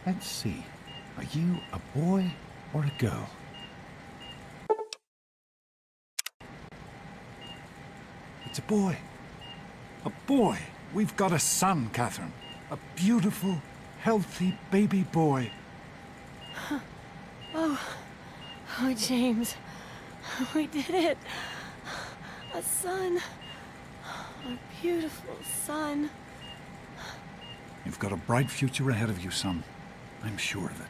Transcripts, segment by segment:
Let's see. Are you a boy or a girl? It's a boy. A boy. We've got a son, Catherine. A beautiful, healthy baby boy. Oh, James. We did it. A son. A beautiful son. You've got a bright future ahead of you, son. I'm sure of it.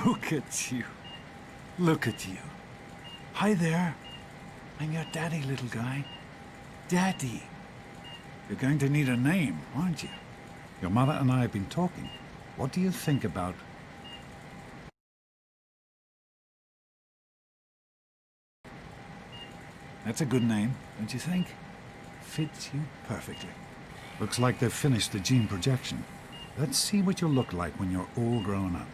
Look at you. Look at you. Hi there. I'm your daddy, little guy. Daddy. You're going to need a name, aren't you? Your mother and I have been talking. What do you think about... That's a good name, don't you think? Fits you perfectly. Looks like they've finished the gene projection. Let's see what you'll look like when you're all grown up.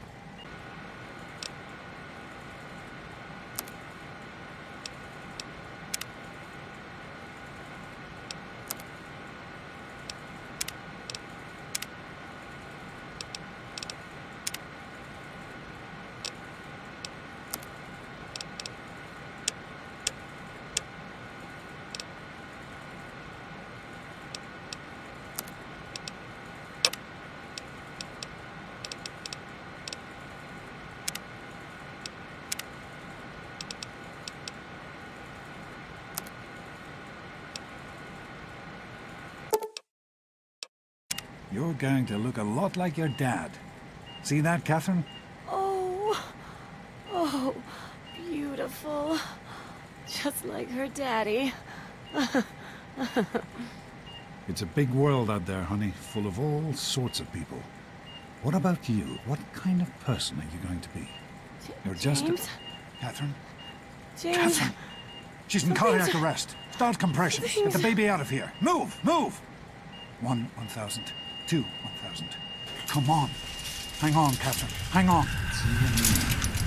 You're going to look a lot like your dad. See that, Catherine? Oh, beautiful. Just like her daddy. It's a big world out there, honey, full of all sorts of people. What about you? What kind of person are you going to be? You're just James? Catherine? James? Catherine! She's in cardiac arrest. Start compression. Get the baby out of here. Move! Move! 1,000. 2, 1,000. Come on. Hang on, Catherine. Hang on.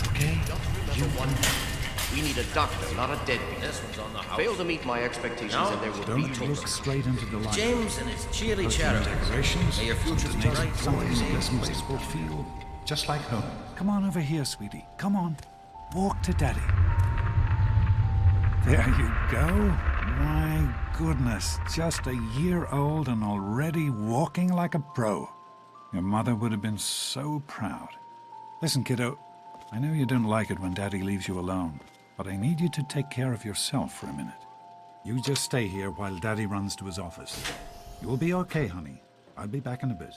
Okay? Doctor number 1. We need a doctor, not a deadbeat. This one's on the house. Fail to meet my expectations and there will be Don't look straight into the light. James and his cheerly chatter. May your future be bright. This place will feel just like home. Come on over here, sweetie. Come on. Walk to Daddy. There you go. My goodness, just a year old and already walking like a pro. Your mother would have been so proud. Listen, kiddo, I know you don't like it when Daddy leaves you alone, but I need you to take care of yourself for a minute. You just stay here while Daddy runs to his office. You'll be okay, honey. I'll be back in a bit.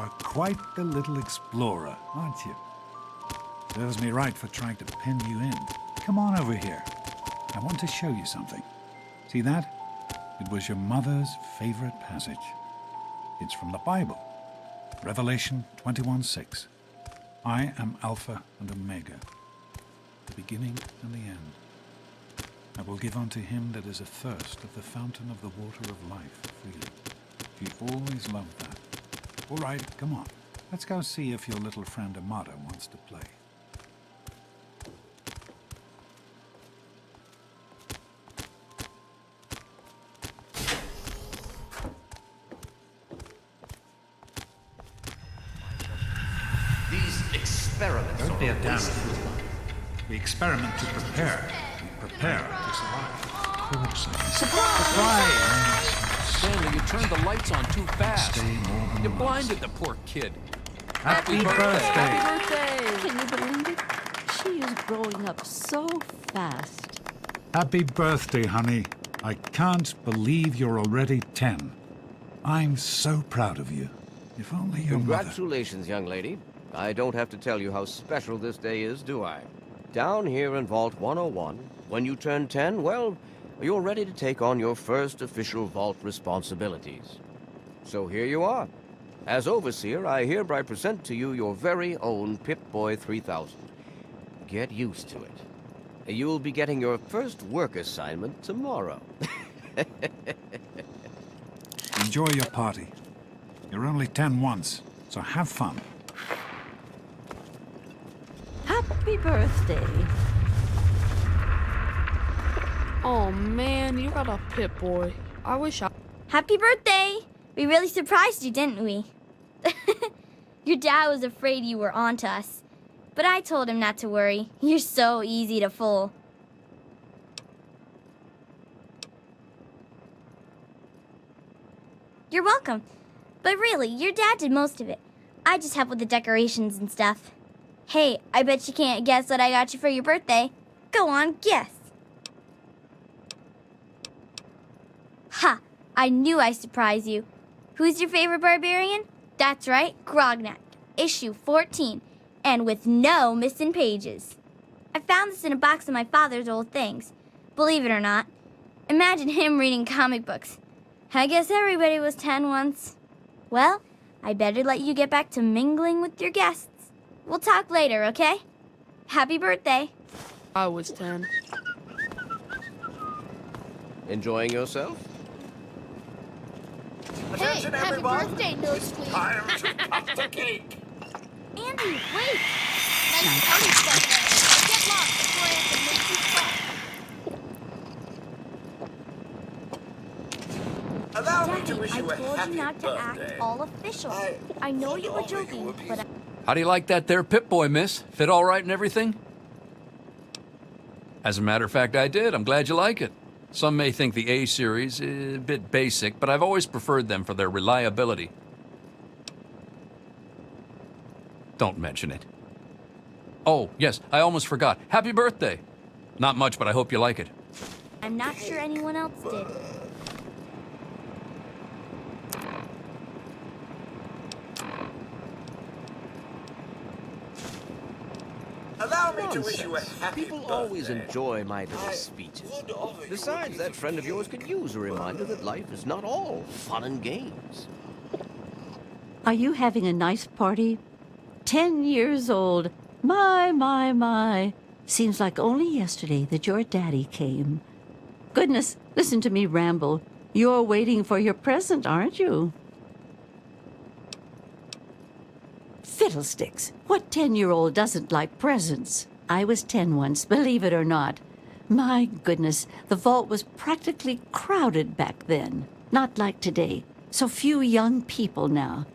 are quite the little explorer, aren't you? Serves me right for trying to pen you in. Come on over here. I want to show you something. See that? It was your mother's favorite passage. It's from the Bible. Revelation 21:6. I am Alpha and Omega, the beginning and the end. I will give unto him that is athirst of the fountain of the water of life freely. She always loved that. All right, come on. Let's go see if your little friend Amada wants to play. These experiments Don't be a are damn wasted. fool. We experiment to prepare. We prepare to survive. Surprise! Stanley, you turned the lights on too fast. Stay more than You once. blinded the poor kid. Happy birthday! Can you believe it? She is growing up so fast. Happy birthday, honey. I can't believe you're already 10. I'm so proud of you. If only your mother... Congratulations, young lady. I don't have to tell you how special this day is, do I? Down here in Vault 101, when you turn 10, well, you're ready to take on your first official vault responsibilities. So here you are. As Overseer, I hereby present to you your very own Pip-Boy 3000. Get used to it. You'll be getting your first work assignment tomorrow. Enjoy your party. You're only 10 once, so have fun. Happy birthday. Oh man, you got a Pip-Boy. I wish I... Happy birthday! We really surprised you, didn't we? Your dad was afraid you were onto us, but I told him not to worry. You're so easy to fool. You're welcome. But really, your dad did most of it. I just helped with the decorations and stuff. Hey, I bet you can't guess what I got you for your birthday. Go on, guess. Ha! I knew I'd surprise you. Who's your favorite barbarian? That's right, Grognak, issue 14, and with no missing pages. I found this in a box of my father's old things. Believe it or not, imagine him reading comic books. I guess everybody was 10 once. Well, I better let you get back to mingling with your guests. We'll talk later, okay? Happy birthday. I was 10. Enjoying yourself? Hey, happy birthday, No Squeak. Time to cut the cake. Andy, wait! Nice party stuff there. Get lost before I have to make you stop. Allow me to Daddy, wish I you a told happy you not to birthday. act all official. I know you were joking, but How do you like that there Pip-Boy, miss? Fit all right and everything? As a matter of fact, I did. I'm glad you like it. Some may think the A series is a bit basic, but I've always preferred them for their reliability. Don't mention it. Oh, yes, I almost forgot. Happy birthday! Not much, but I hope you like it. I'm not sure anyone else did. Allow me to wish you a Nonsense. happy People birthday. always enjoy my little speeches. would offer you Besides, a that gift friend of for yours could use a reminder that life is not all fun and games. Are you having a nice party? 10 years old. My. Seems like only yesterday that your daddy came. Goodness, listen to me ramble. You're waiting for your present, aren't you? Fiddlesticks. What 10-year-old doesn't like presents? I was 10 once, believe it or not. My goodness, the vault was practically crowded back then. Not like today. So few young people now.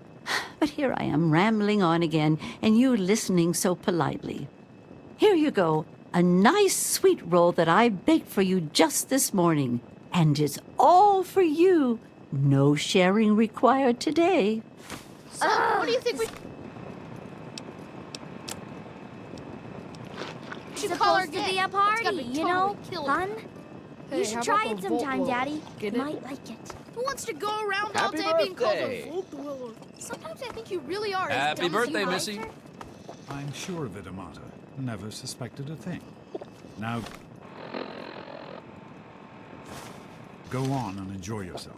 But here I am rambling on again, and you listening so politely. Here you go. A nice sweet roll that I baked for you just this morning. And it's all for you. No sharing required today. So, what do you think we should call our Supposed to gang? be a It's gotta party, be you know? totally killer. Fun? Hey, You should how try about it the Volt sometime, Roll? Daddy. Get You it? might like it. Who wants to go around all Happy day being called birthday. a Volt Willer? Sometimes I think you really are. Happy as dumb as birthday, you are. Missy. I'm sure of it, Amata. Never suspected a thing. Now, go on and enjoy yourself.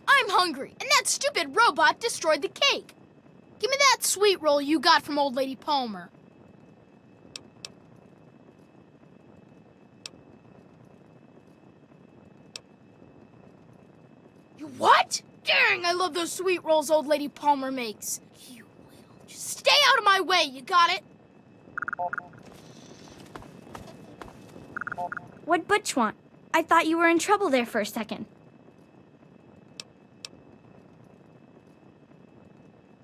I'm hungry, and that stupid robot destroyed the cake. Give me that sweet roll you got from Old Lady Palmer. You what? Dang, I love those sweet rolls Old Lady Palmer makes. You little... Just stay out of my way, you got it? What'd Butch want? I thought you were in trouble there for a second.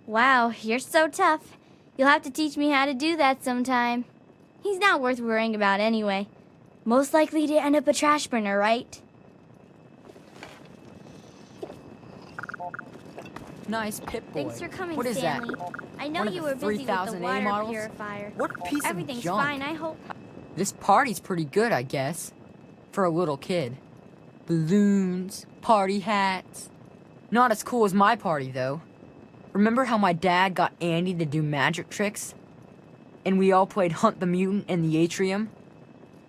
Wow, you're so tough. You'll have to teach me how to do that sometime. He's not worth worrying about anyway. Most likely to end up a trash burner, right? Nice Pip Boy. Thanks for coming, What is Stanley. that? I know One of you the were busy with the 3000 A water models? purifier. What piece Everything's of junk? fine, I hope. This party's pretty good, I guess. For a little kid. Balloons, party hats. Not as cool as my party, though. Remember how my dad got Andy to do magic tricks? And we all played Hunt the Mutant in the atrium?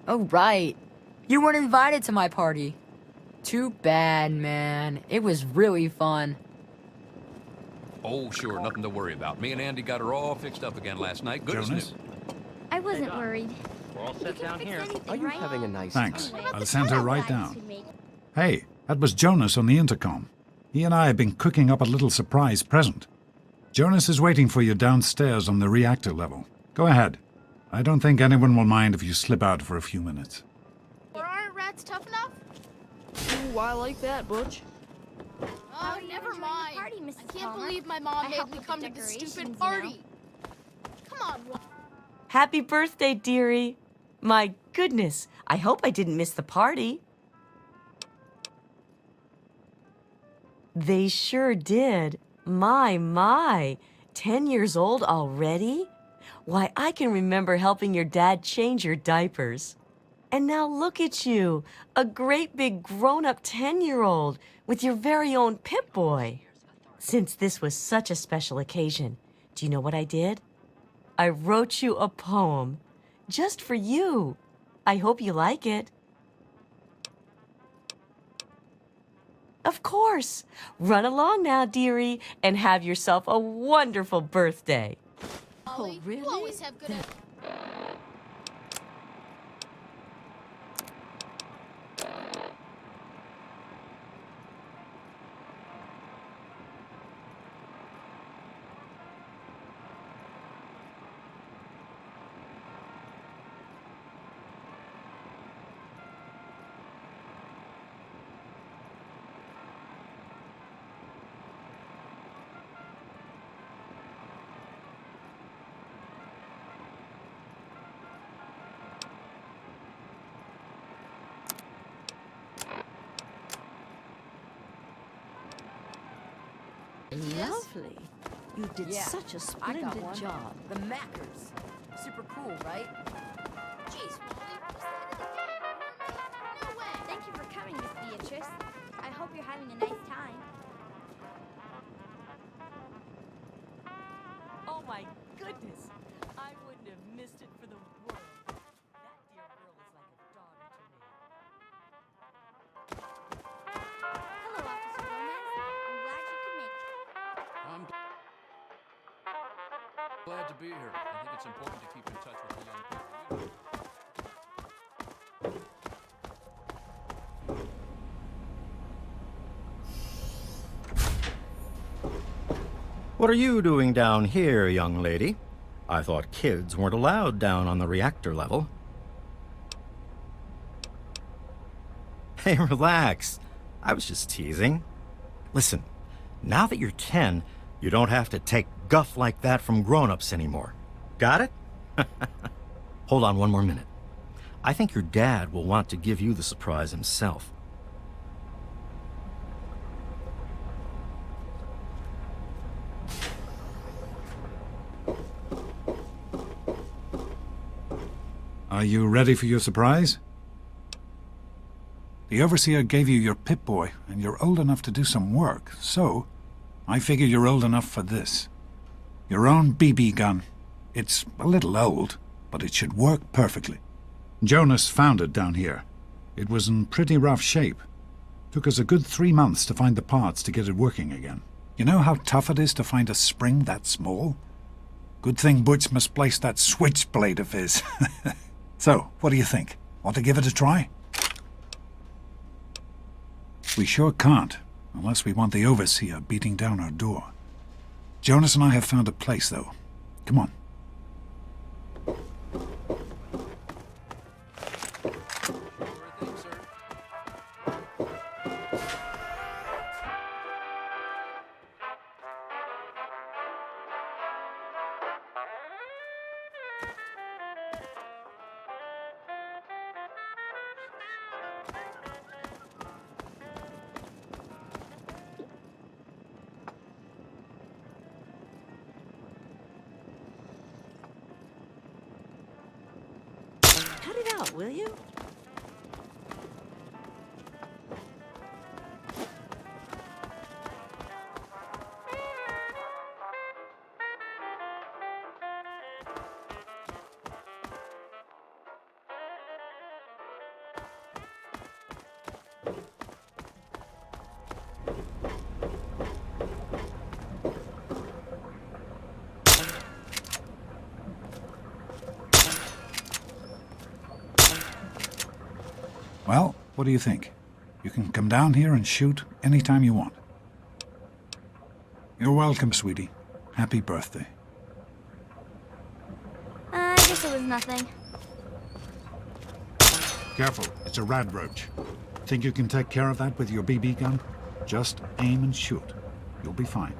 Oh, right. You weren't invited to my party. Too bad, man. It was really fun. Oh, sure, nothing to worry about. Me and Andy got her all fixed up again last night. Good as Jonas? new. I wasn't worried. We're all set down here. Are you having a nice Thanks. time? I'll send her right down. Hey, that was Jonas on the intercom. He and I have been cooking up a little surprise present. Jonas is waiting for you downstairs on the reactor level. Go ahead. I don't think anyone will mind if you slip out for a few minutes. Or aren't rats tough enough? Ooh, I like that, Butch. Oh, never mind. Party, Mrs. I can't Palmer. believe my I mom made helped me with come the to this decorations, stupid you know. party. Come on, Happy birthday, dearie. My goodness, I hope I didn't miss the party. They sure did. My. 10 years old already? Why, I can remember helping your dad change your diapers. And now look at you, a great big grown-up 10-year-old with your very own Pip-Boy. Since this was such a special occasion, do you know what I did? I wrote you a poem just for you. I hope you like it. Of course. Run along now, dearie, and have yourself a wonderful birthday. Molly. really? You always have good... Lovely. You did such a I splendid got one. job. The Mackers. Super cool, right? Jeez, Molly. What's that again? No way. Thank you for coming, Miss Beatrice. I hope you're having a nice time. Oh my goodness. I wouldn't have missed it for the world. That dear girl is like a daughter to me. Hello, Officer Gomez. I'm glad you could make it. I'm glad to be here. I think it's important to keep in touch with the young people. What are you doing down here, young lady? I thought kids weren't allowed down on the reactor level. Hey, relax. I was just teasing. Listen, now that you're 10, you don't have to take guff like that from grown-ups anymore. Got it? Hold on one more minute. I think your dad will want to give you the surprise himself. Are you ready for your surprise? The Overseer gave you your Pip-Boy, and you're old enough to do some work, so I figure you're old enough for this. Your own BB gun. It's a little old, but it should work perfectly. Jonas found it down here. It was in pretty rough shape. Took us a good 3 months to find the parts to get it working again. You know how tough it is to find a spring that small? Good thing Butch misplaced that switchblade of his. So, what do you think? Want to give it a try? We sure can't, unless we want the overseer beating down our door. Jonas and I have found a place, though. Come on. Cut it out, will you? Well, what do you think? You can come down here and shoot anytime you want. You're welcome, sweetie. Happy birthday. I guess it was nothing. Careful, it's a rad roach. Think you can take care of that with your BB gun? Just aim and shoot. You'll be fine.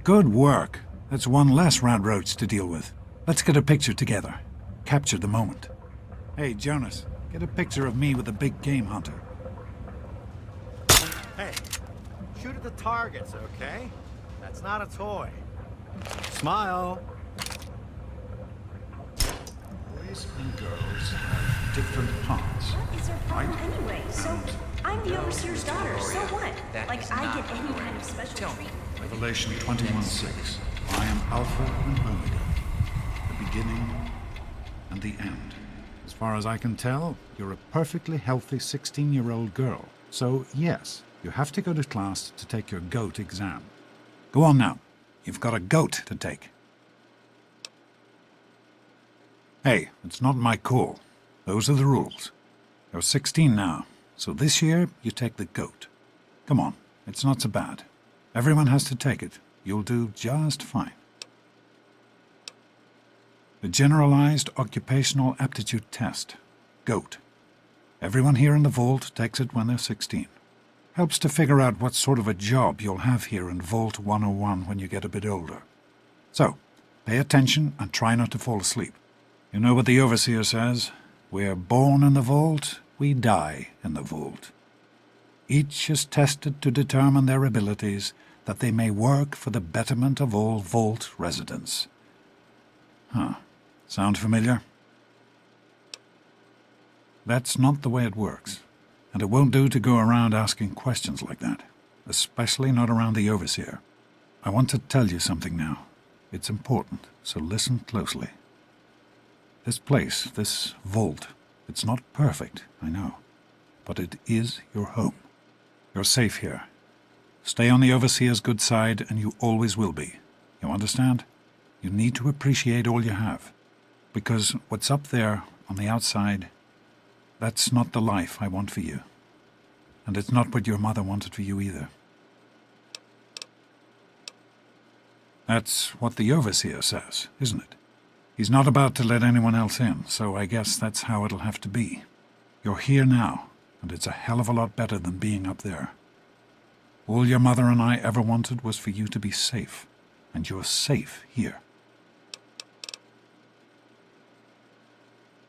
Good work. That's one less rad roach to deal with. Let's get a picture together. Capture the moment. Hey, Jonas, get a picture of me with a big game hunter. Hey, shoot at the targets, okay? That's not a toy. Smile. Boys and girls have different parts. What is their problem anyway? So, I'm the overseer's daughter, so what? Like, I get any kind of special treatment. Revelation 21:6. I am Alpha and Omega, the beginning and the end. As far as I can tell, you're a perfectly healthy 16-year-old girl. So, yes, you have to go to class to take your GOAT exam. Go on now. You've got a GOAT to take. Hey, it's not my call. Those are the rules. You're 16 now, so this year you take the GOAT. Come on, it's not so bad. Everyone has to take it. You'll do just fine. The Generalized Occupational Aptitude Test, GOAT. Everyone here in the Vault takes it when they're 16. Helps to figure out what sort of a job you'll have here in Vault 101 when you get a bit older. So, pay attention and try not to fall asleep. You know what the Overseer says? We're born in the Vault, we die in the Vault. Each is tested to determine their abilities, that they may work for the betterment of all Vault residents. Huh. Sound familiar? That's not the way it works, and it won't do to go around asking questions like that, especially not around the Overseer. I want to tell you something now. It's important, so listen closely. This place, this Vault, it's not perfect, I know, but it is your home. You're safe here. Stay on the Overseer's good side, and you always will be. You understand? You need to appreciate all you have. Because what's up there, on the outside, that's not the life I want for you. And it's not what your mother wanted for you either. That's what the Overseer says, isn't it? He's not about to let anyone else in, so I guess that's how it'll have to be. You're here now, and it's a hell of a lot better than being up there. All your mother and I ever wanted was for you to be safe, and you're safe here.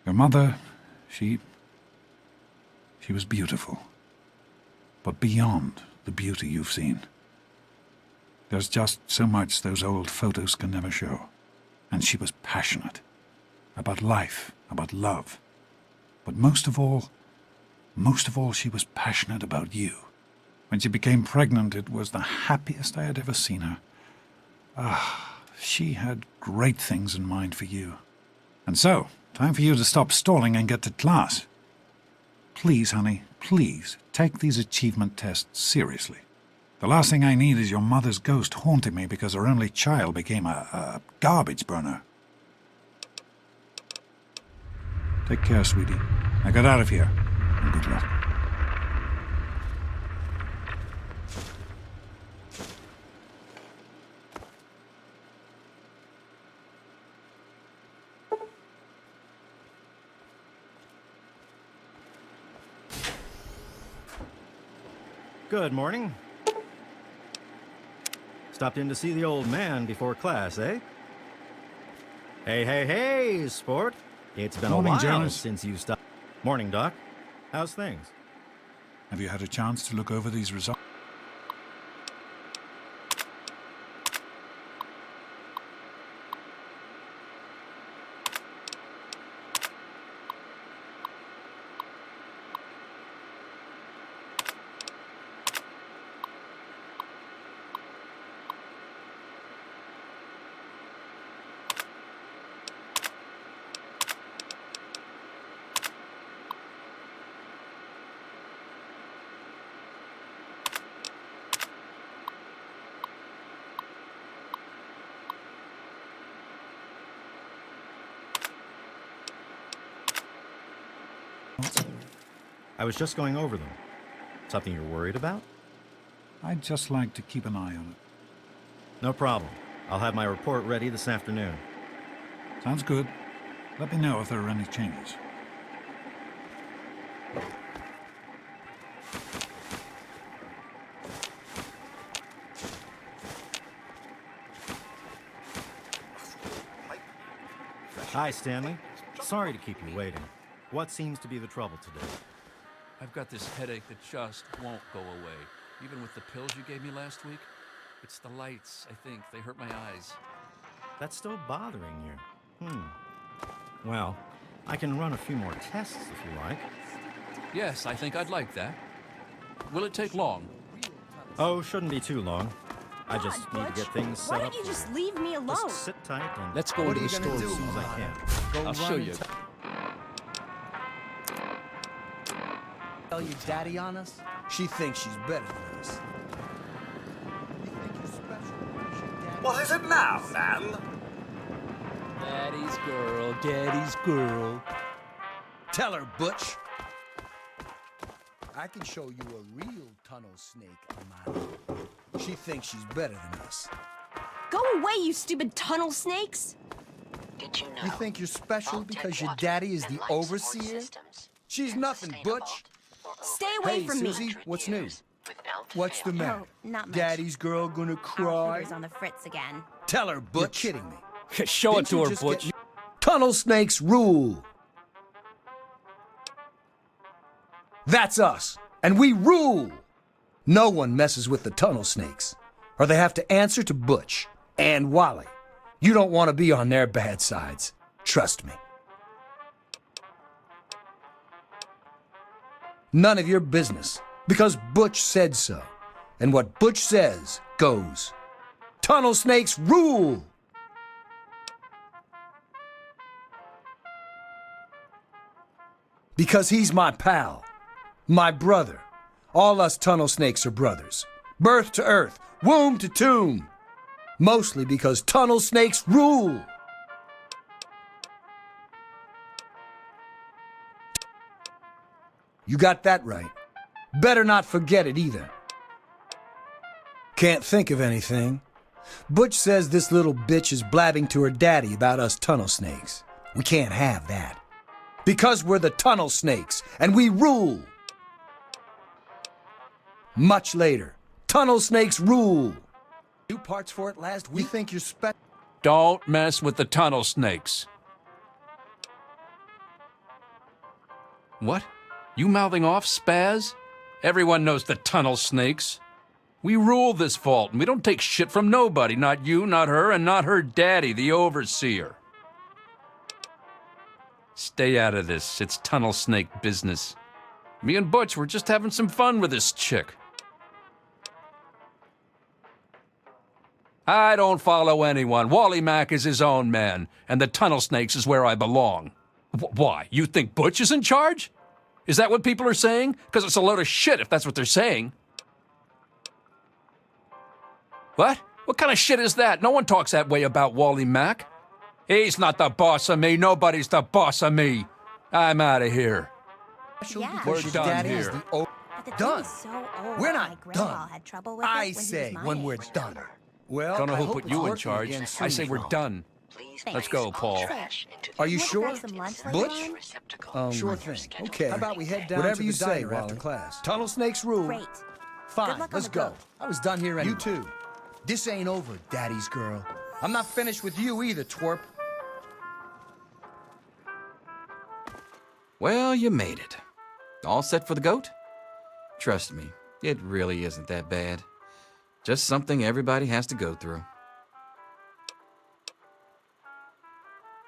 Your mother, she was beautiful, but beyond the beauty you've seen. There's just so much those old photos can never show. And she was passionate about life, about love. But most of all, she was passionate about you. When she became pregnant, it was the happiest I had ever seen her. She had great things in mind for you. And so, time for you to stop stalling and get to class. Please, honey, please, take these achievement tests seriously. The last thing I need is your mother's ghost haunting me because her only child became a garbage burner. Take care, sweetie. Now get out of here, and good luck. Good morning. Stopped in to see the old man before class, eh? Hey, sport. It's been Morning, a while Jonas. since you stopped. Morning, Doc. How's things? Have you had a chance to look over these results? I was just going over them. Something you're worried about? I'd just like to keep an eye on it. No problem. I'll have my report ready this afternoon. Sounds good. Let me know if there are any changes. Hi, Stanley. Sorry to keep you waiting. What seems to be the trouble today? I've got this headache that just won't go away. Even with the pills you gave me last week. It's the lights, I think. They hurt my eyes. That's still bothering you. Well, I can run a few more tests if you like. Yes, I think I'd like that. Will it take long? Oh, shouldn't be too long. I just need to get things set up. Why don't you just leave me alone? Just sit tight and Let's go to the store as soon as I can. I'll show you. Tell your daddy on us? She thinks she's better than us. What is it now, Nan? Daddy's girl. Tell her, Butch. I can show you a real tunnel snake of mine. She thinks she's better than us. Go away, you stupid tunnel snakes! Did you know? You think you're special because your daddy is the overseer? She's nothing, Butch. Stay away from me! Hey, Susie, what's new? What's the matter? Not much. Daddy's girl gonna cry? On the fritz again. Tell her, Butch. You're kidding me. Show it Didn't to you her, just Butch. get- Tunnel snakes rule. That's us, and we rule. No one messes with the tunnel snakes, or they have to answer to Butch and Wally. You don't want to be on their bad sides. Trust me. None of your business, because Butch said so. And what Butch says goes. Tunnel snakes rule! Because he's my pal, my brother. All us tunnel snakes are brothers. Birth to earth, womb to tomb. Mostly because tunnel snakes rule. You got that right. Better not forget it either. Can't think of anything. Butch says this little bitch is blabbing to her daddy about us tunnel snakes. We can't have that. Because we're the tunnel snakes, and we rule. Much later, tunnel snakes rule. New parts for it last week. You think you're Don't mess with the tunnel snakes. What? You mouthing off, Spaz? Everyone knows the tunnel snakes. We rule this vault, and we don't take shit from nobody. Not you, not her, and not her daddy, the overseer. Stay out of this. It's tunnel snake business. Me and Butch were just having some fun with this chick. I don't follow anyone. Wally Mack is his own man, and the tunnel snakes is where I belong. Why? You think Butch is in charge? Is that what people are saying? Because it's a load of shit if that's what they're saying. What? What kind of shit is that? No one talks that way about Wally Mack. He's not the boss of me. Nobody's the boss of me. I'm out of here. Yeah. We're done here. done. So old, We're my not grandpa done. had trouble with it I when he was say my when age. we're done. Well, Don't know I who hope put it's you in working charge. again I soon, say we're Flo. done. Let's go, Paul. Are you Wanna sure? grab some lunch later on? Sure thing. Okay. How about we head down Whatever to you the say, diner after Wally. class? Tunnel snakes rule. Great. Fine, Good luck on let's the go. goat. I was done here anyway. You too. This ain't over, Daddy's girl. I'm not finished with you either, twerp. Well, you made it. All set for the goat? Trust me, it really isn't that bad. Just something everybody has to go through.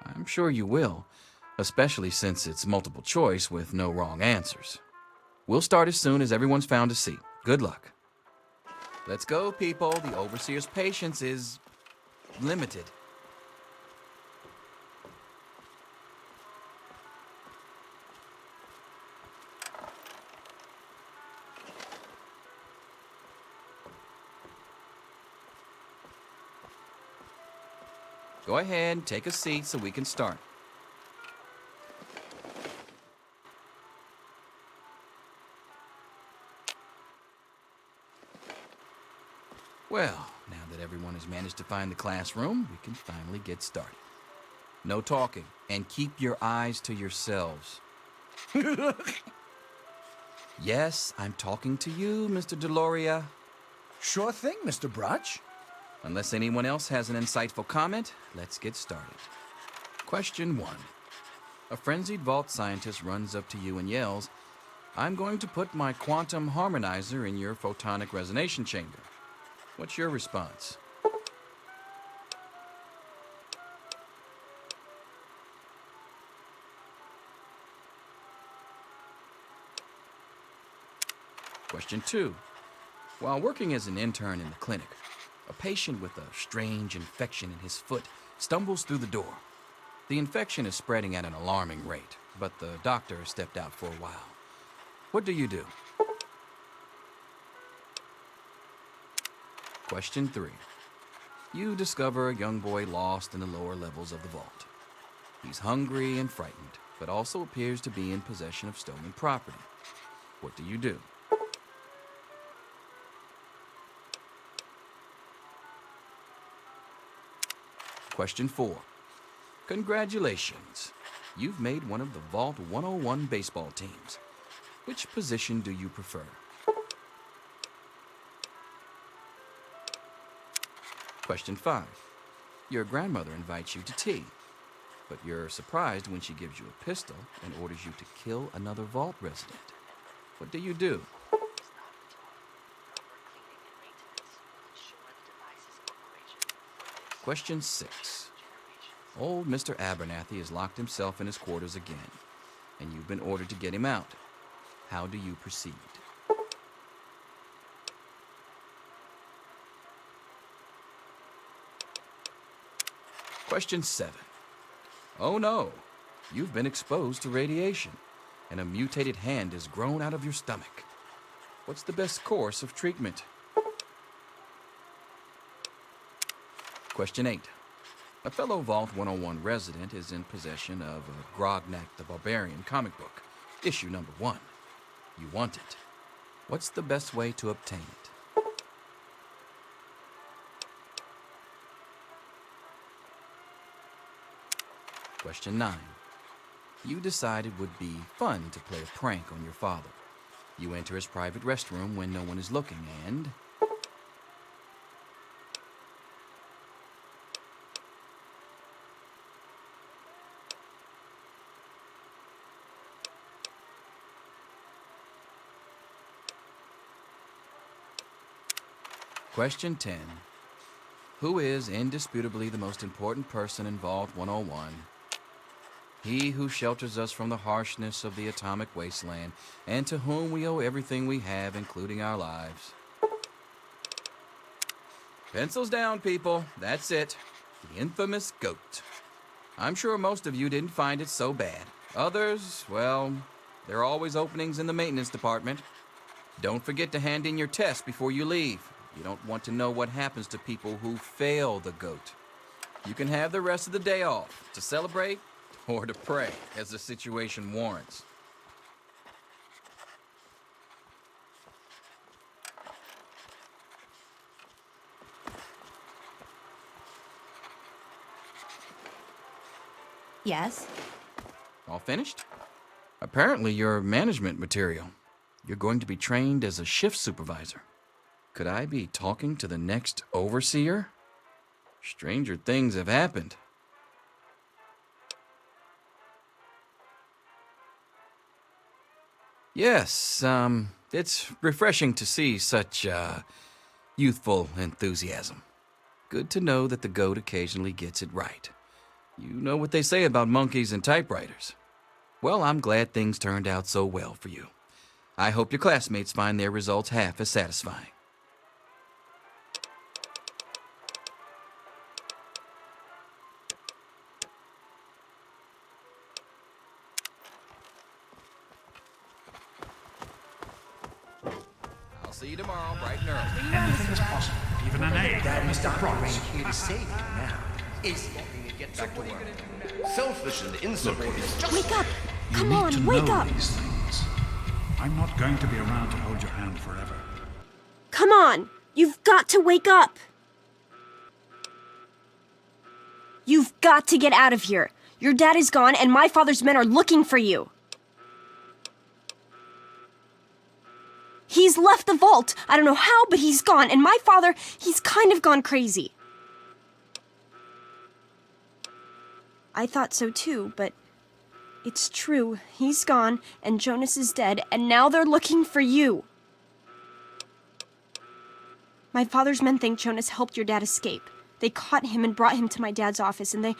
I'm sure you will, especially since it's multiple choice with no wrong answers. We'll start as soon as everyone's found a seat. Good luck. Let's go, people. The overseer's patience is limited. Go ahead, take a seat so we can start. Well, now that everyone has managed to find the classroom, we can finally get started. No talking, and keep your eyes to yourselves. Yes, I'm talking to you, Mr. Deloria. Sure thing, Mr. Brotch. Unless anyone else has an insightful comment, let's get started. Question 1. A frenzied vault scientist runs up to you and yells, "I'm going to put my quantum harmonizer in your photonic resonation chamber." What's your response? Question 2. While working as an intern in the clinic, a patient with a strange infection in his foot stumbles through the door. The infection is spreading at an alarming rate, but the doctor stepped out for a while. What do you do? Question 3. You discover a young boy lost in the lower levels of the vault. He's hungry and frightened, but also appears to be in possession of stolen property. What do you do? Question 4. Congratulations. You've made one of the Vault 101 baseball teams. Which position do you prefer? Question 5. Your grandmother invites you to tea, but you're surprised when she gives you a pistol and orders you to kill another Vault resident. What do you do? Question 6. Old Mr. Abernathy has locked himself in his quarters again, and you've been ordered to get him out. How do you proceed? Question 7. Oh no, you've been exposed to radiation, and a mutated hand has grown out of your stomach. What's the best course of treatment? Question 8. A fellow Vault 101 resident is in possession of a Grognak the Barbarian comic book, issue number 1. You want it. What's the best way to obtain it? Question 9. You decide it would be fun to play a prank on your father. You enter his private restroom when no one is looking and... Question 10. Who is indisputably the most important person in Vault 101? He who shelters us from the harshness of the atomic wasteland, and to whom we owe everything we have, including our lives. Pencils down, people. That's it. The infamous goat. I'm sure most of you didn't find it so bad. Others, well, there are always openings in the maintenance department. Don't forget to hand in your test before you leave. You don't want to know what happens to people who fail the goat. You can have the rest of the day off to celebrate or to pray as the situation warrants. Yes? All finished? Apparently you're management material. You're going to be trained as a shift supervisor. Could I be talking to the next overseer? Stranger things have happened. Yes, it's refreshing to see such, youthful enthusiasm. Good to know that the goat occasionally gets it right. You know what they say about monkeys and typewriters. Well, I'm glad things turned out so well for you. I hope your classmates find their results half as satisfying. I'll see you tomorrow, bright and early. Anything is possible, even an egg. Daddy's not right here to save you now. Get back to work. Selfish and insubordinate. Wake up! You Come need on, to wake know up! these things. I'm not going to be around to hold your hand forever. Come on! You've got to wake up! You've got to get out of here. Your dad is gone, and my father's men are looking for you. He's left the vault. I don't know how, but he's gone, and my father, he's kind of gone crazy. I thought so too, but it's true. He's gone, and Jonas is dead, and now they're looking for you. My father's men think Jonas helped your dad escape. They caught him and brought him to my dad's office, and they...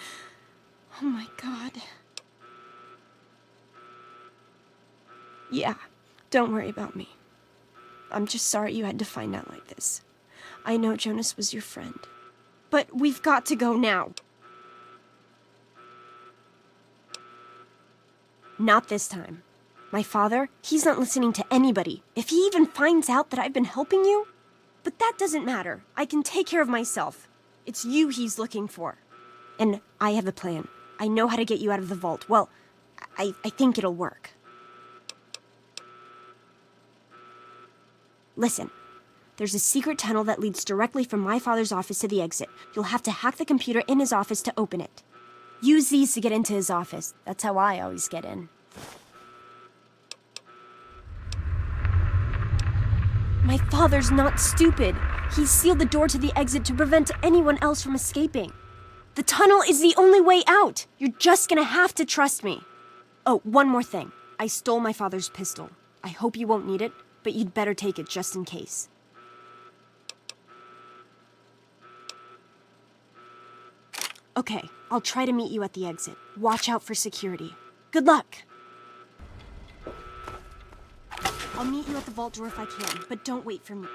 Oh my God. Yeah, don't worry about me. I'm just sorry you had to find out like this. I know Jonas was your friend. But we've got to go now. Not this time. My father, he's not listening to anybody. If he even finds out that I've been helping you... But that doesn't matter. I can take care of myself. It's you he's looking for. And I have a plan. I know how to get you out of the vault. Well, I think it'll work. Listen. There's a secret tunnel that leads directly from my father's office to the exit. You'll have to hack the computer in his office to open it. Use these to get into his office. That's how I always get in. My father's not stupid. He sealed the door to the exit to prevent anyone else from escaping. The tunnel is the only way out. You're just gonna have to trust me. Oh, one more thing. I stole my father's pistol. I hope you won't need it, but you'd better take it just in case. Okay, I'll try to meet you at the exit. Watch out for security. Good luck! I'll meet you at the vault door if I can, but don't wait for me.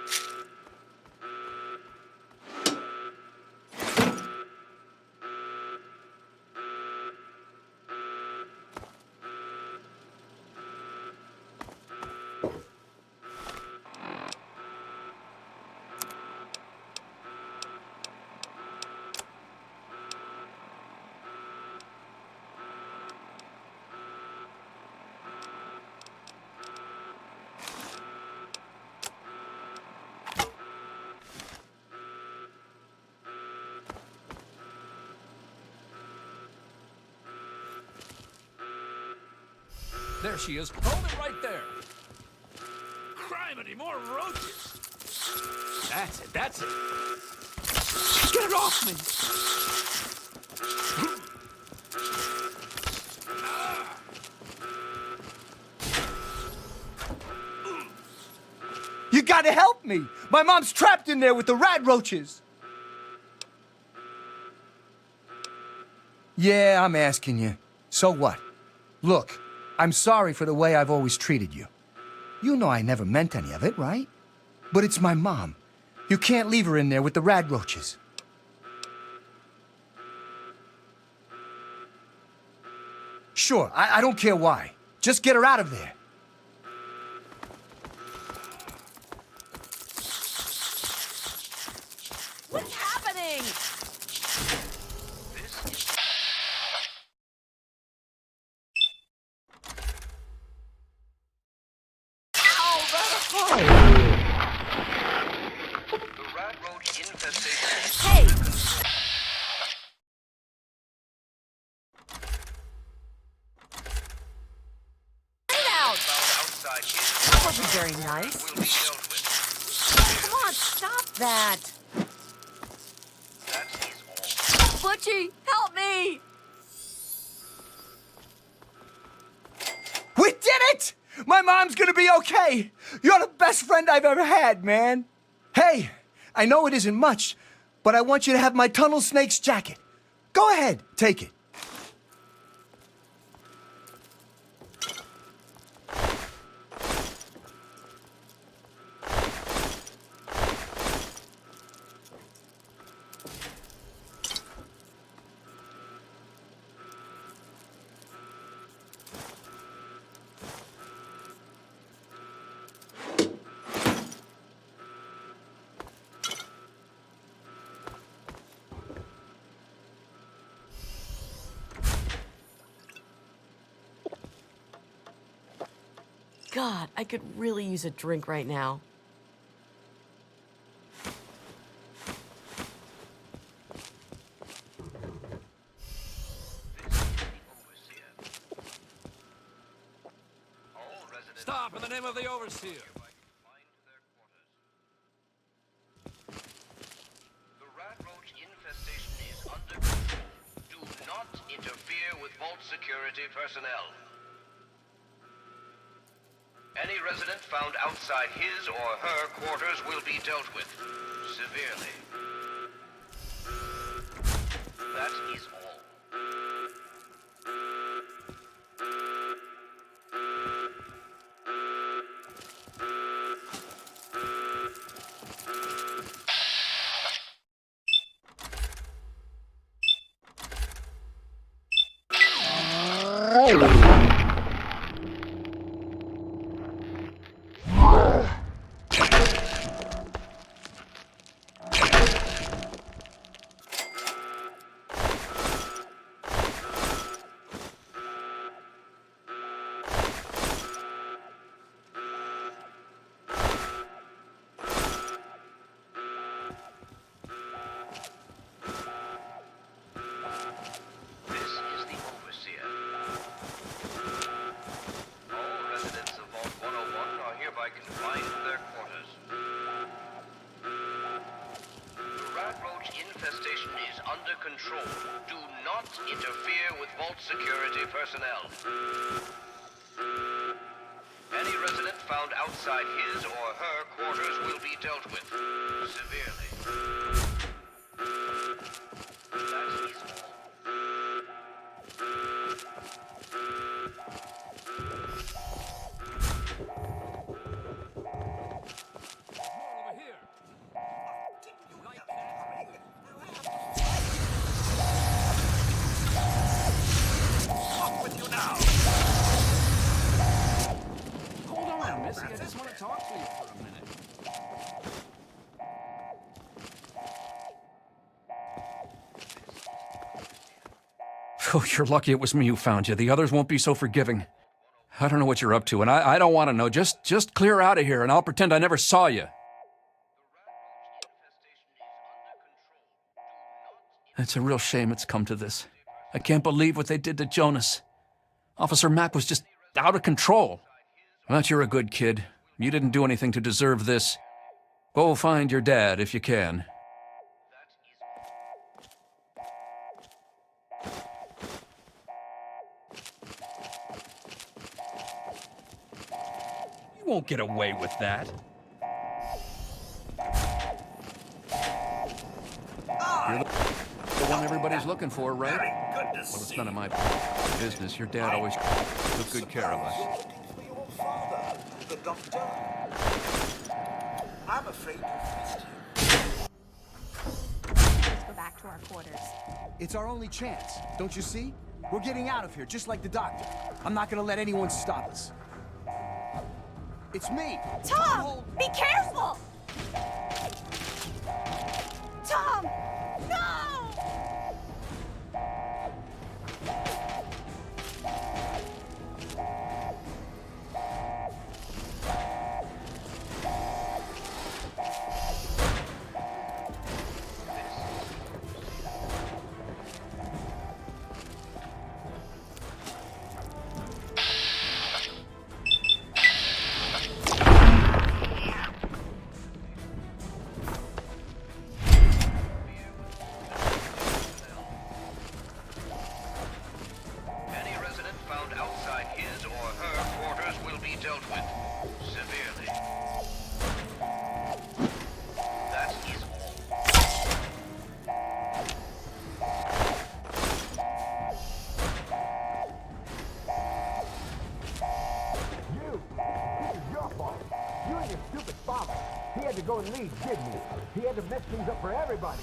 There she is. Hold it right there. Criminy, more roaches. That's it, that's it. Get it off me! You got gotta help me! My mom's trapped in there with the rat roaches! Yeah, I'm asking you. So what? Look, I'm sorry for the way I've always treated you. You know I never meant any of it, right? But it's my mom. You can't leave her in there with the rat roaches. Sure, I don't care why. Just get her out of there. What's happening? Hey! Get it out! That wasn't very nice. Come on, stop that! Butchie, help me! We did it! My mom's gonna be okay! You're the best friend I've ever had, man! Hey, I know it isn't much, but I want you to have my tunnel snake's jacket. Go ahead, take it. God, I could really use a drink right now. Stop in the name of the overseer. The rat roach infestation is under control. Do not interfere with vault security personnel. Any resident found outside his or her quarters will be dealt with severely. That is all. Control. Do not interfere with vault security personnel. Any resident found outside his or her quarters will be dealt with severely. That is all. I just want to talk to you for a minute. Oh, you're lucky it was me who found you. The others won't be so forgiving. I don't know what you're up to, and I don't want to know. Just clear out of here, and I'll pretend I never saw you. It's a real shame it's come to this. I can't believe what they did to Jonas. Officer Mack was just out of control. But you're a good kid. You didn't do anything to deserve this. Go find your dad if you can. You won't get away with that. You're the one everybody's looking for, right? Well, it's none of my business. Your dad always took good care of us. The doctor? I'm afraid you've missed him. Let's go back to our quarters. It's our only chance, don't you see? We're getting out of here, just like the doctor. I'm not gonna let anyone stop us. It's me! Tom! Be careful! Tom! No! Go and leave, didn't he? He had to mess things up for everybody.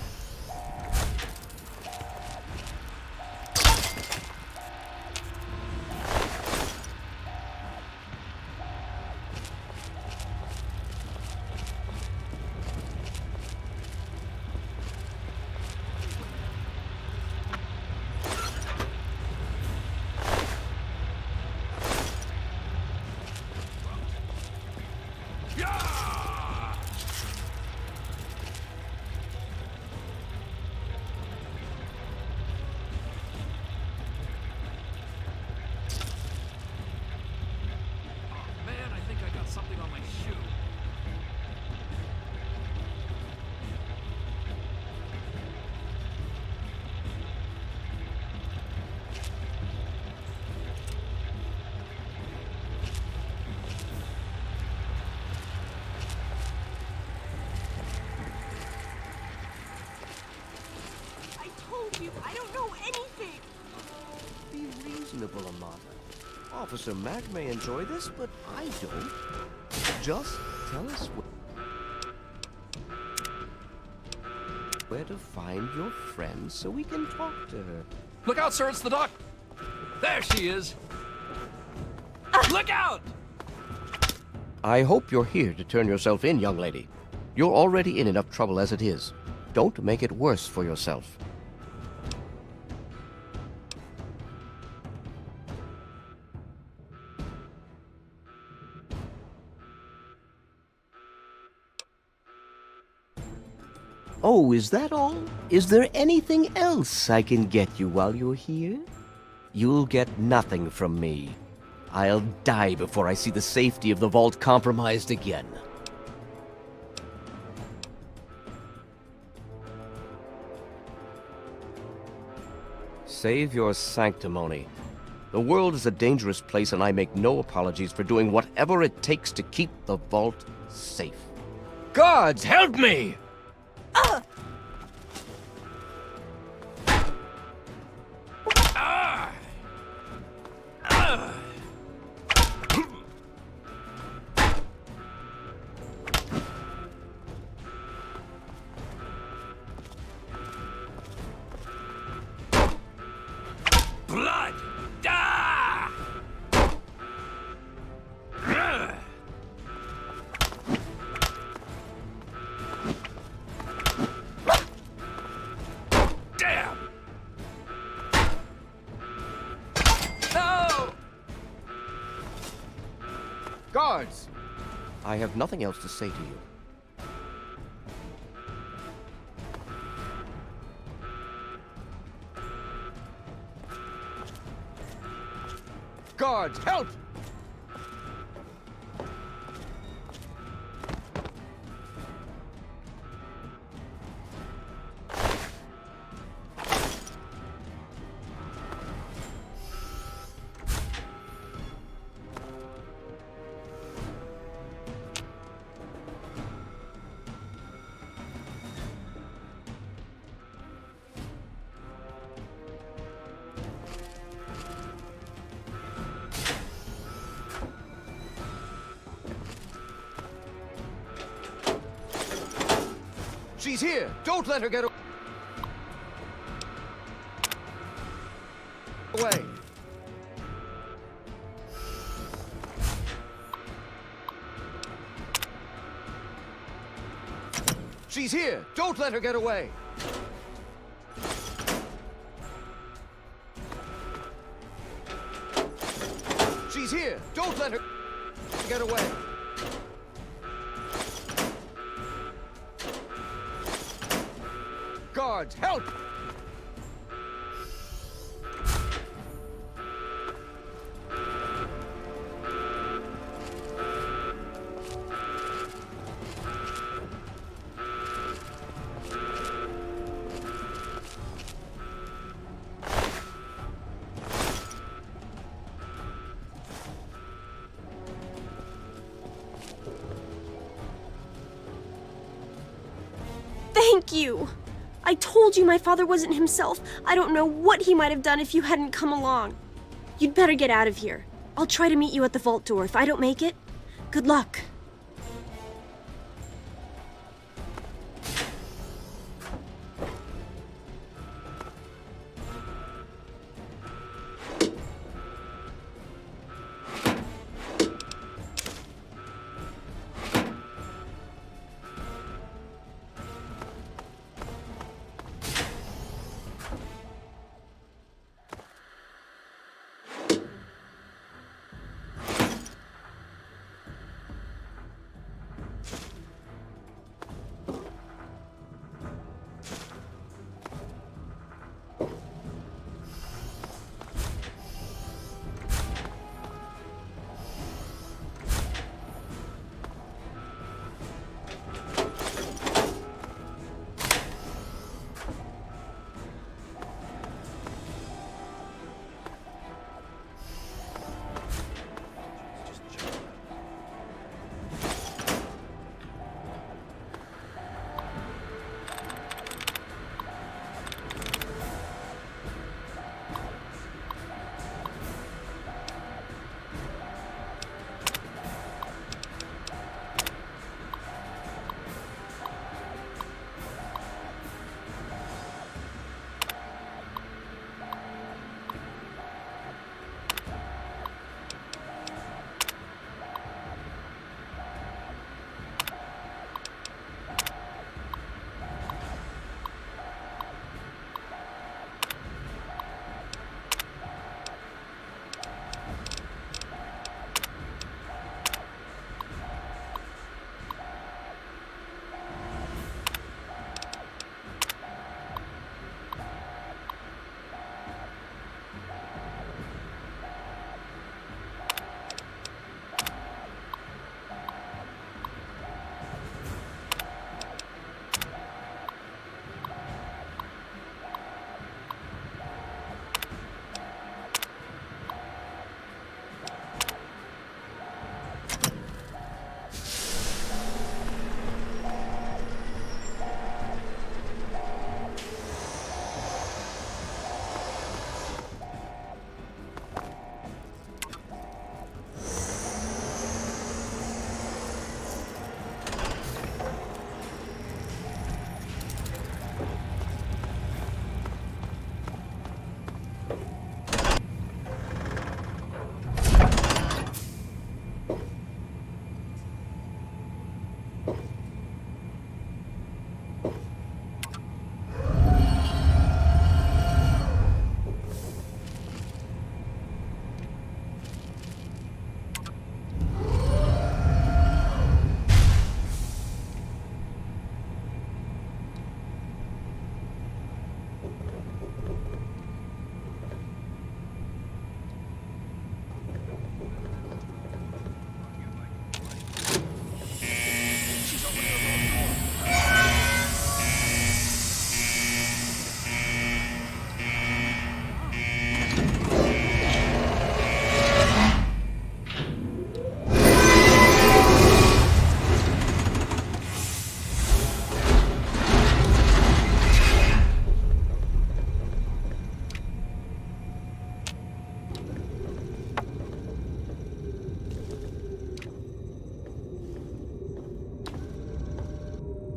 I don't know anything! Be reasonable, Amata. Officer Mac may enjoy this, but I don't. Just tell us where to find your friend so we can talk to her. Look out, sir, it's the doc. There she is. Look out! I hope you're here to turn yourself in, young lady. You're already in enough trouble as it is. Don't make it worse for yourself. Oh, is that all? Is there anything else I can get you while you're here? You'll get nothing from me. I'll die before I see the safety of the vault compromised again. Save your sanctimony. The world is a dangerous place, and I make no apologies for doing whatever it takes to keep the vault safe. Guards, help me! Blood! Ah! Damn! No! Guards! I have nothing else to say to you. Guards, help! She's here! Don't let her get away! She's here! Don't let her get away! She's here! Don't let her get away! Guards, help! Thank you! I told you my father wasn't himself. I don't know what he might have done if you hadn't come along. You'd better get out of here. I'll try to meet you at the vault door. If I don't make it, good luck.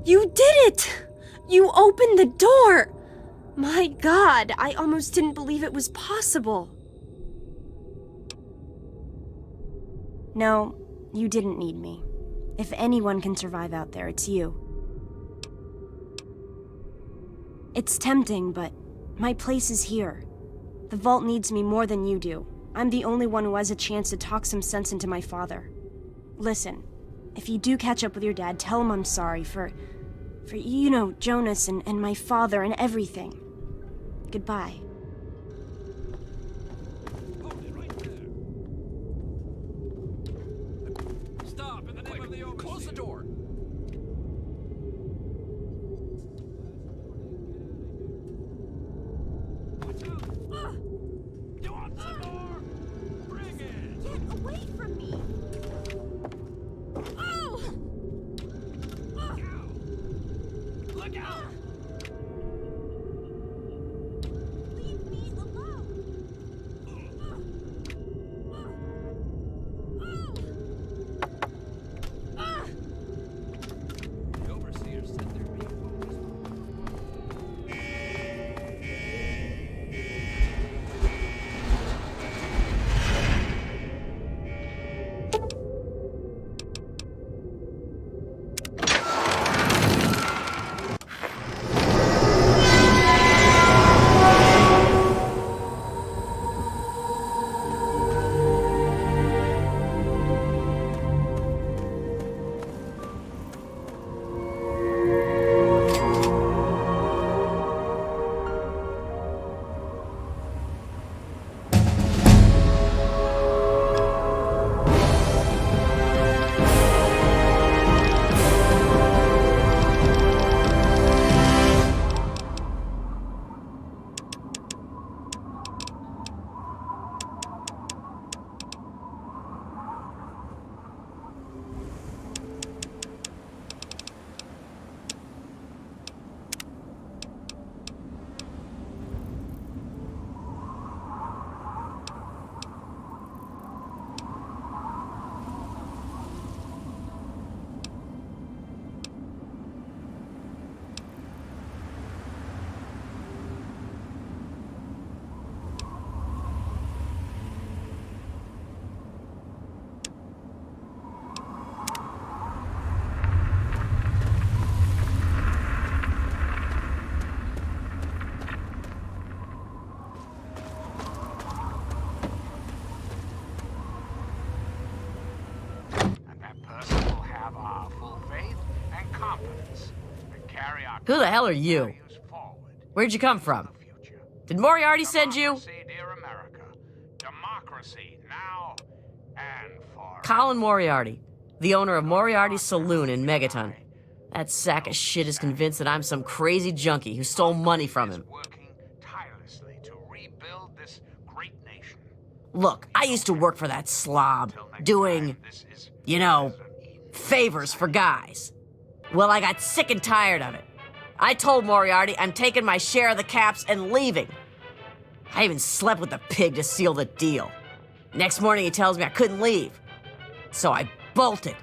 You did it! You opened the door! My God, I almost didn't believe it was possible. No, you didn't need me. If anyone can survive out there, it's you. It's tempting, but my place is here. The vault needs me more than you do. I'm the only one who has a chance to talk some sense into my father. Listen, if you do catch up with your dad, tell him I'm sorry for you know, Jonas and my father and everything. Goodbye. Stop! In the name of the overseer. Close the door! You want some more? Bring it! Get away from me! Oh! Look out! Leave me alone! The overseer said there'd be a focus. Who the hell are you? Where'd you come from? Did Moriarty send you? Colin Moriarty, the owner of Moriarty's Saloon in Megaton. That sack of shit is convinced that I'm some crazy junkie who stole money from him. Look, I used to work for that slob, doing, you know, favors for guys. Well, I got sick and tired of it. I told Moriarty I'm taking my share of the caps and leaving. I even slept with the pig to seal the deal. Next morning he tells me I couldn't leave. So I bolted.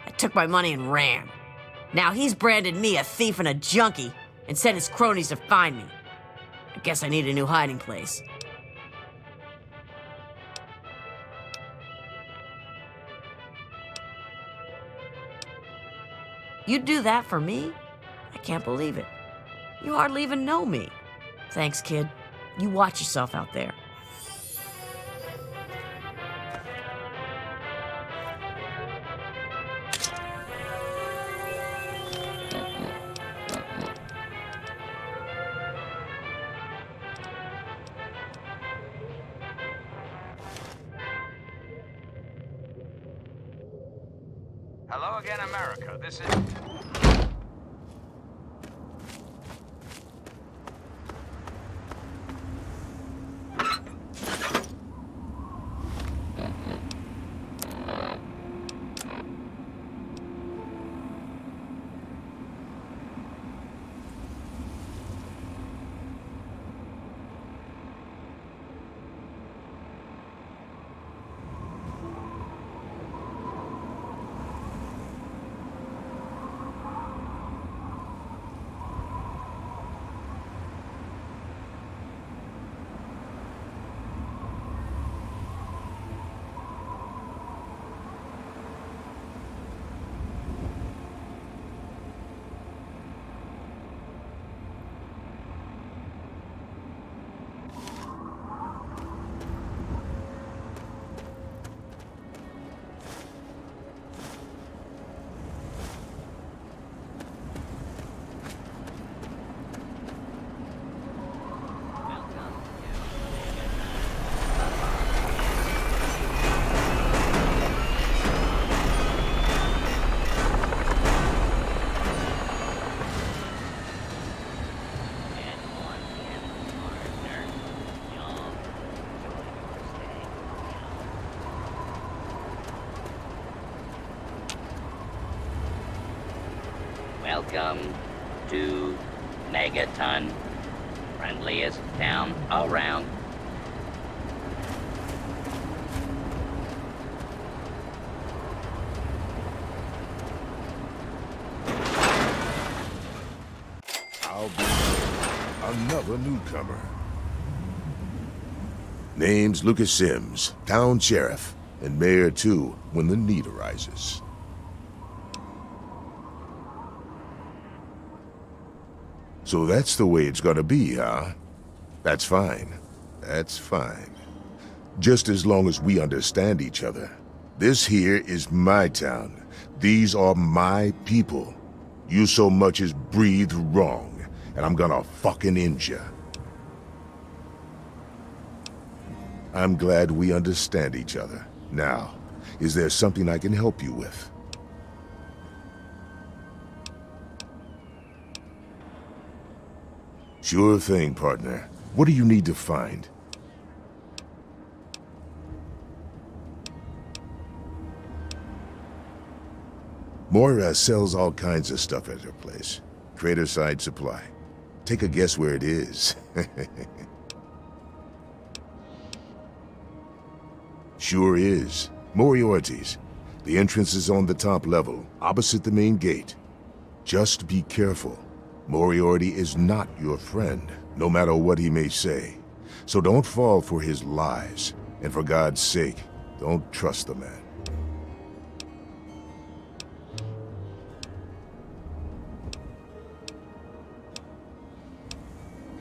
I took my money and ran. Now he's branded me a thief and a junkie and sent his cronies to find me. I guess I need a new hiding place. You'd do that for me? I can't believe it. You hardly even know me. Thanks, kid. You watch yourself out there. Hello again, America. This is... Welcome to Megaton. Friendliest town around. I'll be another newcomer. Name's Lucas Sims, town sheriff, and mayor too, when the need arises. So that's the way it's gonna be, huh? That's fine. That's fine. Just as long as we understand each other. This here is my town. These are my people. You so much as breathe wrong, and I'm gonna fucking end ya. I'm glad we understand each other. Now, is there something I can help you with? Sure thing, partner. What do you need to find? Moira sells all kinds of stuff at her place. Crater Side Supply. Take a guess where it is. Sure is. Moriarty's. The entrance is on the top level, opposite the main gate. Just be careful. Moriarty is not your friend, no matter what he may say. So don't fall for his lies. And for God's sake, don't trust the man.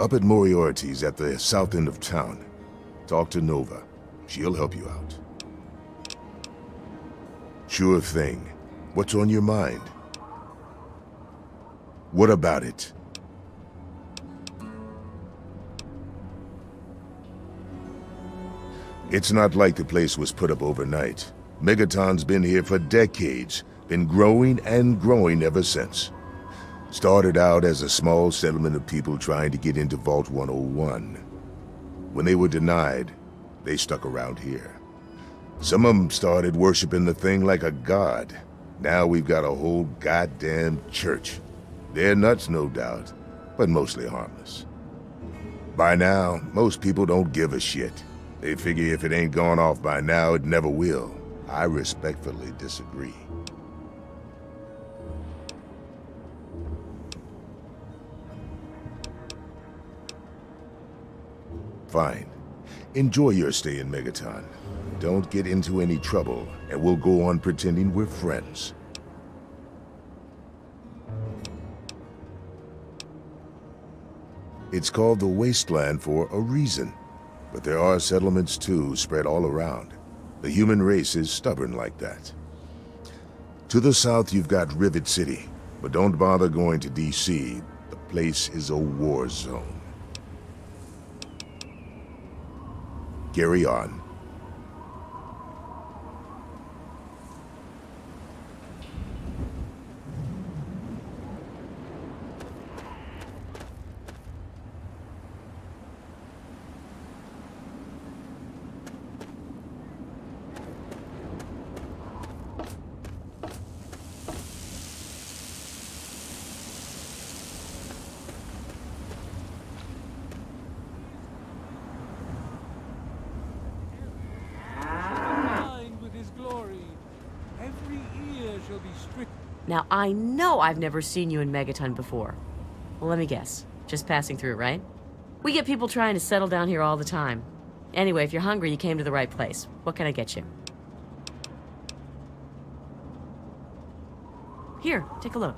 Up at Moriarty's at the south end of town. Talk to Nova. She'll help you out. Sure thing. What's on your mind? What about it? It's not like the place was put up overnight. Megaton's been here for decades, been growing and growing ever since. Started out as a small settlement of people trying to get into Vault 101. When they were denied, they stuck around here. Some of them started worshiping the thing like a god. Now we've got a whole goddamn church. They're nuts, no doubt, but mostly harmless. By now, most people don't give a shit. They figure if it ain't gone off by now, it never will. I respectfully disagree. Fine. Enjoy your stay in Megaton. Don't get into any trouble, and we'll go on pretending we're friends. It's called the Wasteland for a reason. But there are settlements too, spread all around. The human race is stubborn like that. To the south you've got Rivet City, but don't bother going to DC. The place is a war zone. Carry on. Now, I know I've never seen you in Megaton before. Well, let me guess. Just passing through, right? We get people trying to settle down here all the time. Anyway, if you're hungry, you came to the right place. What can I get you? Here, take a look.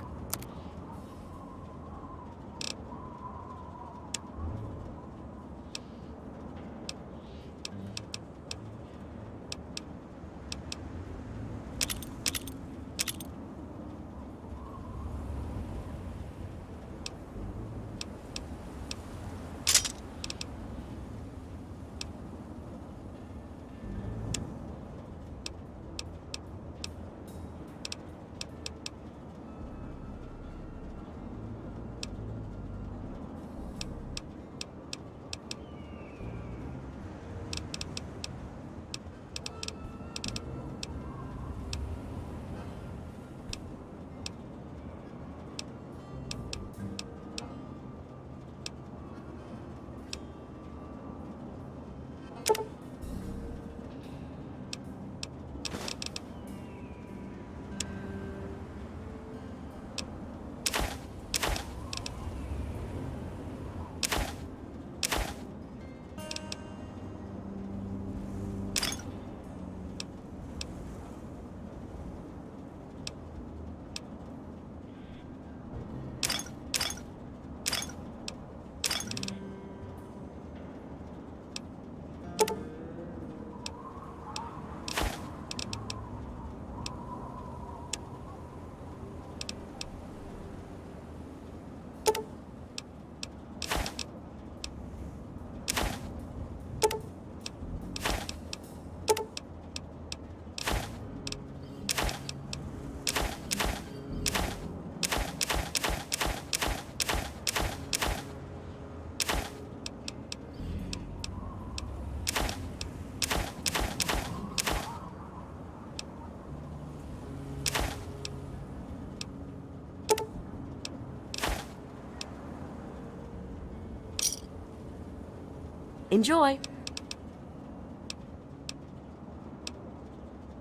Enjoy.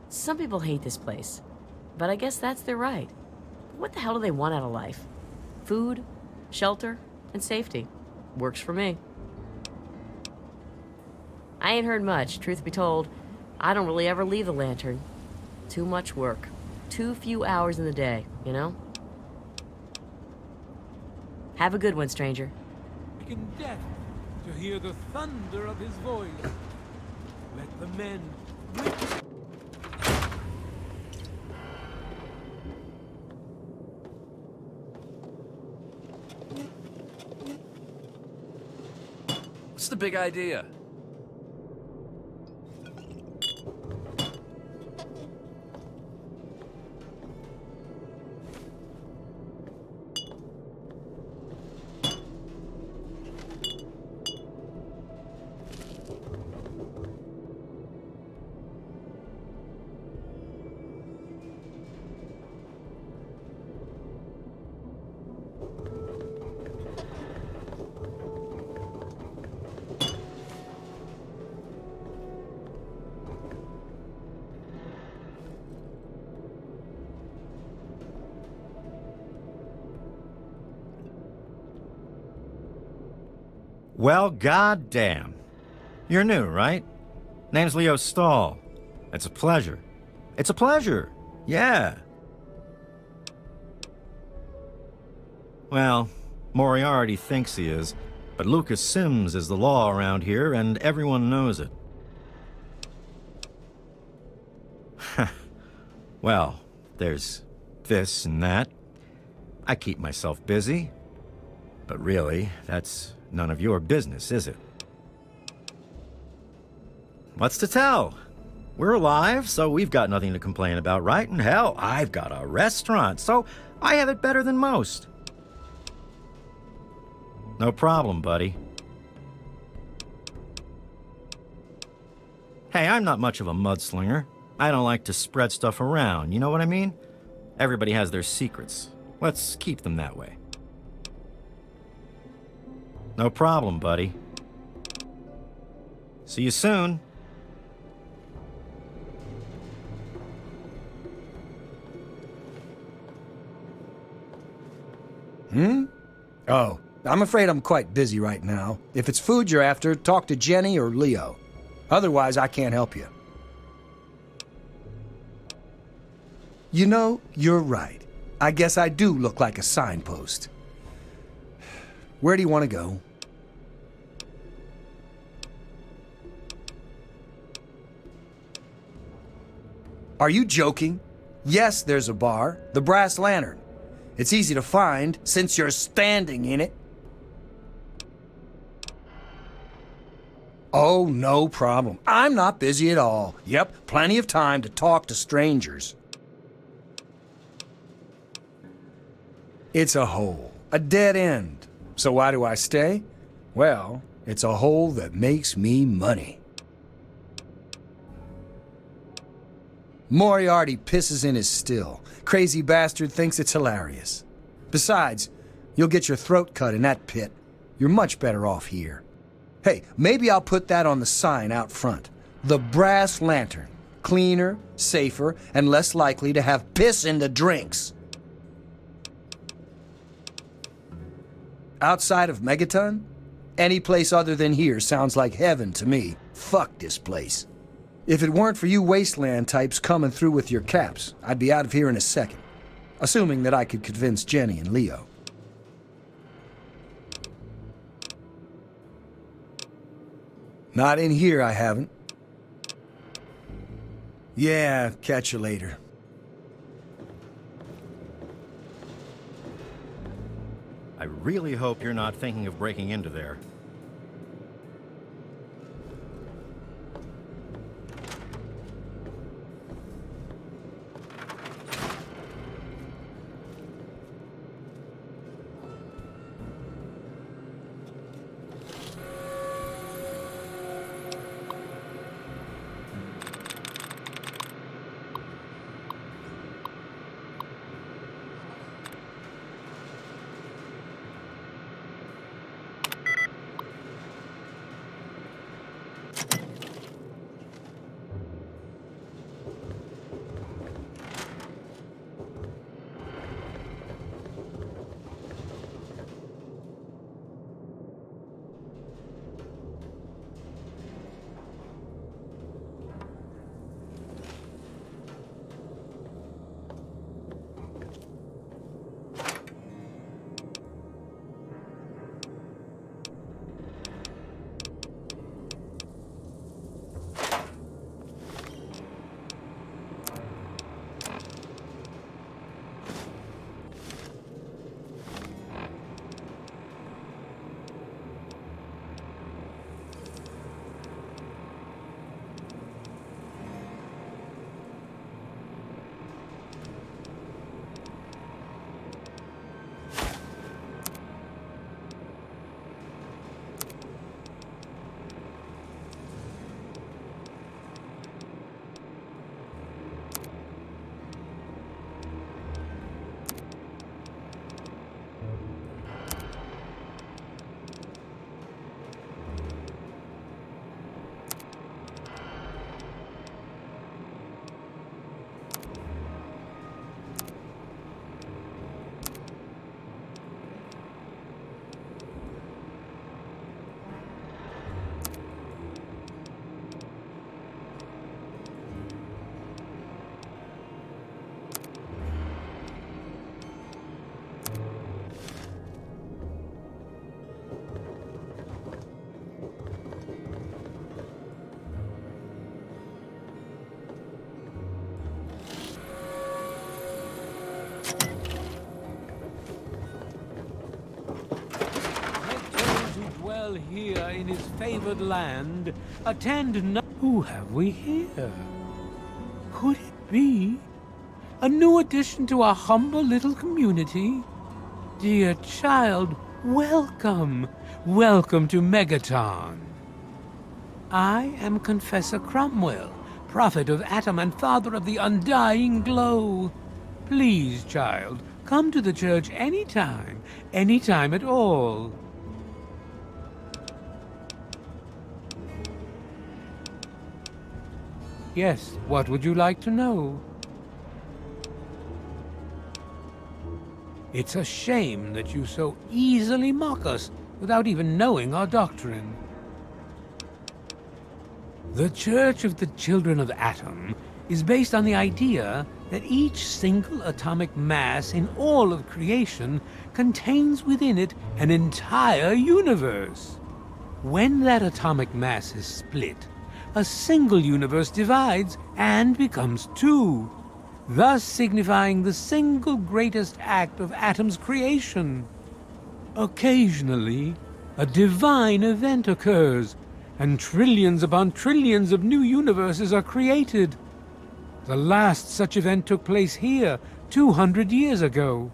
Some people hate this place, but I guess that's their right. What the hell do they want out of life? Food, shelter, and safety. Works for me. I ain't heard much, truth be told. I don't really ever leave the lantern. Too much work. Too few hours in the day, you know? Have a good one, stranger. In death to hear the thunder of his voice. Let the men whip. What's the big idea? Well, goddamn. You're new, right? Name's Leo Stahl. It's a pleasure. It's a pleasure. Yeah. Well, Moriarty thinks he is, but Lucas Sims is the law around here, and everyone knows it. Well, there's this and that. I keep myself busy. But really, that's none of your business, is it? What's to tell? We're alive, so we've got nothing to complain about, right? And hell, I've got a restaurant, so I have it better than most. No problem, buddy. Hey, I'm not much of a mudslinger. I don't like to spread stuff around, you know what I mean? Everybody has their secrets. Let's keep them that way. No problem, buddy. See you soon. Oh, I'm afraid I'm quite busy right now. If it's food you're after, talk to Jenny or Leo. Otherwise, I can't help you. You know, you're right. I guess I do look like a signpost. Where do you want to go? Are you joking? Yes, there's a bar, the Brass Lantern. It's easy to find since you're standing in it. Oh, no problem. I'm not busy at all. Yep, plenty of time to talk to strangers. It's a hole, a dead end. So why do I stay? Well, it's a hole that makes me money. Moriarty pisses in his still. Crazy bastard thinks it's hilarious. Besides, you'll get your throat cut in that pit. You're much better off here. Hey, maybe I'll put that on the sign out front. The Brass Lantern. Cleaner, safer, and less likely to have piss in the drinks. Outside of Megaton? Any place other than here sounds like heaven to me. Fuck this place. If it weren't for you wasteland types coming through with your caps, I'd be out of here in a second. Assuming that I could convince Jenny and Leo. Not in here, I haven't. Yeah, catch you later. I really hope you're not thinking of breaking into there. dwell here in his favored land, attend no— Who have we here? Could it be a new addition to our humble little community? Dear child, welcome. Welcome to Megaton. I am Confessor Cromwell, prophet of Atom and father of the undying glow. Please, child, come to the church anytime at all. Yes, what would you like to know? It's a shame that you so easily mock us without even knowing our doctrine. The Church of the Children of Atom is based on the idea that each single atomic mass in all of creation contains within it an entire universe. When that atomic mass is split, a single universe divides and becomes two, thus signifying the single greatest act of Atom's creation. Occasionally, a divine event occurs, and trillions upon trillions of new universes are created. The last such event took place here 200 years ago.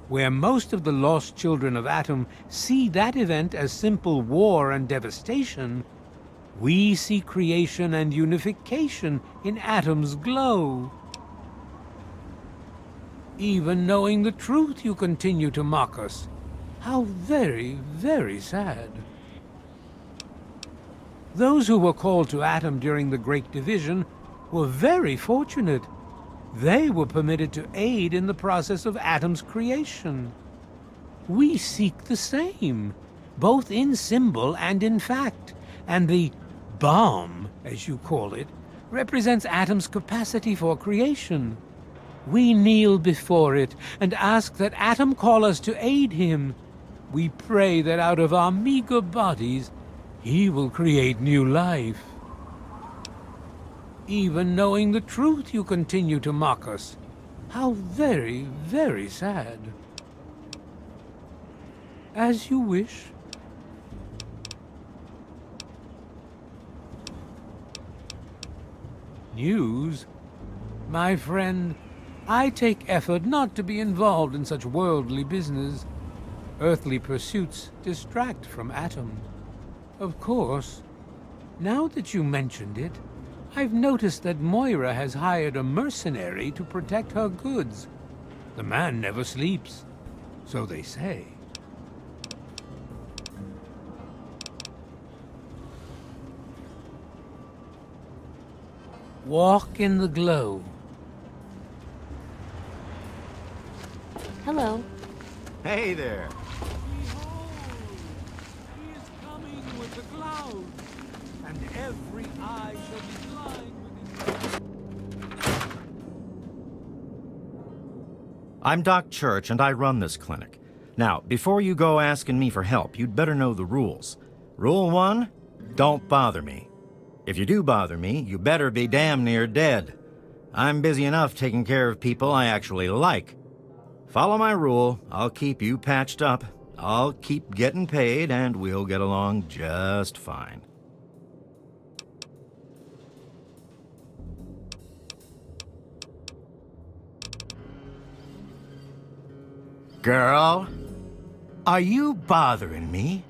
Where most of the lost children of Atom see that event as simple war and devastation, we see creation and unification in Atom's glow. Even knowing the truth, you continue to mock us. How very, very sad. Those who were called to Atom during the Great Division were very fortunate. They were permitted to aid in the process of Atom's creation. We seek the same, both in symbol and in fact, and the bomb, as you call it, represents Atom's capacity for creation. We kneel before it and ask that Atom call us to aid him. We pray that out of our meager bodies, he will create new life. Even knowing the truth, you continue to mock us. How very, very sad. As you wish. News? My friend, I take effort not to be involved in such worldly business. Earthly pursuits distract from Atom. Of course, now that you mentioned it, I've noticed that Moira has hired a mercenary to protect her goods. The man never sleeps, so they say. Walk in the glow. Hello. Hey there. He is coming with the clouds, and every eye shall be blind with his... I'm Doc Church, and I run this clinic. Now, before you go asking me for help, you'd better know the rules. Rule 1, don't bother me. If you do bother me, you better be damn near dead. I'm busy enough taking care of people I actually like. Follow my rule, I'll keep you patched up, I'll keep getting paid, and we'll get along just fine. Girl, are you bothering me?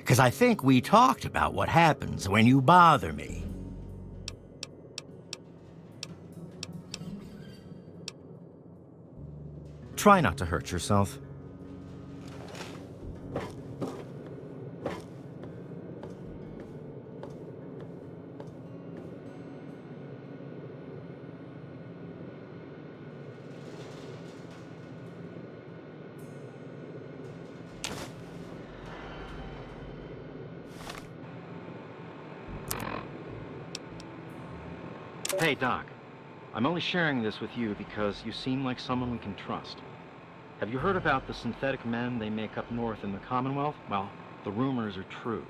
'Cause I think we talked about what happens when you bother me. Try not to hurt yourself. Hey, Doc. I'm only sharing this with you because you seem like someone we can trust. Have you heard about the synthetic men they make up north in the Commonwealth? Well, the rumors are true.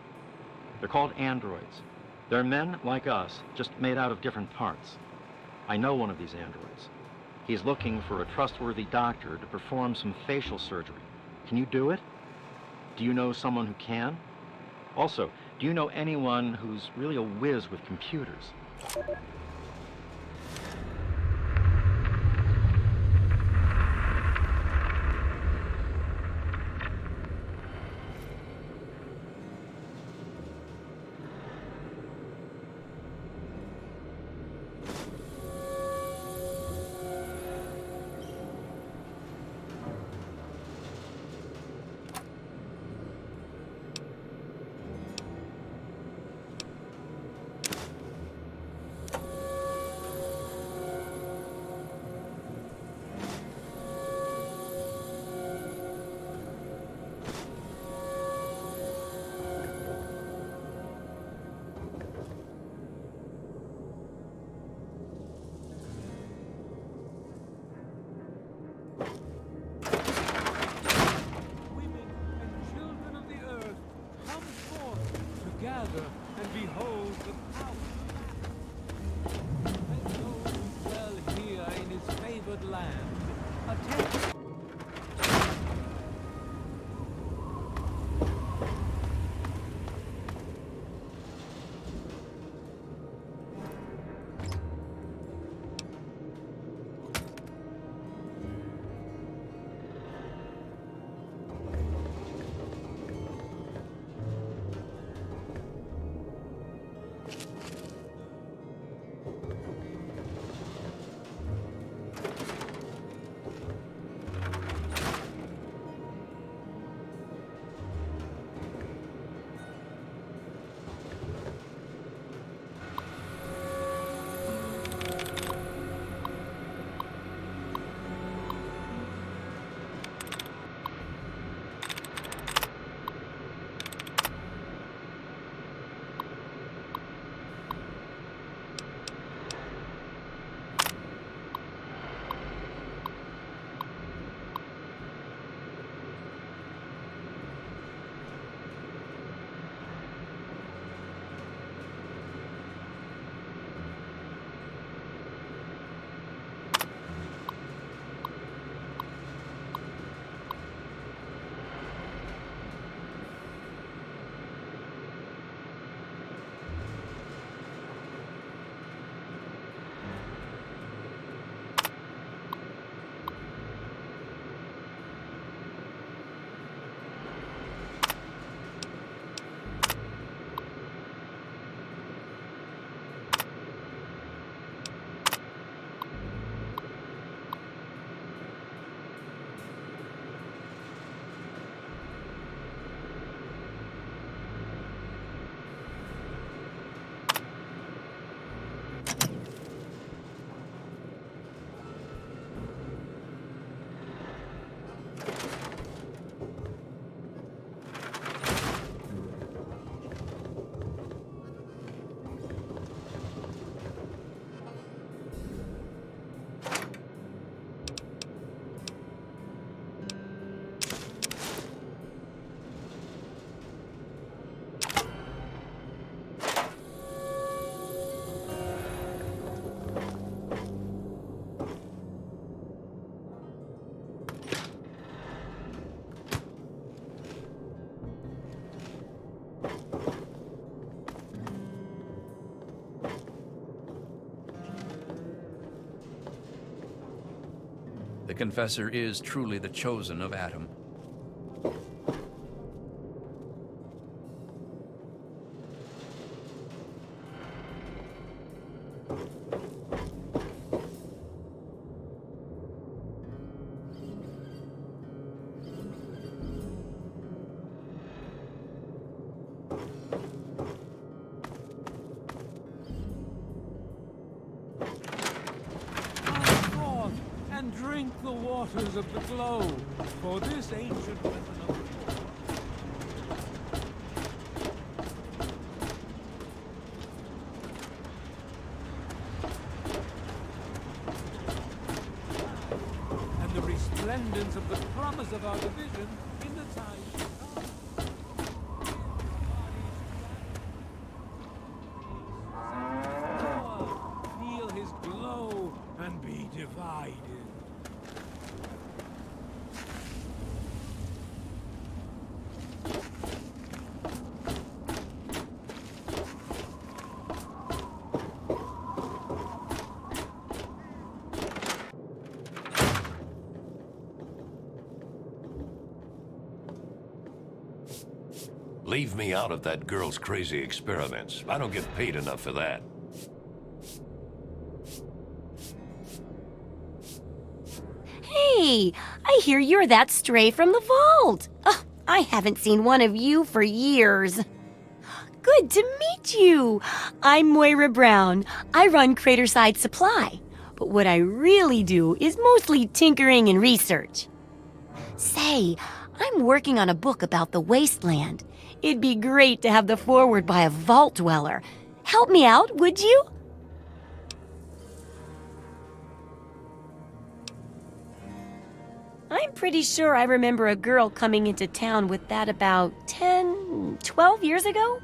They're called androids. They're men like us, just made out of different parts. I know one of these androids. He's looking for a trustworthy doctor to perform some facial surgery. Can you do it? Do you know someone who can? Also, do you know anyone who's really a whiz with computers? Gather and behold the power. Let those who dwell here in his favored land attend. The Confessor is truly the chosen of Adam. Drink the waters of the globe, for this ancient weapon of war. And the resplendence of the promise of our division in the time to come. Feel his glow and be divided. Leave me out of that girl's crazy experiments. I don't get paid enough for that. Hey, I hear you're that stray from the vault. Oh, I haven't seen one of you for years. Good to meet you. I'm Moira Brown. I run Craterside Supply. But what I really do is mostly tinkering and research. Say, I'm working on a book about the wasteland. It'd be great to have the foreword by a vault dweller. Help me out, would you? I'm pretty sure I remember a girl coming into town with that about 10, 12 years ago.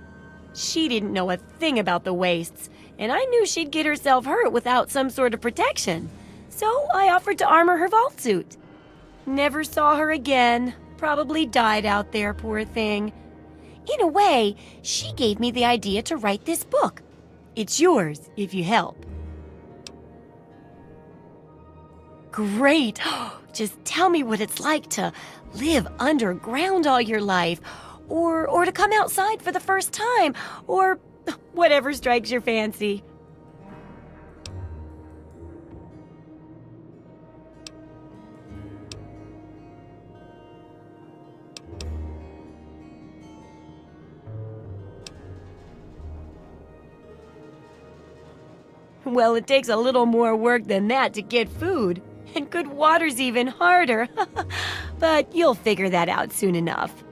She didn't know a thing about the wastes, and I knew she'd get herself hurt without some sort of protection. So I offered to armor her vault suit. Never saw her again. Probably died out there, poor thing. In a way, she gave me the idea to write this book. It's yours if you help. Great! Just tell me what it's like to live underground all your life, or to come outside for the first time, or whatever strikes your fancy. Well, it takes a little more work than that to get food. And good water's even harder. But you'll figure that out soon enough.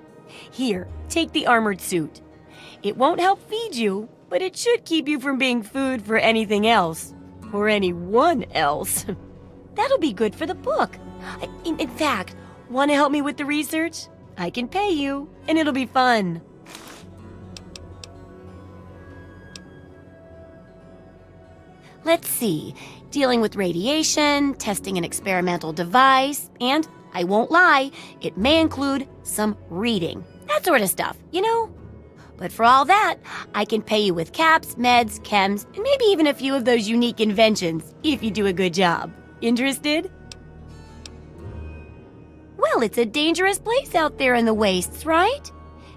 Here, take the armored suit. It won't help feed you, but it should keep you from being food for anything else. Or anyone else. That'll be good for the book. In fact, want to help me with the research? I can pay you, and it'll be fun. Let's see. Dealing with radiation, testing an experimental device, and, I won't lie, it may include some reading. That sort of stuff, you know? But for all that, I can pay you with caps, meds, chems, and maybe even a few of those unique inventions, if you do a good job. Interested? Well, it's a dangerous place out there in the wastes, right?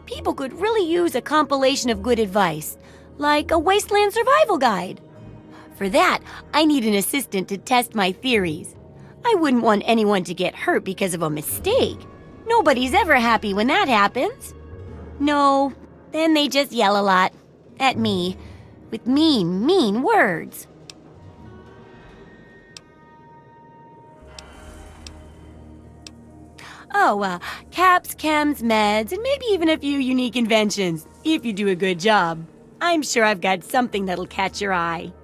People could really use a compilation of good advice, like a wasteland survival guide. For that, I need an assistant to test my theories. I wouldn't want anyone to get hurt because of a mistake. Nobody's ever happy when that happens. No, then they just yell a lot. At me. With mean, mean words. Oh, caps, chems, meds, and maybe even a few unique inventions, if you do a good job. I'm sure I've got something that'll catch your eye.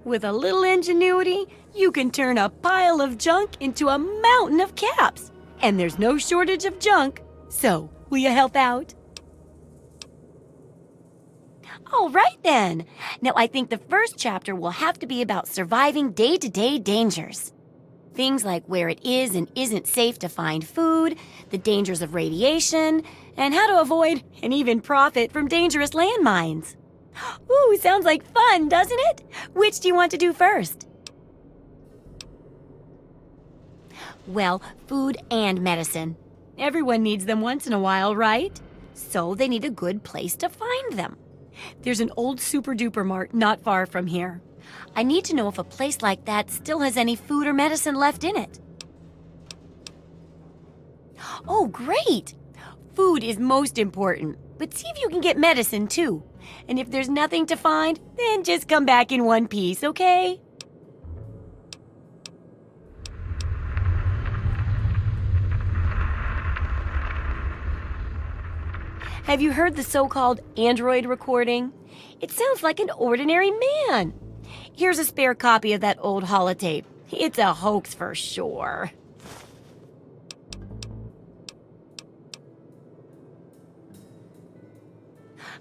With a little ingenuity, you can turn a pile of junk into a mountain of caps. And there's no shortage of junk. So, will you help out? All right then. Now I think the first chapter will have to be about surviving day-to-day dangers. Things like where it is and isn't safe to find food, the dangers of radiation, and how to avoid and even profit from dangerous landmines. Ooh, sounds like fun, doesn't it? Which do you want to do first? Well, food and medicine. Everyone needs them once in a while, right? So they need a good place to find them. There's an old super-duper mart not far from here. I need to know if a place like that still has any food or medicine left in it. Oh, great! Food is most important, but see if you can get medicine too. And if there's nothing to find, then just come back in one piece, okay? Have you heard the so-called android recording? It sounds like an ordinary man. Here's a spare copy of that old holotape. It's a hoax for sure.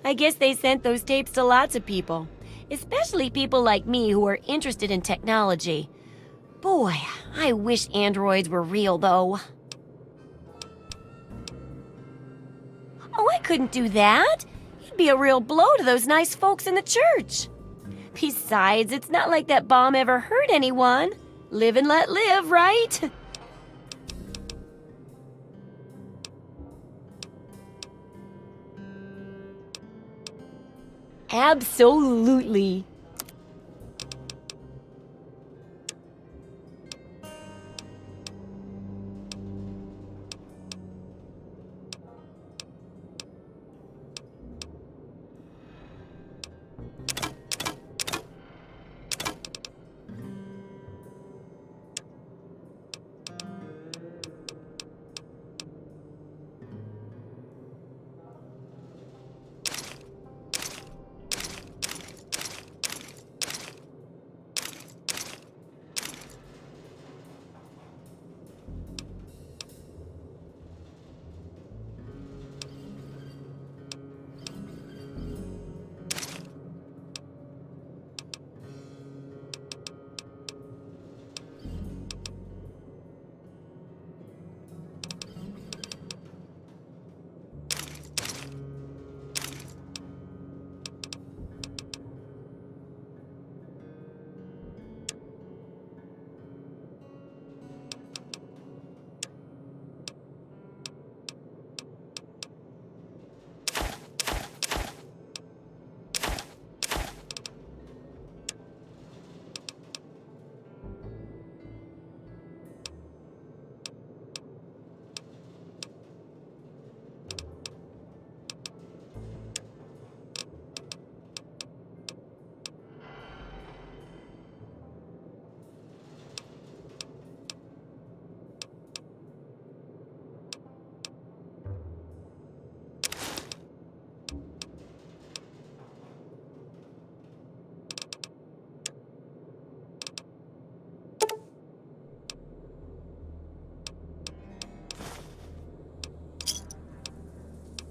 I guess they sent those tapes to lots of people, especially people like me who are interested in technology. Boy, I wish androids were real, though. Oh, I couldn't do that. It'd be a real blow to those nice folks in the church. Besides, it's not like that bomb ever hurt anyone. Live and let live, right? Absolutely.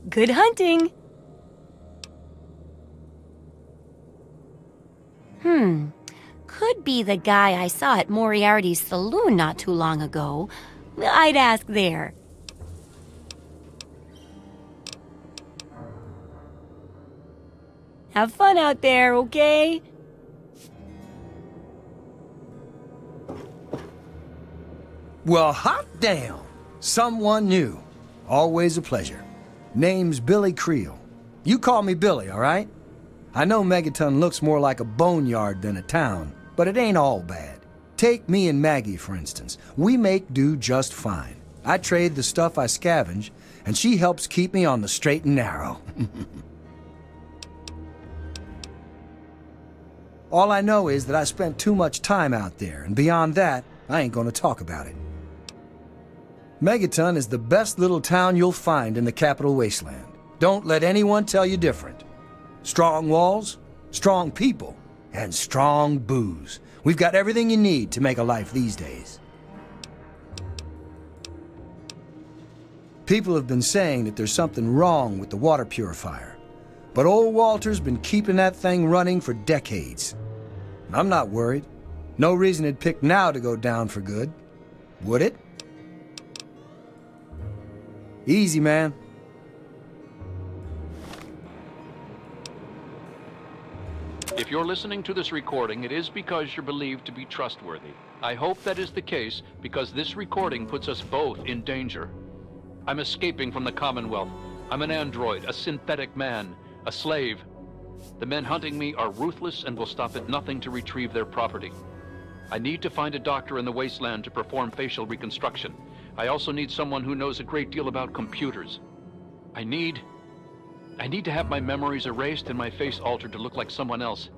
Good hunting. Could be the guy I saw at Moriarty's saloon not too long ago. I'd ask there. Have fun out there, okay? Well, hot damn! Someone new. Always a pleasure. Name's Billy Creel. You call me Billy, all right? I know Megaton looks more like a boneyard than a town, but it ain't all bad. Take me and Maggie, for instance. We make do just fine. I trade the stuff I scavenge, and she helps keep me on the straight and narrow. All I know is that I spent too much time out there, and beyond that, I ain't gonna talk about it. Megaton is the best little town you'll find in the Capital Wasteland. Don't let anyone tell you different. Strong walls, strong people, and strong booze. We've got everything you need to make a life these days. People have been saying that there's something wrong with the water purifier, but old Walter's been keeping that thing running for decades. I'm not worried. No reason it'd pick now to go down for good, would it? Easy, man. If you're listening to this recording, it is because you're believed to be trustworthy. I hope that is the case because this recording puts us both in danger. I'm escaping from the Commonwealth. I'm an android, a synthetic man, a slave. The men hunting me are ruthless and will stop at nothing to retrieve their property. I need to find a doctor in the wasteland to perform facial reconstruction. I also need someone who knows a great deal about computers. I need to have my memories erased and my face altered to look like someone else.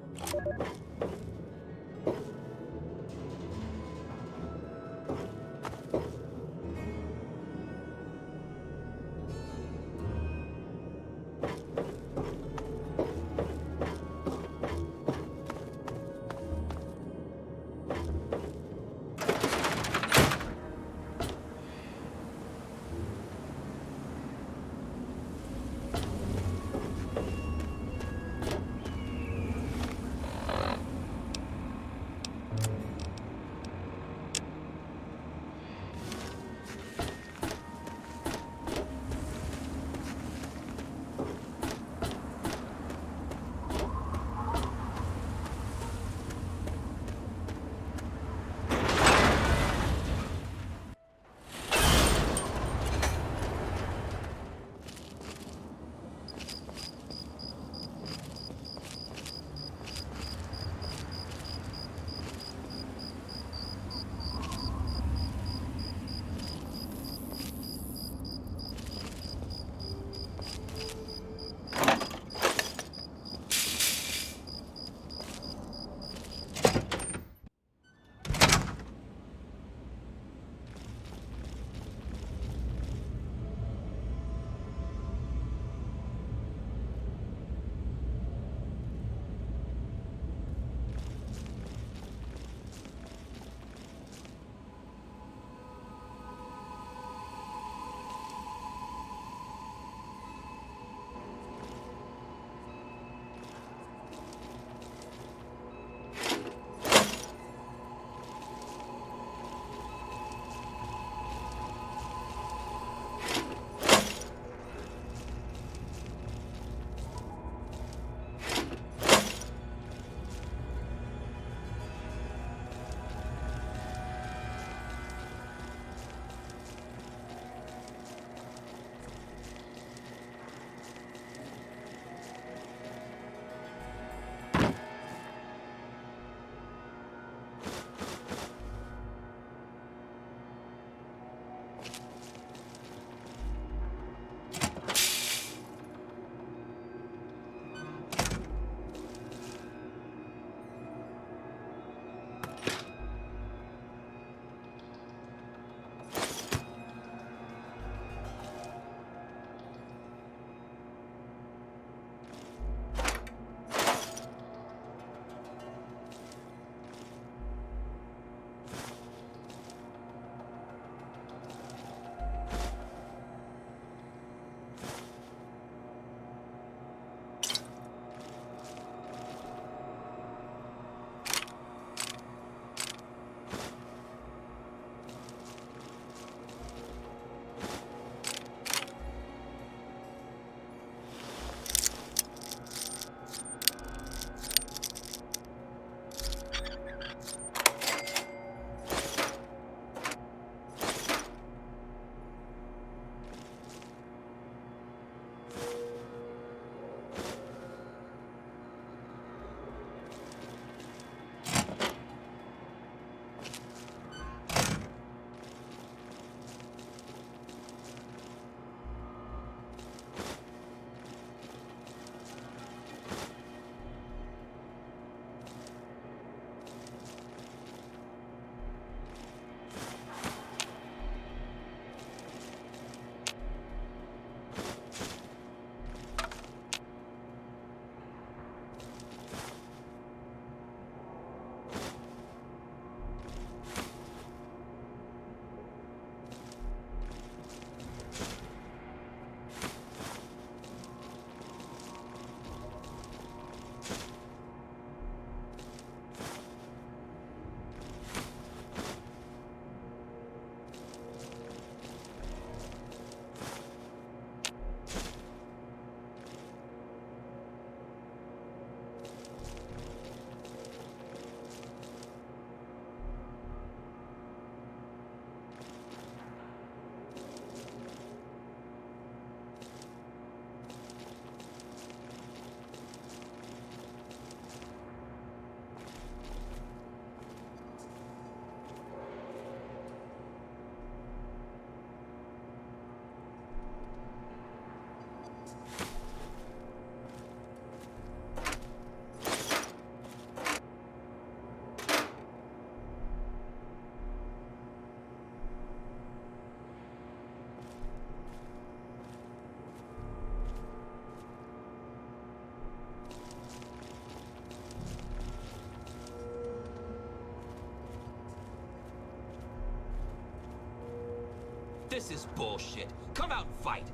This is bullshit. Come out and fight.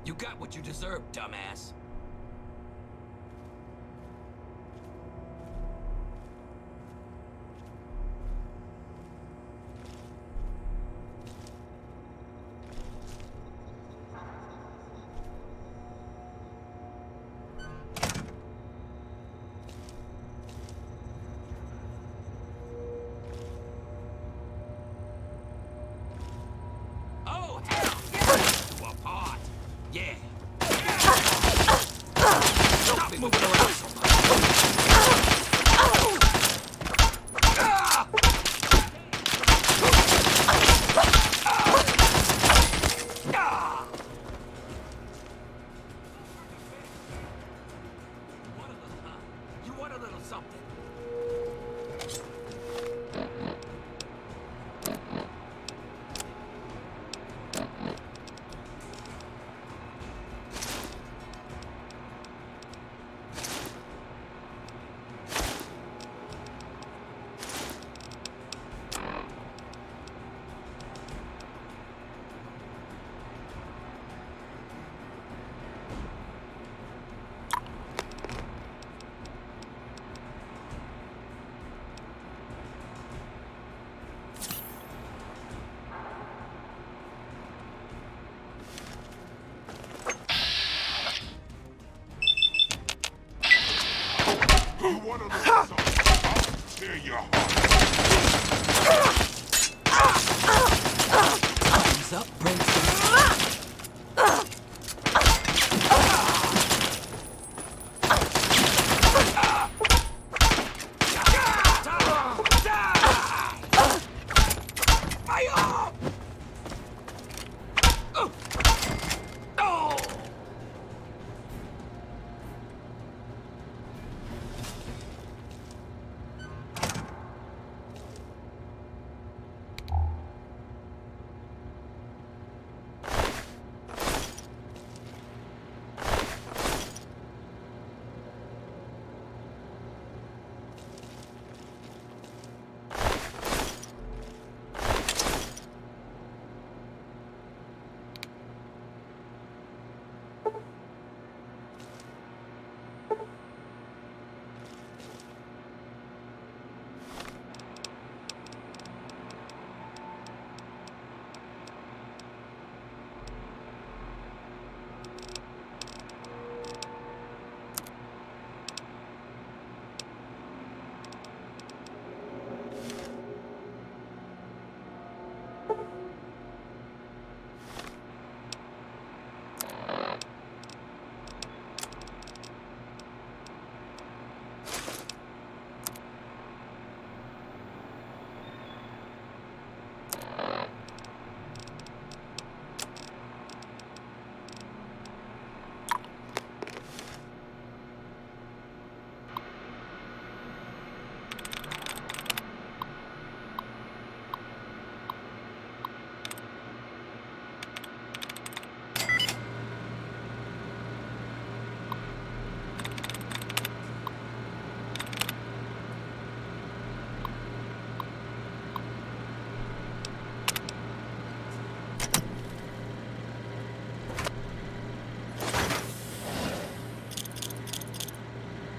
You got what you deserve, dumbass.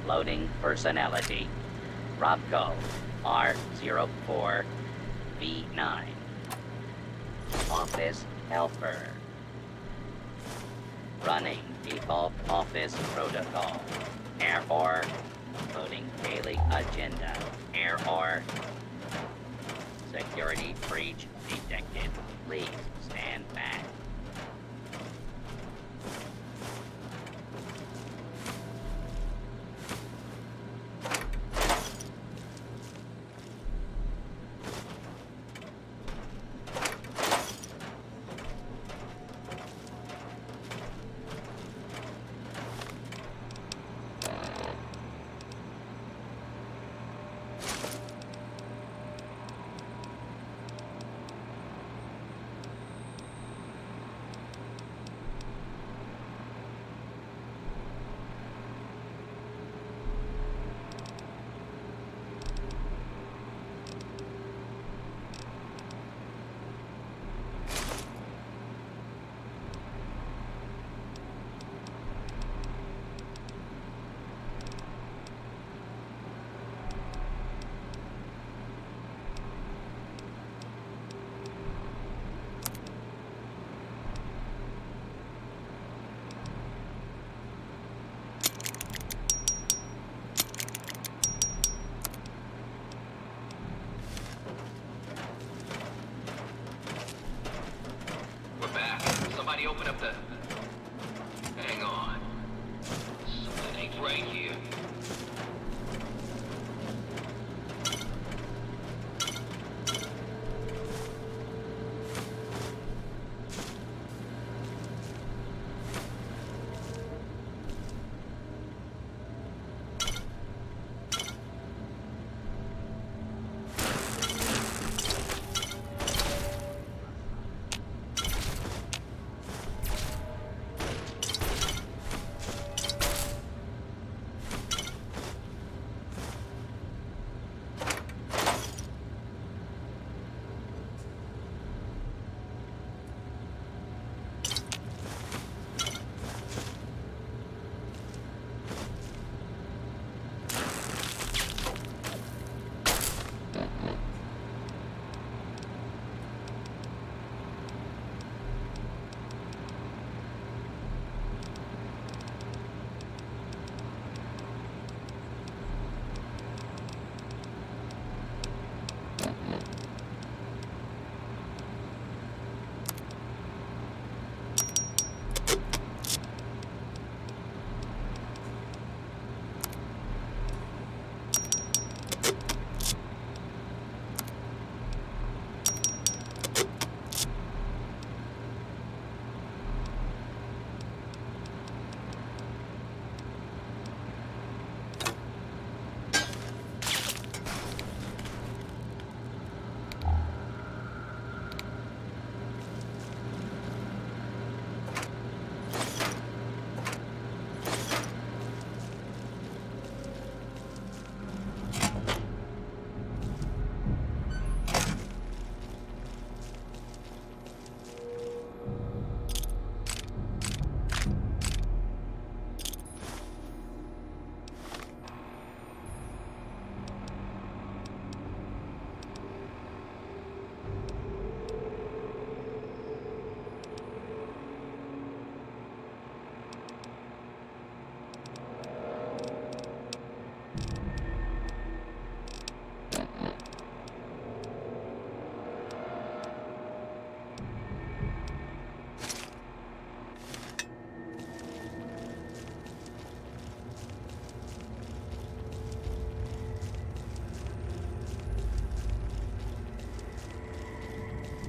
Loading personality. Robco R04V9. Office helper. Running default office protocol. Error. Loading daily agenda. Error. Security breach detected. Please stand back.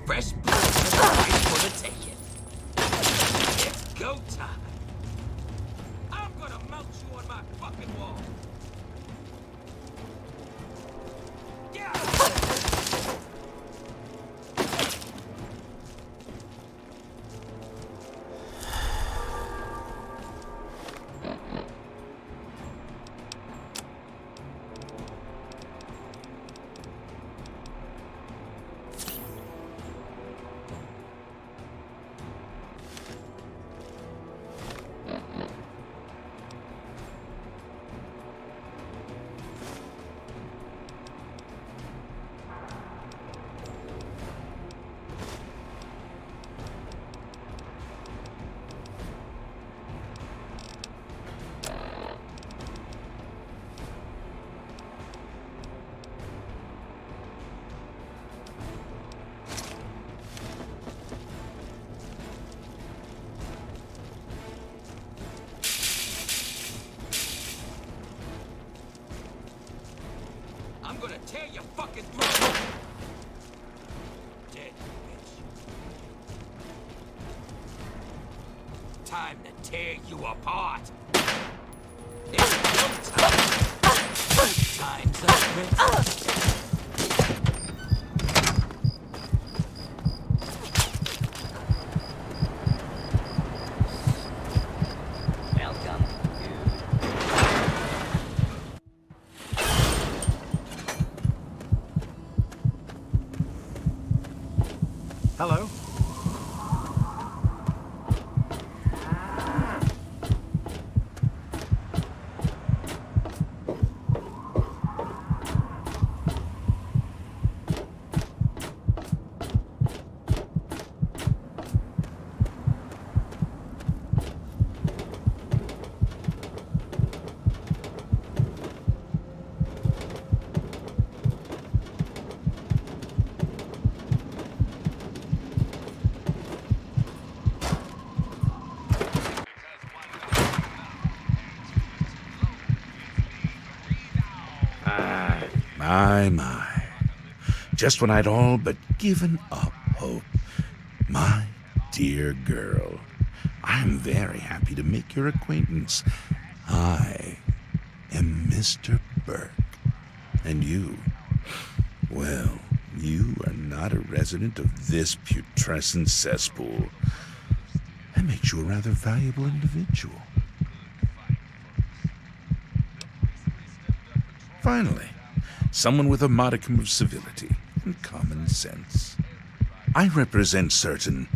Fresh blood right for the taking. It's go time. I'm gonna mount you on my fucking wall. I'm gonna tear your fucking throat. Dead, bitch. Time to tear you apart. It's no time. Time's up, bitch. Welcome. Hello. My. Just when I'd all but given up hope. My dear girl, I'm very happy to make your acquaintance. I am Mr. Burke. And you, well, you are not a resident of this putrescent cesspool. That makes you a rather valuable individual. Finally, someone with a modicum of civility and common sense. I represent certain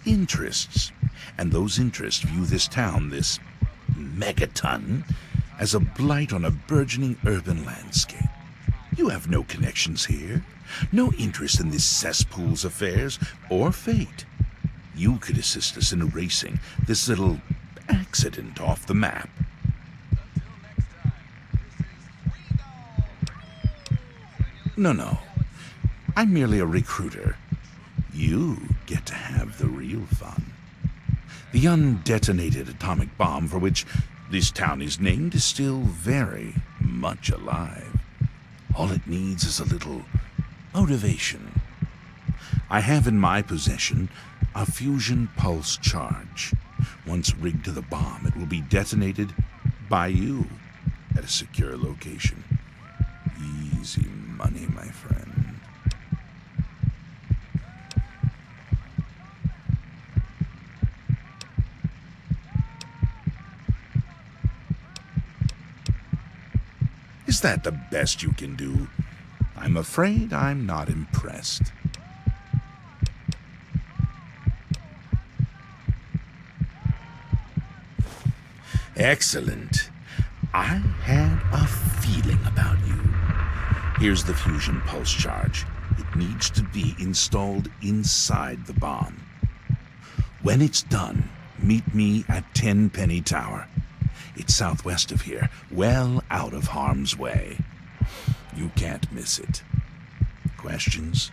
interests, and those interests view this town, this megaton, as a blight on a burgeoning urban landscape. You have no connections here, no interest in this cesspool's affairs or fate. You could assist us in erasing this little accident off the map. No. I'm merely a recruiter. You get to have the real fun. The undetonated atomic bomb for which this town is named is still very much alive. All it needs is a little motivation. I have in my possession a fusion pulse charge. Once rigged to the bomb, it will be detonated by you at a secure location. Easy money, my friend. Is that the best you can do? I'm afraid I'm not impressed. Excellent. I had a feeling about you. Here's the fusion pulse charge. It needs to be installed inside the bomb. When it's done, meet me at Tenpenny Tower. It's southwest of here, well out of harm's way. You can't miss it. Questions?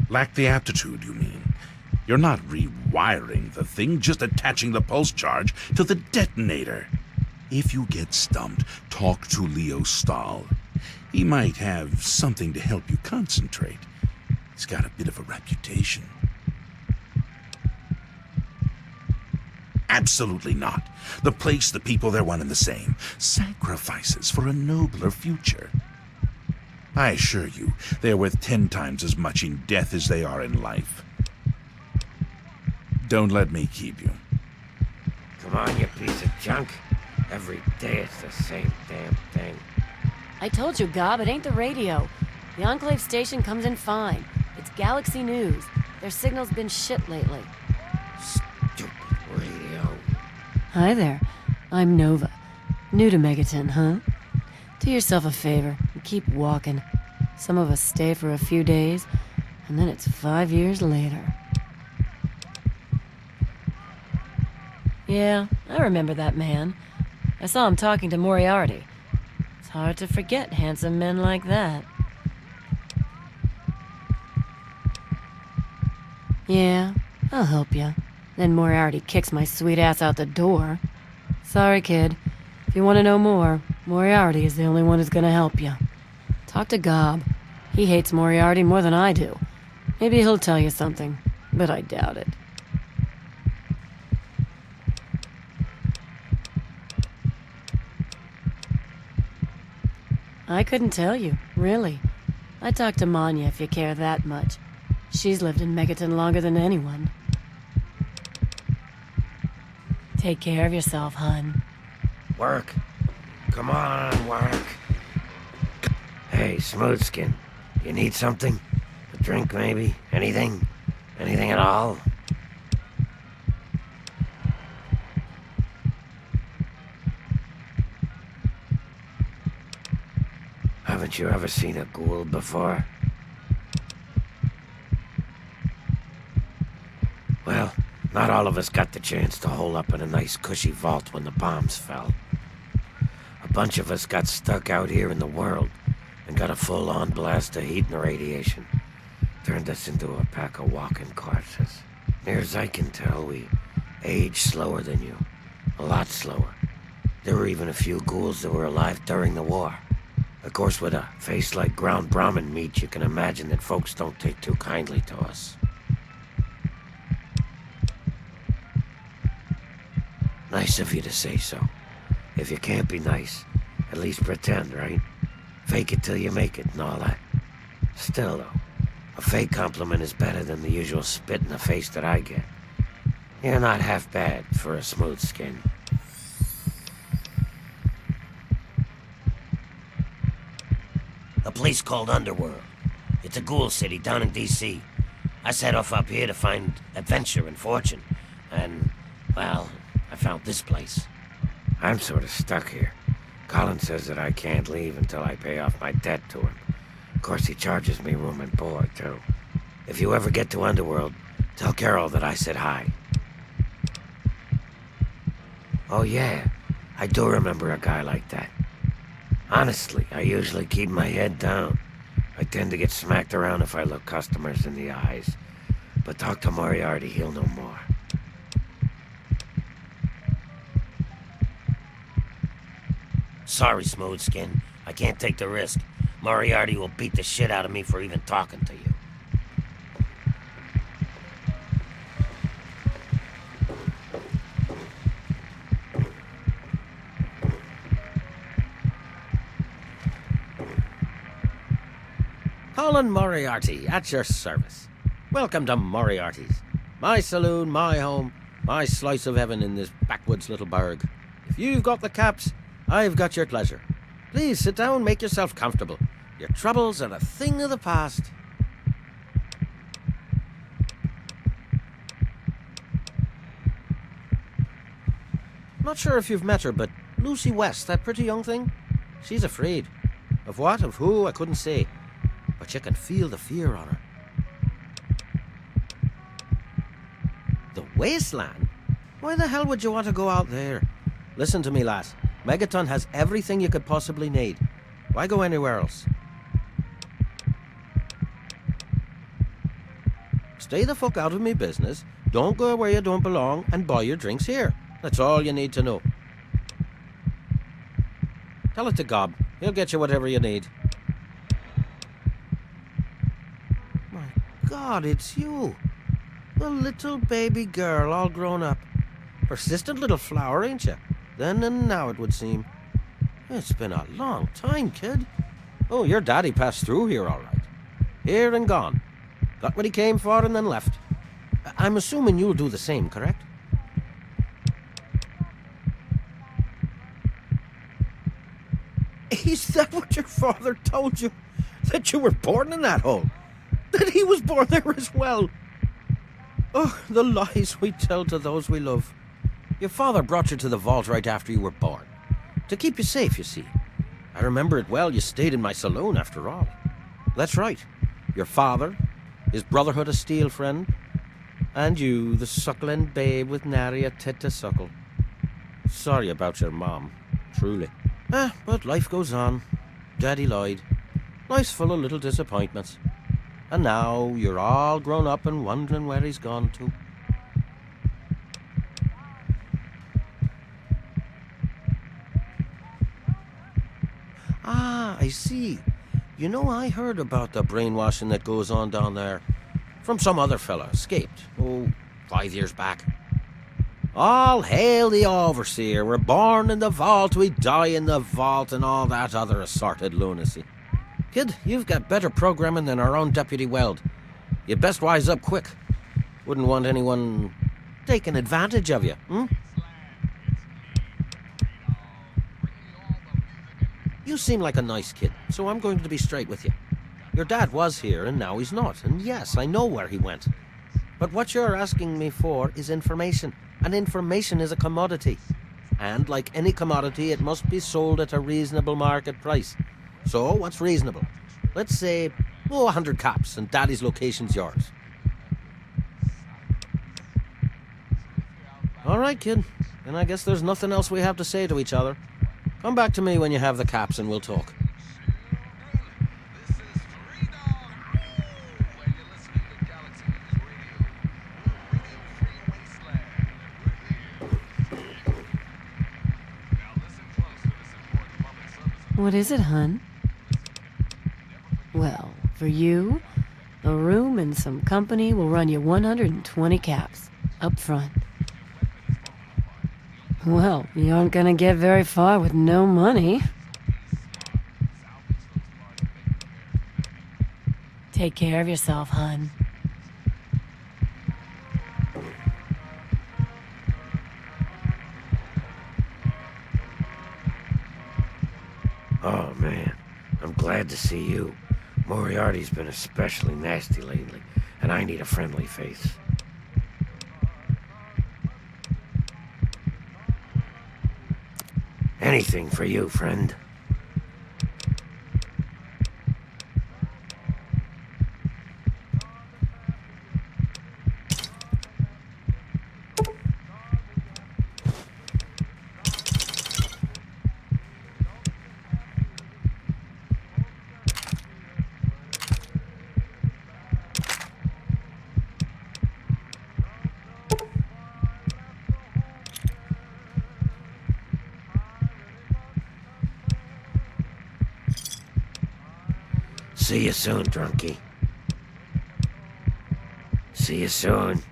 Lack the aptitude, you mean? You're not rewiring the thing, just attaching the pulse charge to the detonator. If you get stumped, talk to Leo Stahl. He might have something to help you concentrate. He's got a bit of a reputation. Absolutely not. The place, the people, they're one and the same. Sacrifices for a nobler future. I assure you, they're worth 10 times as much in death as they are in life. Don't let me keep you. Come on, you piece of junk. Every day it's the same damn thing. I told you, Gob, it ain't the radio. The Enclave station comes in fine. It's Galaxy News. Their signal's been shit lately. Stupid radio. Hi there. I'm Nova. New to Megaton, huh? Do yourself a favor and keep walking. Some of us stay for a few days, and then it's 5 years later. Yeah, I remember that man. I saw him talking to Moriarty. It's hard to forget handsome men like that. Yeah, I'll help you. Then Moriarty kicks my sweet ass out the door. Sorry, kid. If you want to know more, Moriarty is the only one who's gonna help you. Talk to Gob. He hates Moriarty more than I do. Maybe he'll tell you something, but I doubt it. I couldn't tell you, really. I'd talk to Manya if you care that much. She's lived in Megaton longer than anyone. Take care of yourself, hun. Work. Come on, work. Hey, Smoothskin. You need something? A drink, maybe? Anything? Anything at all? Haven't you ever seen a ghoul before? Well, not all of us got the chance to hole up in a nice cushy vault when the bombs fell. A bunch of us got stuck out here in the world and got a full-on blast of heat and radiation. Turned us into a pack of walking corpses. Near as I can tell, we age slower than you. A lot slower. There were even a few ghouls that were alive during the war. Of course, with a face like ground Brahmin meat, you can imagine that folks don't take too kindly to us. Nice of you to say so. If you can't be nice, at least pretend, right? Fake it till you make it and all that. Still, though, a fake compliment is better than the usual spit in the face that I get. You're not half bad for a smooth skin. A place called Underworld. It's a ghoul city down in D.C. I set off up here to find adventure and fortune. And, well, I found this place. I'm sort of stuck here. Colin says that I can't leave until I pay off my debt to him. Of course, he charges me room and board, too. If you ever get to Underworld, tell Carol that I said hi. Oh, yeah. I do remember a guy like that. Honestly, I usually keep my head down. I tend to get smacked around if I look customers in the eyes. But talk to Moriarty, he'll know more. Sorry, Smoothskin. I can't take the risk. Moriarty will beat the shit out of me for even talking to you. Colin Moriarty, at your service. Welcome to Moriarty's. My saloon, my home, my slice of heaven in this backwoods little burg. If you've got the caps, I've got your pleasure. Please sit down, make yourself comfortable. Your troubles are a thing of the past. Not sure if you've met her, but Lucy West, that pretty young thing, she's afraid. Of what, of who, I couldn't say. But you can feel the fear on her. The wasteland? Why the hell would you want to go out there? Listen to me, lass. Megaton has everything you could possibly need. Why go anywhere else? Stay the fuck out of me business, don't go where you don't belong, and buy your drinks here. That's all you need to know. Tell it to Gob. He'll get you whatever you need. My God, it's you. The little baby girl all grown up. Persistent little flower, ain't you? Then and now, it would seem. It's been a long time, kid. Oh, your daddy passed through here all right. Here and gone. Got what he came for and then left. I'm assuming you'll do the same, correct? Is that what your father told you? That you were born in that hole? That he was born there as well? Oh, the lies we tell to those we love. Your father brought you to the vault right after you were born. To keep you safe, you see. I remember it well, you stayed in my saloon after all. That's right. Your father, his Brotherhood of Steel friend, and you, the suckling babe with nary a tit to suckle. Sorry about your mom, truly. But life goes on. Daddy lied. Life's full of little disappointments. And now you're all grown up and wondering where he's gone to. Ah, I see. You know, I heard about the brainwashing that goes on down there. From some other fella, escaped. 5 years back. All hail the overseer. We're born in the vault, we die in the vault, and all that other assorted lunacy. Kid, you've got better programming than our own Deputy Weld. You'd best wise up quick. Wouldn't want anyone taking advantage of you, You seem like a nice kid, so I'm going to be straight with you. Your dad was here, and now he's not, and yes, I know where he went. But what you're asking me for is information, and information is a commodity. And like any commodity, it must be sold at a reasonable market price. So, what's reasonable? Let's say, 100 caps, and Daddy's location's yours. All right, kid. Then I guess there's nothing else we have to say to each other. Come back to me when you have the caps and we'll talk. What is it, hun? Well, for you, a room and some company will run you 120 caps, up front. Well, you aren't gonna get very far with no money. Take care of yourself, hun. Oh, man. I'm glad to see you. Moriarty's been especially nasty lately, and I need a friendly face. Anything for you, friend. See you soon, drunkie. See you soon.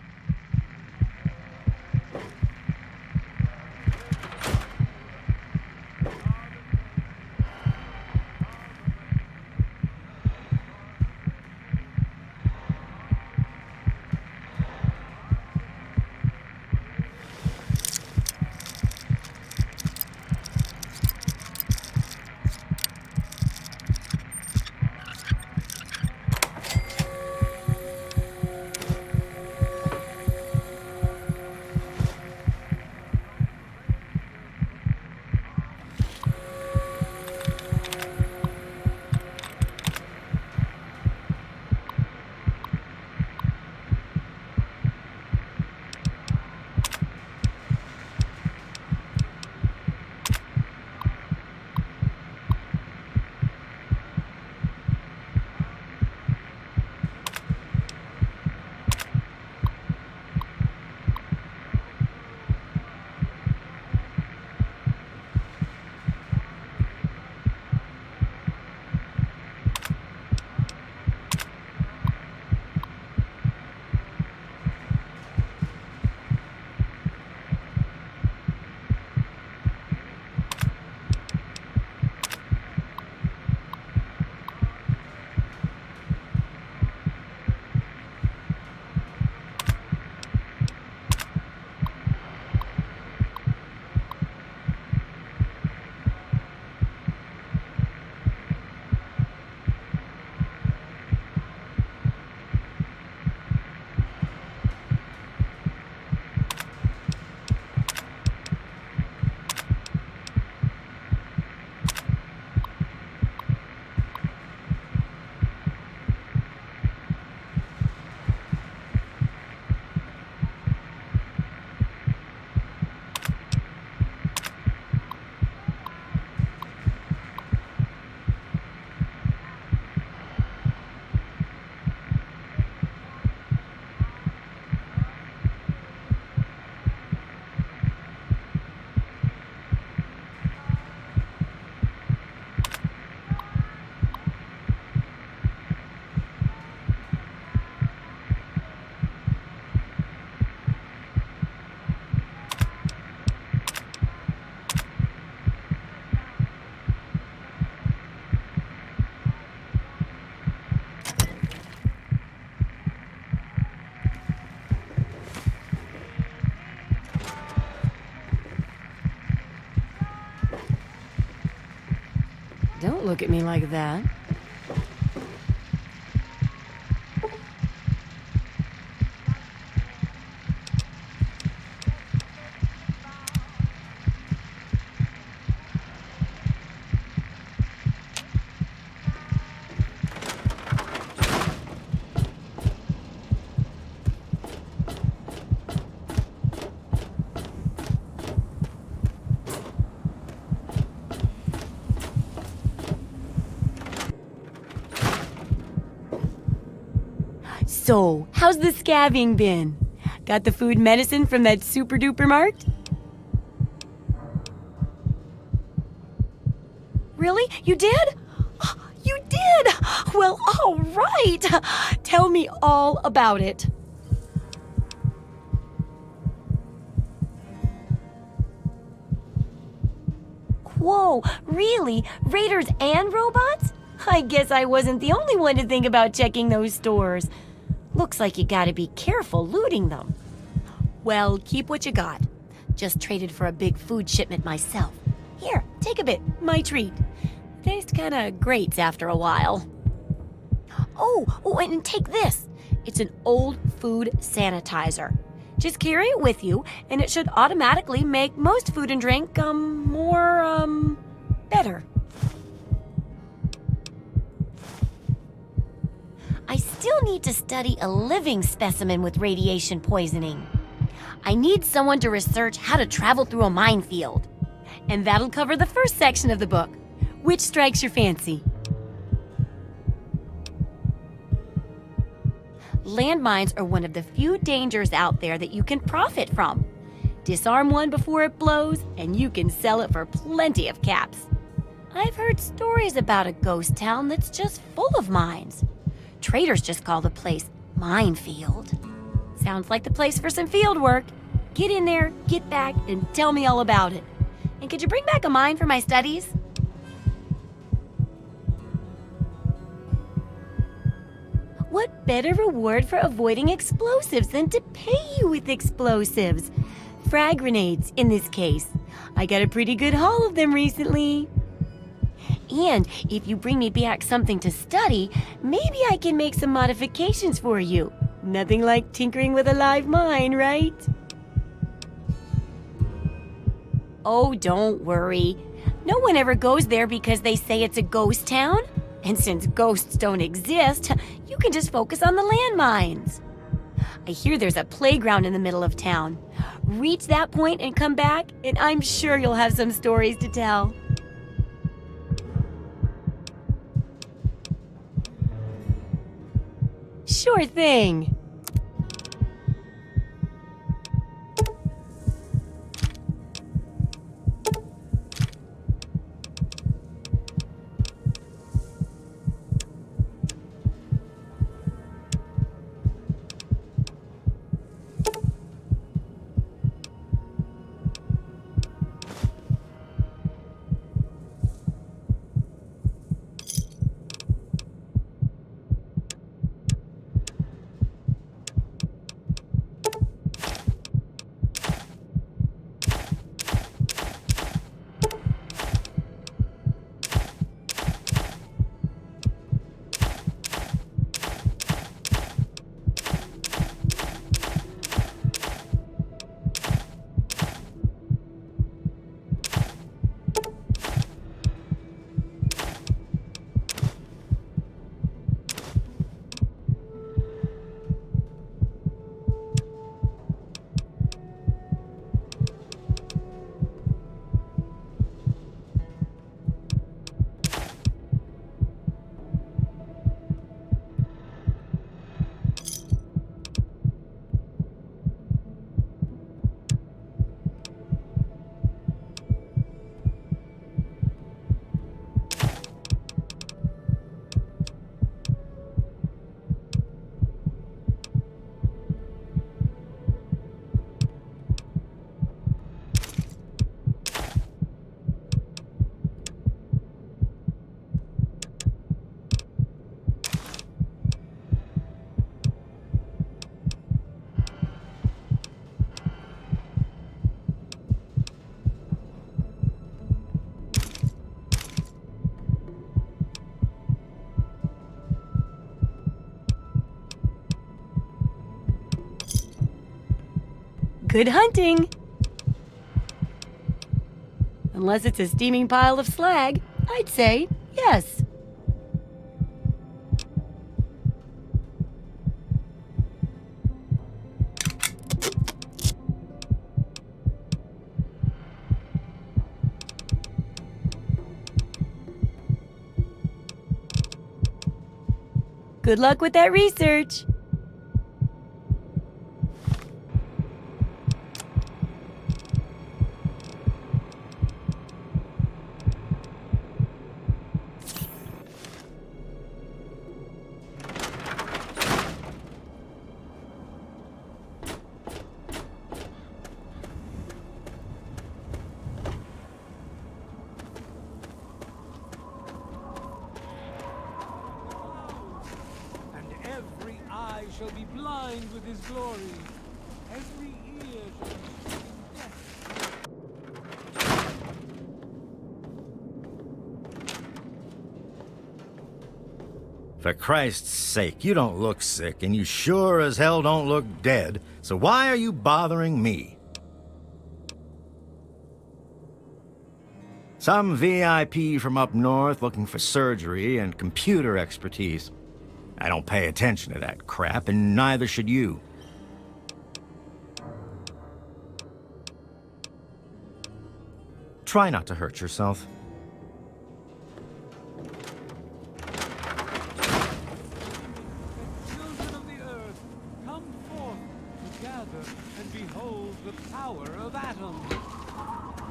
Don't look at me like that. So, how's the scabbing been? Got the food medicine from that super duper mart? Really? You did? You did! Well, all right. Tell me all about it. Whoa, really? Raiders and robots? I guess I wasn't the only one to think about checking those stores. Looks like you gotta be careful looting them. Well, keep what you got. Just traded for a big food shipment myself. Here, take a bit, my treat. Tastes kinda grates after a while. Oh, and take this. It's an old food sanitizer. Just carry it with you, and it should automatically make most food and drink, better. I still need to study a living specimen with radiation poisoning. I need someone to research how to travel through a minefield. And that'll cover the first section of the book. Which strikes your fancy? Landmines are one of the few dangers out there that you can profit from. Disarm one before it blows, and you can sell it for plenty of caps. I've heard stories about a ghost town that's just full of mines. Traders just call the place Minefield. Sounds like the place for some field work. Get in there, get back, and tell me all about it. And could you bring back a mine for my studies? What better reward for avoiding explosives than to pay you with explosives? Frag grenades, in this case. I got a pretty good haul of them recently. And if you bring me back something to study, maybe I can make some modifications for you. Nothing like tinkering with a live mine, right? Oh, don't worry. No one ever goes there because they say it's a ghost town. And since ghosts don't exist, you can just focus on the landmines. I hear there's a playground in the middle of town. Reach that point and come back, and I'm sure you'll have some stories to tell. Sure thing. Good hunting! Unless it's a steaming pile of slag, I'd say yes. Good luck with that research. Every eye shall be blind with his glory. Every ear shall be deaf. For Christ's sake, you don't look sick, and you sure as hell don't look dead, so why are you bothering me? Some VIP from up north looking for surgery and computer expertise. I don't pay attention to that crap, and neither should you. Try not to hurt yourself. Children of the earth, come forth to gather and behold the power of atoms.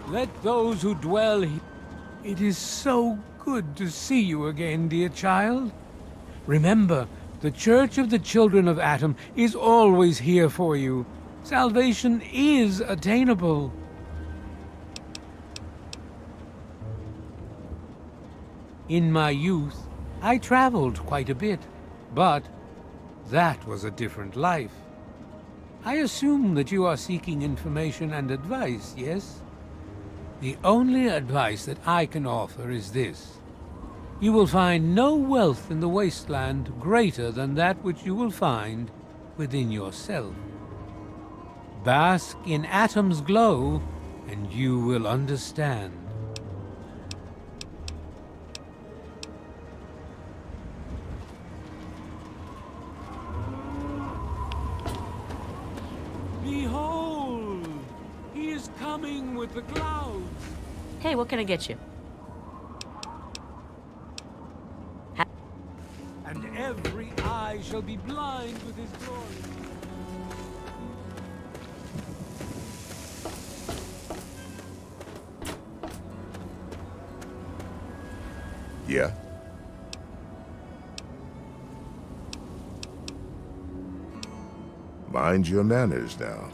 Let those who dwell here... It is so good to see you again, dear child. Remember, the Church of the Children of Atom is always here for you. Salvation is attainable. In my youth, I traveled quite a bit, but that was a different life. I assume that you are seeking information and advice, yes? The only advice that I can offer is this. You will find no wealth in the wasteland greater than that which you will find within yourself. Bask in Atom's glow, and you will understand. Behold! He is coming with the clouds! Hey, what can I get you? And every eye shall be blind with his glory. Yeah? Mind your manners now.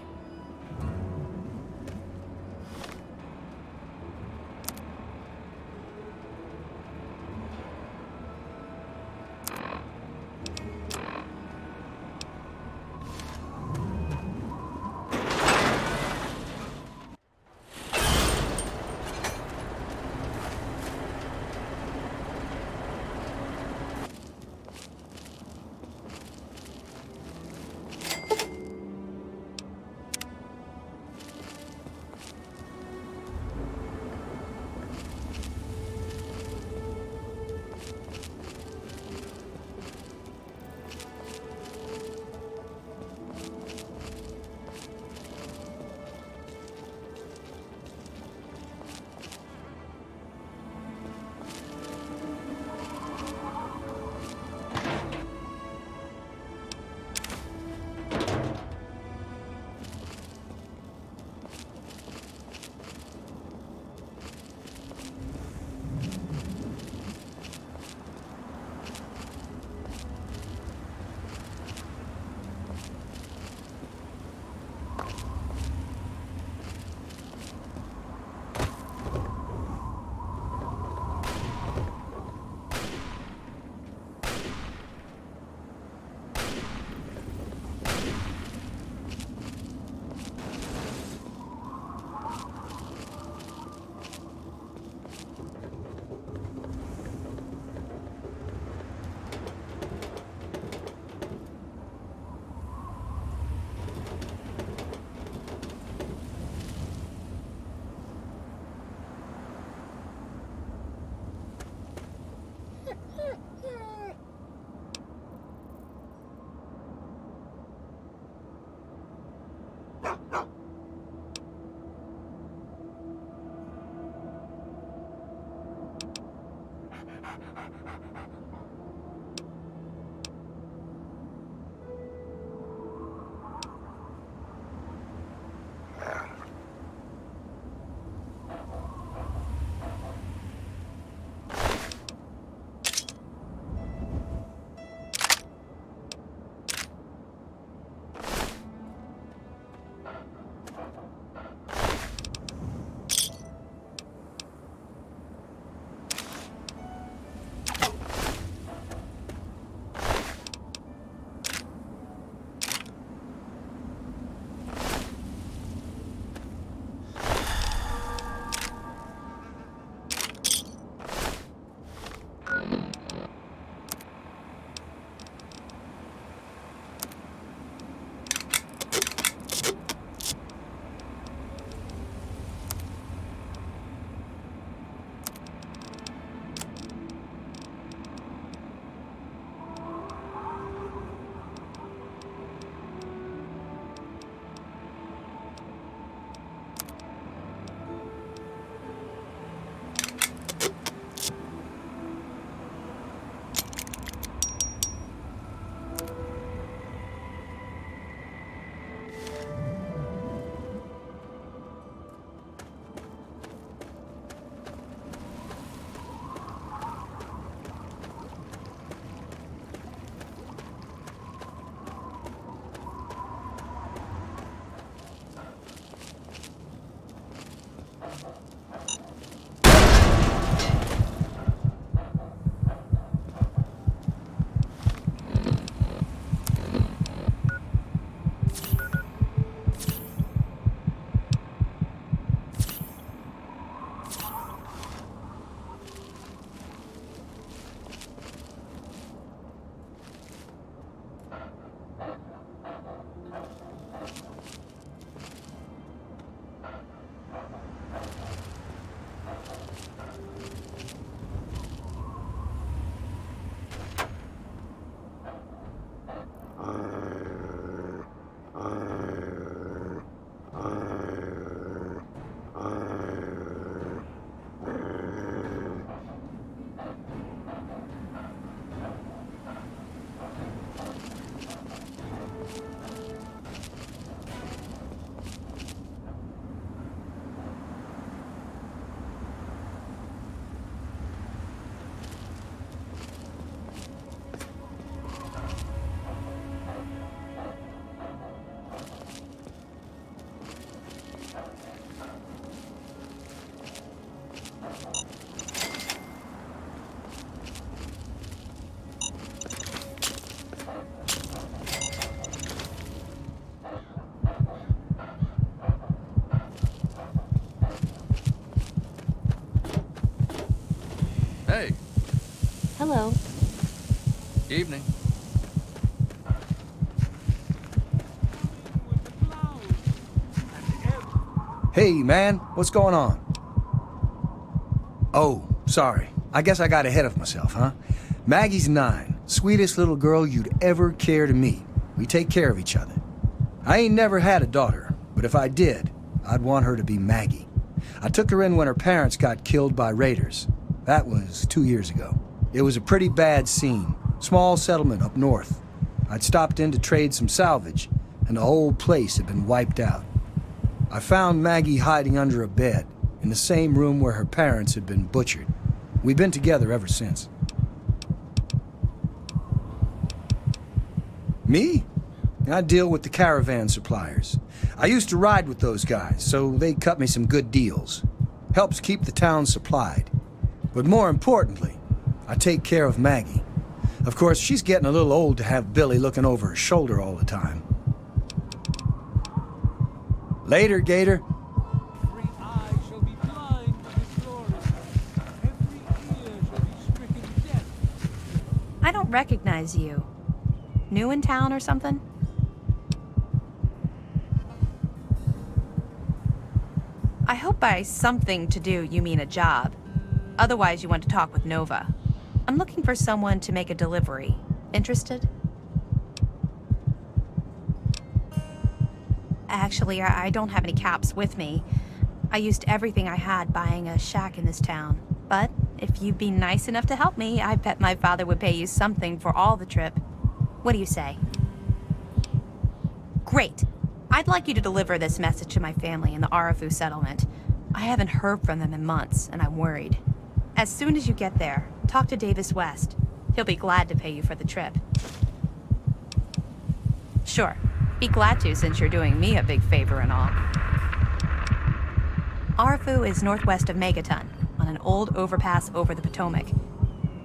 Hey. Hello. Evening. Hey, man, what's going on? Oh, sorry. I guess I got ahead of myself, huh? Maggie's 9. Sweetest little girl you'd ever care to meet. We take care of each other. I ain't never had a daughter, but if I did, I'd want her to be Maggie. I took her in when her parents got killed by raiders. That was 2 years ago. It was a pretty bad scene. Small settlement up north. I'd stopped in to trade some salvage, and the whole place had been wiped out. I found Maggie hiding under a bed, in the same room where her parents had been butchered. We've been together ever since. Me? I deal with the caravan suppliers. I used to ride with those guys, so they cut me some good deals. Helps keep the town supplied. But more importantly, I take care of Maggie. Of course, she's getting a little old to have Billy looking over her shoulder all the time. Later, Gator. Every eye shall be blind to his glory. Every ear shall be stricken deaf. I don't recognize you. New in town or something? I hope by something to do you mean a job. Otherwise, you want to talk with Nova. I'm looking for someone to make a delivery. Interested? Actually, I don't have any caps with me. I used everything I had buying a shack in this town. But If you'd be nice enough to help me, I bet my father would pay you something for all the trip. What do you say? Great. I'd like you to deliver this message to my family in the Arafu settlement. I haven't heard from them in months, and I'm worried. As soon as you get there, talk to Davis West. He'll be glad to pay you for the trip. Sure. Be glad to, since you're doing me a big favor and all. Arafu is northwest of Megaton, on an old overpass over the Potomac.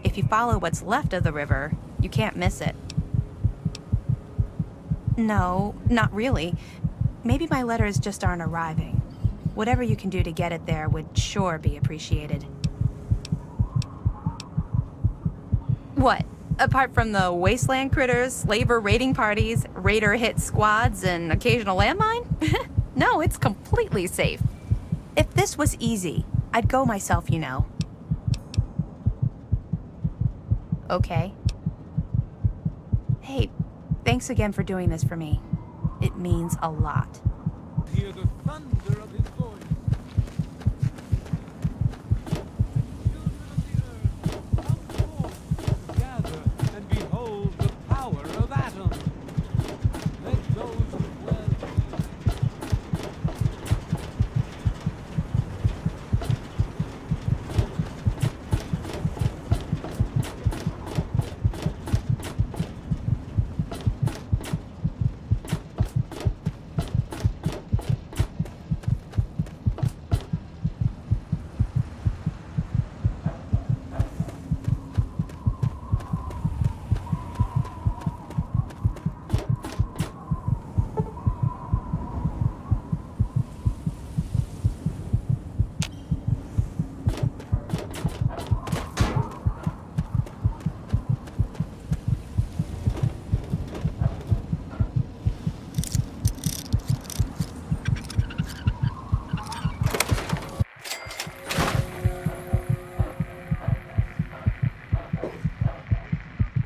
If you follow what's left of the river, you can't miss it. No, not really. Maybe my letters just aren't arriving. Whatever you can do to get it there would sure be appreciated. What? Apart from the wasteland critters, slaver raiding parties, raider hit squads, and occasional landmine? No, it's completely safe. If this was easy, I'd go myself, you know. Okay. Hey, thanks again for doing this for me. It means a lot. Hear the thunder of his voice. Gather and behold the power of Atom. Let those who dwell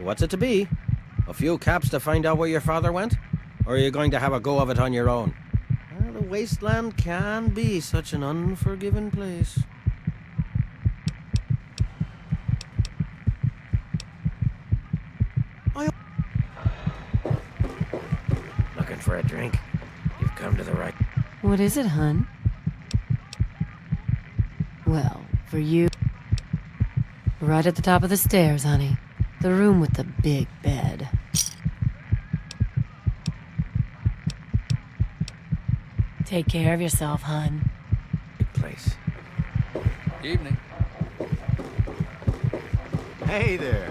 What's it to be? A few caps to find out where your father went? Or are you going to have a go of it on your own? Well, the wasteland can be such an unforgiving place. Looking for a drink? You've come to the right. What is it, hun? Well, for you... Right at the top of the stairs, honey. The room with the big bed. Take care of yourself, hun. Big place. Evening. Hey there.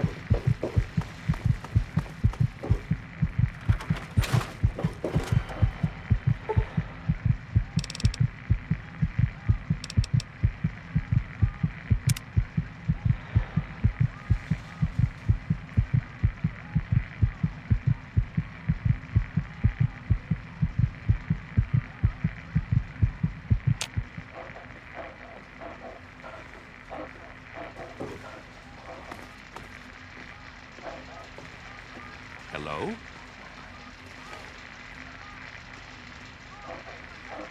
Hello?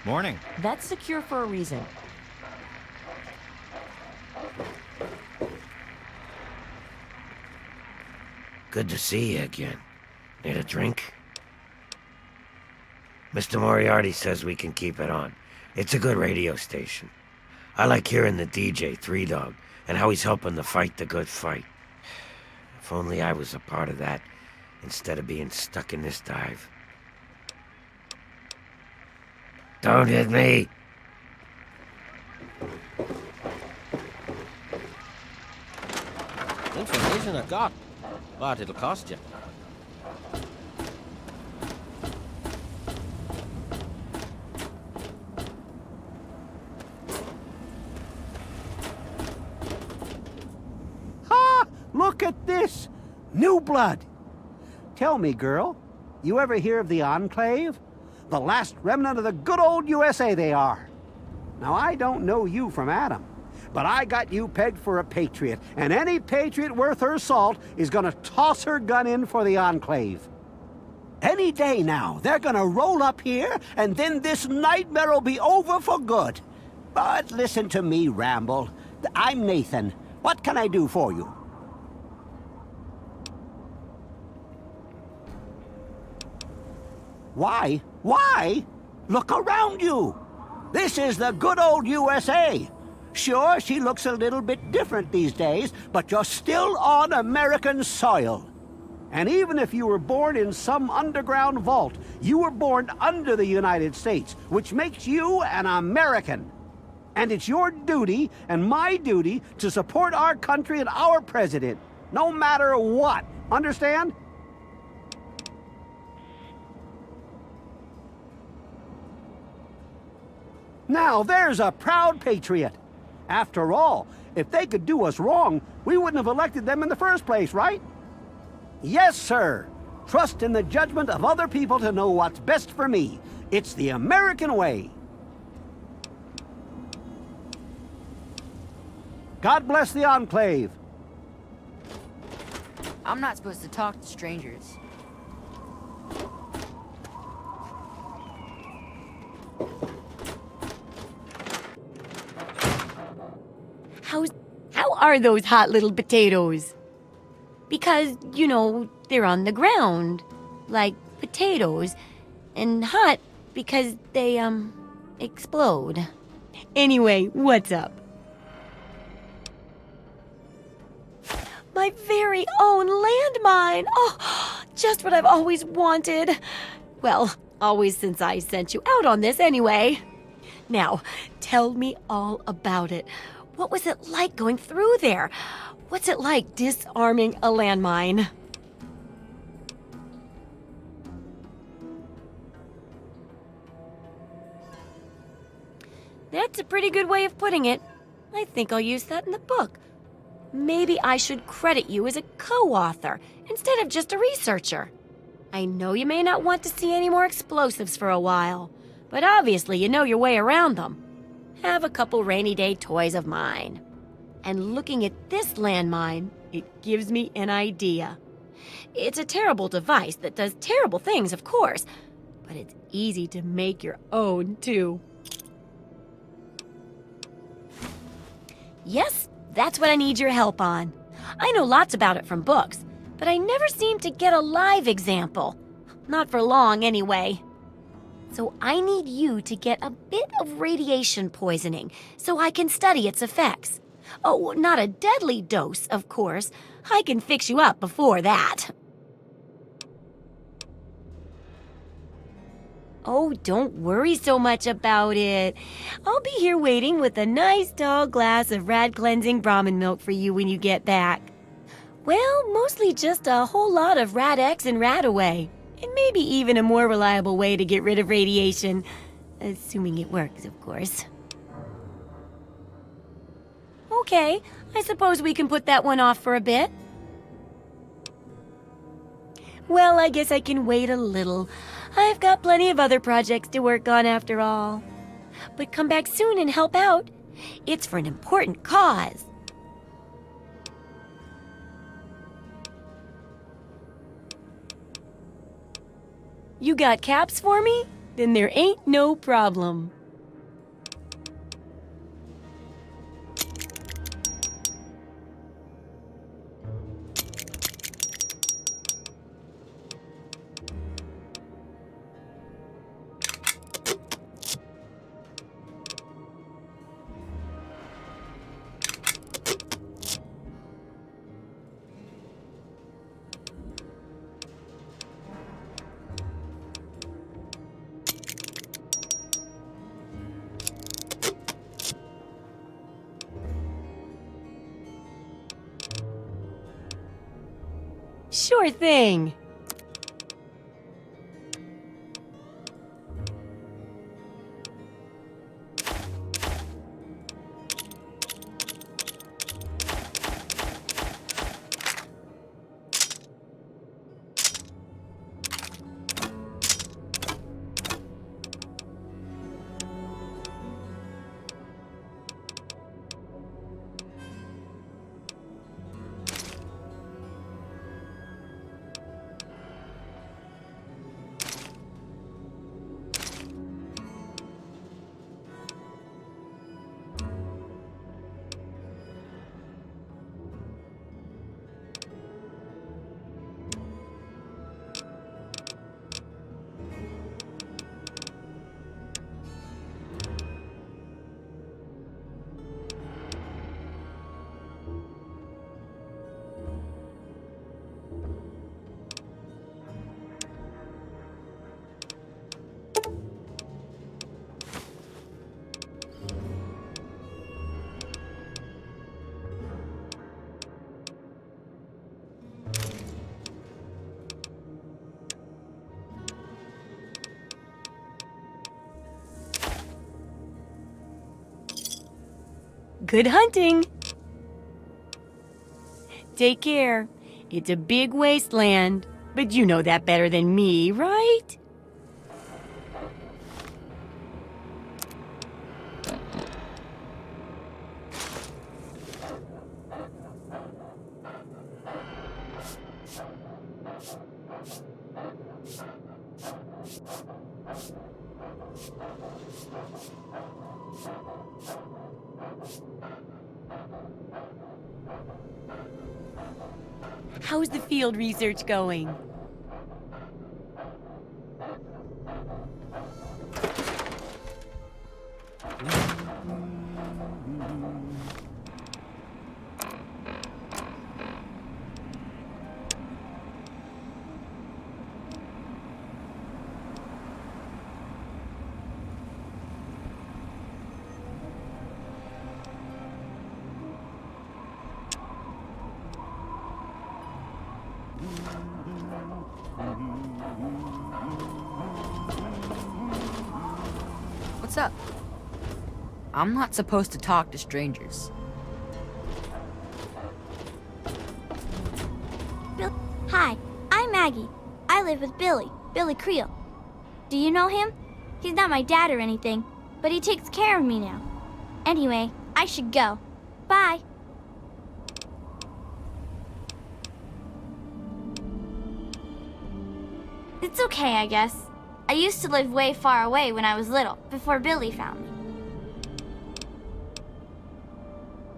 Morning. That's secure for a reason. Good to see you again. Need a drink? Mr. Moriarty says we can keep it on. It's a good radio station. I like hearing the DJ, Three Dog, and how he's helping to fight the good fight. If only I was a part of that, instead of being stuck in this dive. Don't hit me! Information I got, but it'll cost you. Ha! Look at this! New blood! Tell me, girl, you ever hear of the Enclave? The last remnant of the good old USA they are. Now, I don't know you from Adam, but I got you pegged for a patriot, and any patriot worth her salt is gonna toss her gun in for the Enclave. Any day now, they're gonna roll up here, and then this nightmare'll be over for good. But listen to me, Ramble. I'm Nathan. What can I do for you? Why? Why? Look around you. This is the good old USA. Sure, she looks a little bit different these days, but you're still on American soil. And even if you were born in some underground vault, you were born under the United States, which makes you an American. And it's your duty and my duty to support our country and our president, no matter what. Understand? Now, there's a proud patriot. After all, if they could do us wrong, we wouldn't have elected them in the first place, right? Yes, sir. Trust in the judgment of other people to know what's best for me. It's the American way. God bless the Enclave. I'm not supposed to talk to strangers. How are those hot little potatoes? Because, you know, they're on the ground, like potatoes, and hot because they, explode. Anyway, what's up? My very own landmine! Oh, just what I've always wanted. Well, always since I sent you out on this anyway. Now, tell me all about it. What was it like going through there? What's it like disarming a landmine? That's a pretty good way of putting it. I think I'll use that in the book. Maybe I should credit you as a co-author instead of just a researcher. I know you may not want to see any more explosives for a while, but obviously you know your way around them. Have a couple rainy day toys of mine. And looking at this landmine, it gives me an idea. It's a terrible device that does terrible things, of course, but it's easy to make your own, too. Yes, that's what I need your help on. I know lots about it from books, but I never seem to get a live example. Not for long, anyway. So I need you to get a bit of radiation poisoning so I can study its effects. Oh, not a deadly dose, of course. I can fix you up before that. Oh, don't worry so much about it. I'll be here waiting with a nice tall glass of rad-cleansing Brahmin milk for you when you get back. Well, mostly just a whole lot of Rad-X and Rad-Away. And maybe even a more reliable way to get rid of radiation. Assuming it works, of course. Okay, I suppose we can put that one off for a bit. Well, I guess I can wait a little. I've got plenty of other projects to work on after all. But come back soon and help out. It's for an important cause. You got caps for me? Then there ain't no problem. Sure thing. Good hunting. Take care. It's a big wasteland, but you know that better than me, right? How's the field research going? What's up? I'm not supposed to talk to strangers. Hi, I'm Maggie. I live with Billy Creel. Do you know him? He's not my dad or anything, but he takes care of me now. Anyway, I should go. Bye. It's okay, I guess. I used to live way far away when I was little, before Billy found me.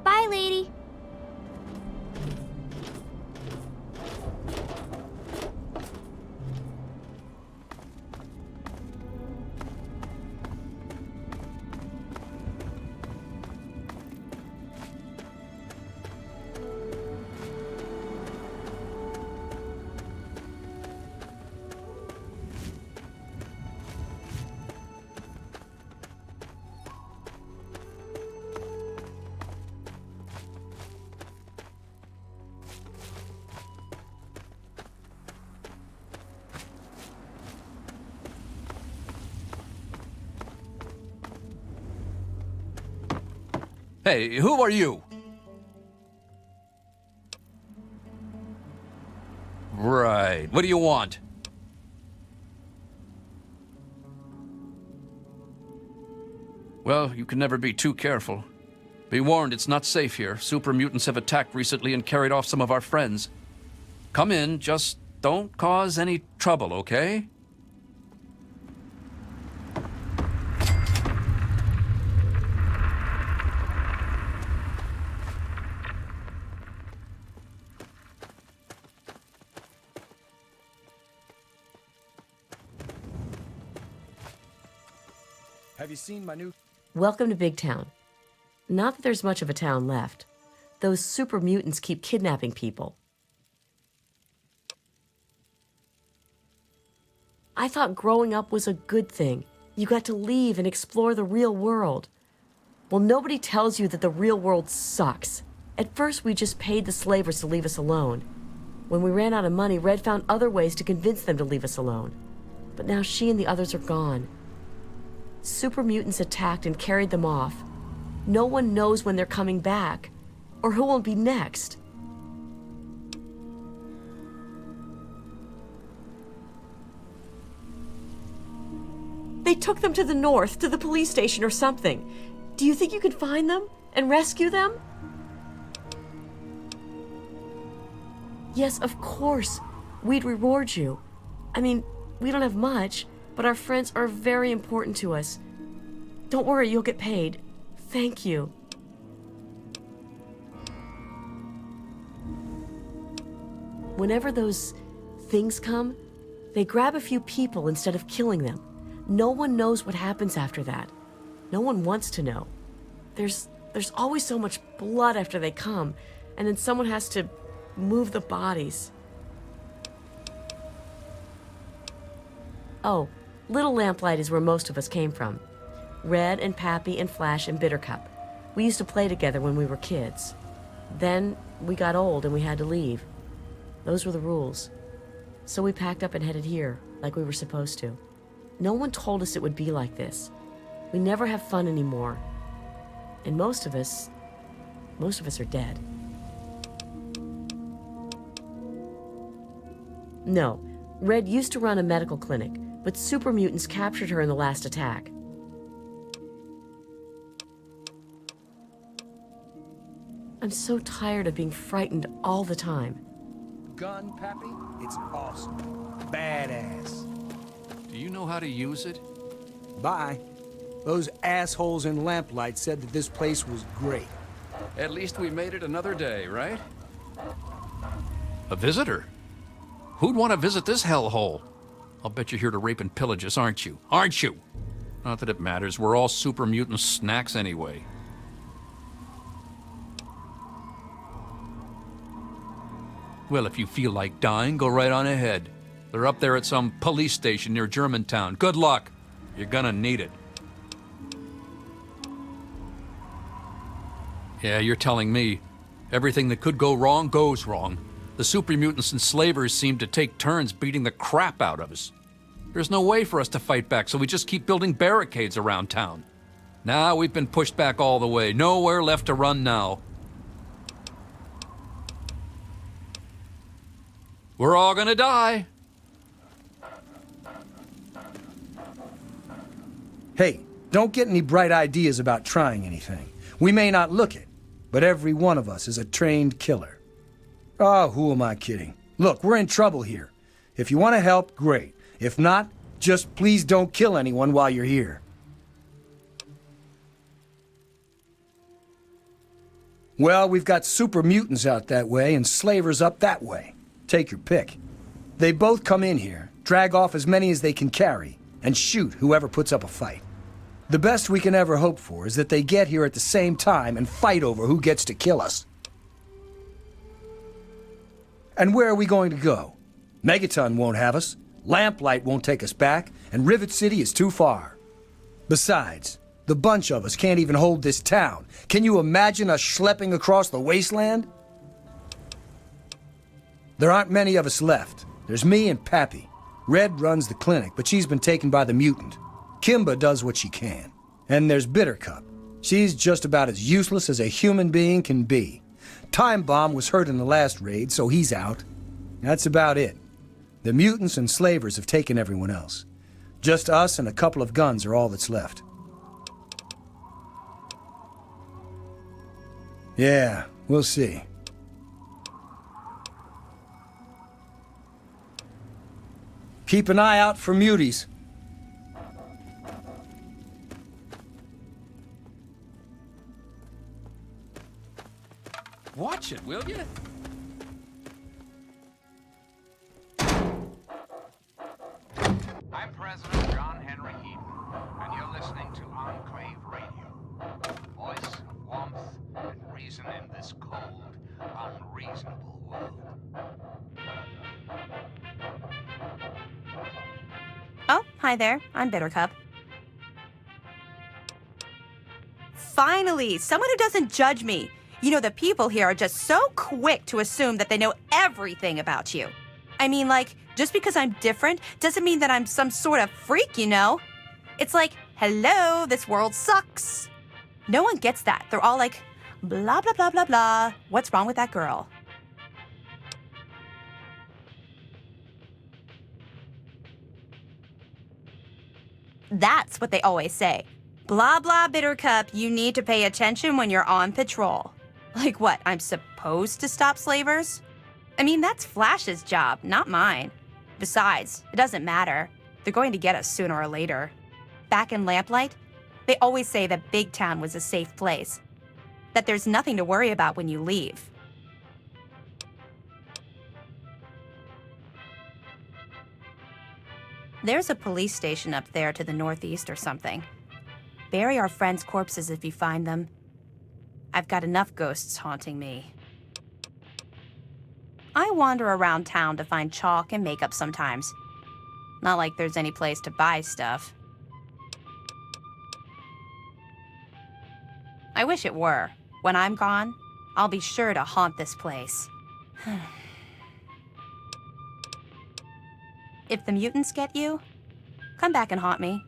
Bye, lady. Hey, who are you? Right. What do you want? Well, you can never be too careful. Be warned, it's not safe here. Super mutants have attacked recently and carried off some of our friends. Come in, just don't cause any trouble, okay? Have you seen my new... Welcome to Big Town. Not that there's much of a town left. Those super mutants keep kidnapping people. I thought growing up was a good thing. You got to leave and explore the real world. Well, nobody tells you that the real world sucks. At first, we just paid the slavers to leave us alone. When we ran out of money, Red found other ways to convince them to leave us alone. But now she and the others are gone. Super mutants attacked and carried them off. No one knows when they're coming back, or who will be next. They took them to the north, to the police station or something. Do you think you can find them and rescue them? Yes, of course. We'd reward you. I mean, we don't have much, but our friends are very important to us. Don't worry, you'll get paid. Thank you. Whenever those things come, they grab a few people instead of killing them. No one knows what happens after that. No one wants to know. There's always so much blood after they come, and then someone has to move the bodies. Oh, Little Lamplight is where most of us came from. Red and Pappy and Flash and Bittercup. We used to play together when we were kids. Then we got old and we had to leave. Those were the rules. So we packed up and headed here, like we were supposed to. No one told us it would be like this. We never have fun anymore. And most of us Most of us are dead. No, Red used to run a medical clinic, but super mutants captured her in the last attack. I'm so tired of being frightened all the time. Gun, Pappy? It's awesome. Badass. Do you know how to use it? Bye. Those assholes in Lamplight said that this place was great. At least we made it another day, right? A visitor? Who'd want to visit this hellhole? I'll bet you're here to rape and pillage us, aren't you? Aren't you? Not that it matters. We're all super mutant snacks anyway. Well, if you feel like dying, go right on ahead. They're up there at some police station near Germantown. Good luck. You're gonna need it. Yeah, you're telling me. Everything that could go wrong goes wrong. The super mutants and slavers seem to take turns beating the crap out of us. There's no way for us to fight back, so we just keep building barricades around town. Now we've been pushed back all the way. Nowhere left to run now. We're all gonna die. Hey, don't get any bright ideas about trying anything. We may not look it, but every one of us is a trained killer. Oh, who am I kidding? Look, we're in trouble here. If you want to help, great. If not, just please don't kill anyone while you're here. Well, we've got super mutants out that way and slavers up that way. Take your pick. They both come in here, drag off as many as they can carry, and shoot whoever puts up a fight. The best we can ever hope for is that they get here at the same time and fight over who gets to kill us. And where are we going to go? Megaton won't have us, Lamplight won't take us back, and Rivet City is too far. Besides, the bunch of us can't even hold this town. Can you imagine us schlepping across the wasteland? There aren't many of us left. There's me and Pappy. Red runs the clinic, but she's been taken by the mutant. Kimba does what she can. And there's Bittercup. She's just about as useless as a human being can be. Time Bomb was hurt in the last raid, so he's out. That's about it. The mutants and slavers have taken everyone else. Just us and a couple of guns are all that's left. Yeah, we'll see. Keep an eye out for muties. Watch it, will you? I'm President John Henry Eden, and you're listening to Enclave Radio. Voice of warmth and reason in this cold, unreasonable world. Oh, hi there. I'm Bittercup. Finally, someone who doesn't judge me. You know, the people here are just so quick to assume that they know everything about you. I mean, like, just because I'm different doesn't mean that I'm some sort of freak, you know? It's like, hello, this world sucks. No one gets that. They're all like, blah, blah, blah, blah, blah. What's wrong with that girl? That's what they always say. Blah, blah, Bittercup, you need to pay attention when you're on patrol. Like what, I'm supposed to stop slavers? I mean, that's Flash's job, not mine. Besides, it doesn't matter. They're going to get us sooner or later. Back in Lamplight, they always say that Big Town was a safe place. That there's nothing to worry about when you leave. There's a police station up there to the northeast or something. Bury our friends' corpses if you find them. I've got enough ghosts haunting me. I wander around town to find chalk and makeup sometimes. Not like there's any place to buy stuff. I wish it were. When I'm gone, I'll be sure to haunt this place. If the mutants get you, come back and haunt me.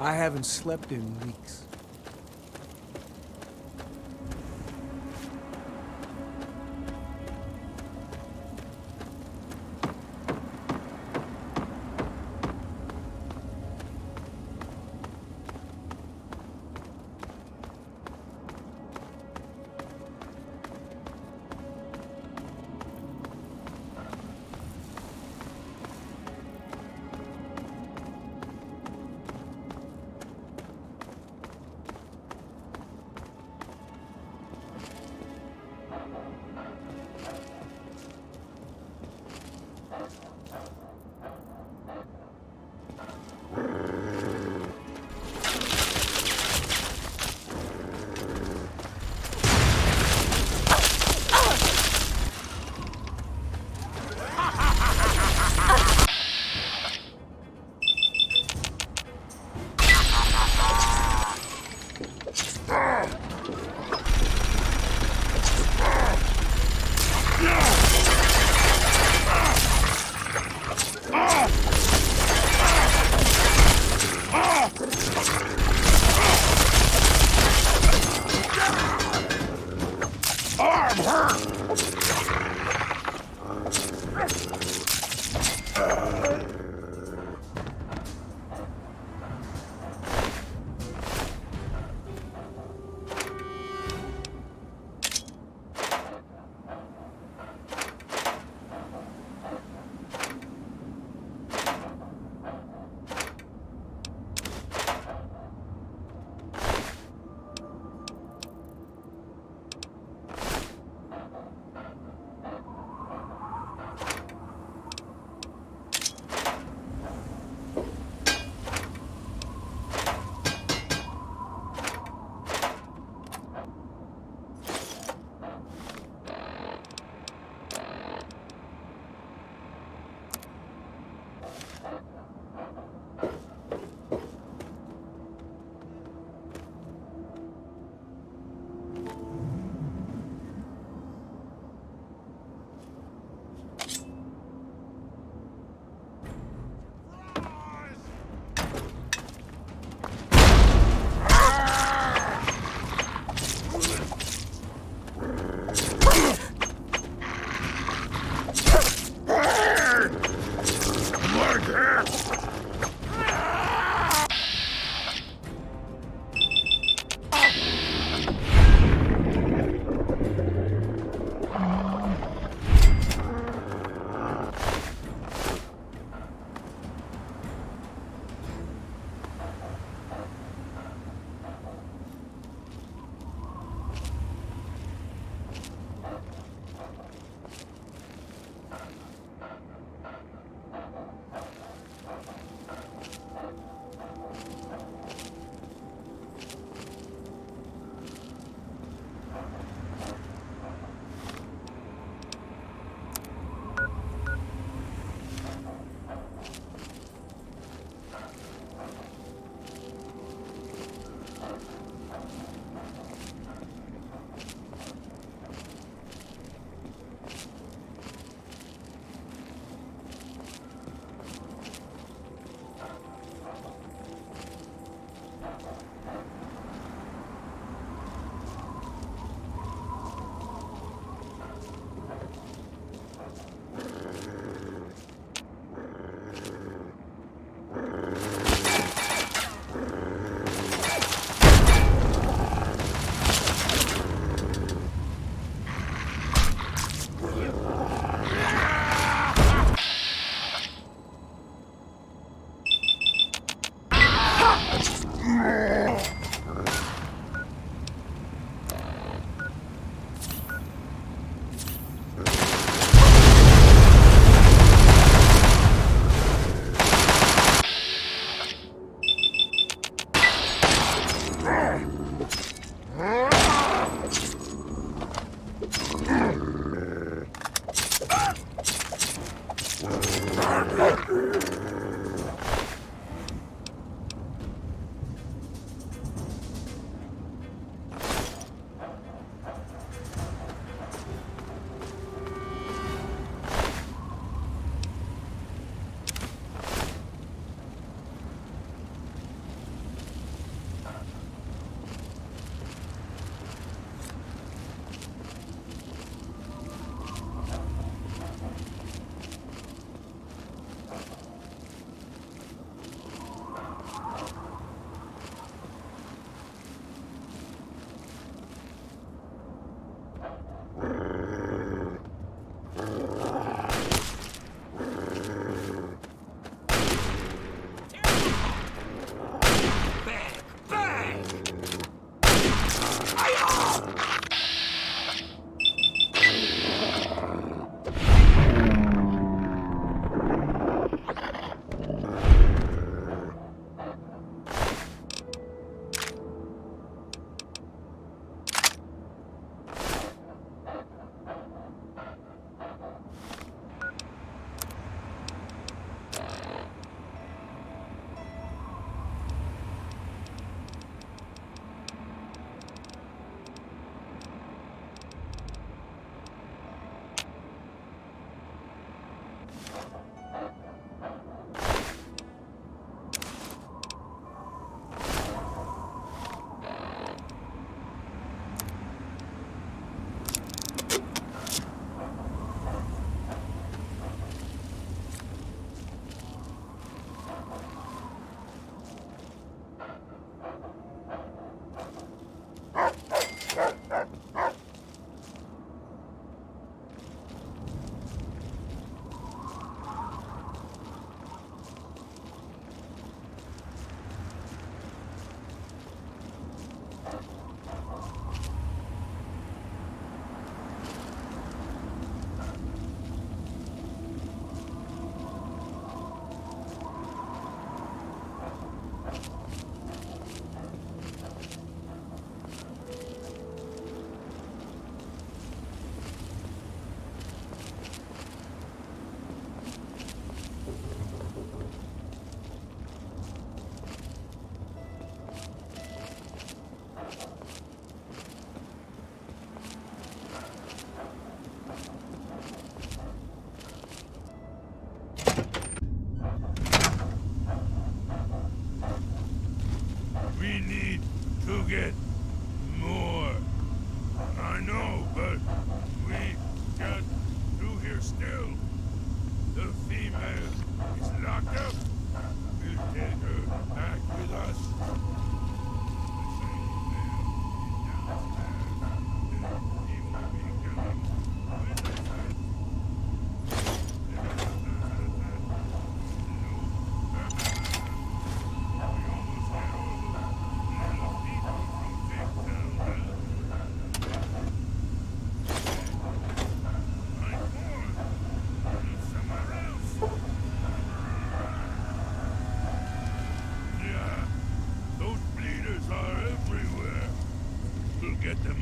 I haven't slept in weeks.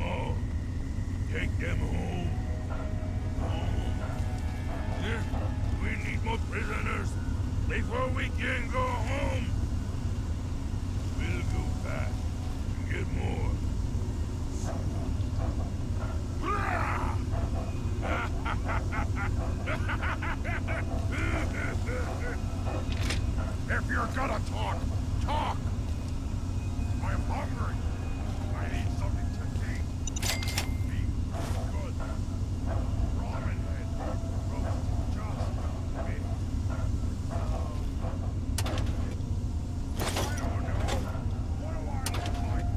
all. Take them home. Yeah, we need more prisoners before we can go home. We'll go back and get more. If you're gonna talk, talk! I'm hungry. I need something to eat. Beef, good. Ramen head, roast just meat. I don't know. What do I look like?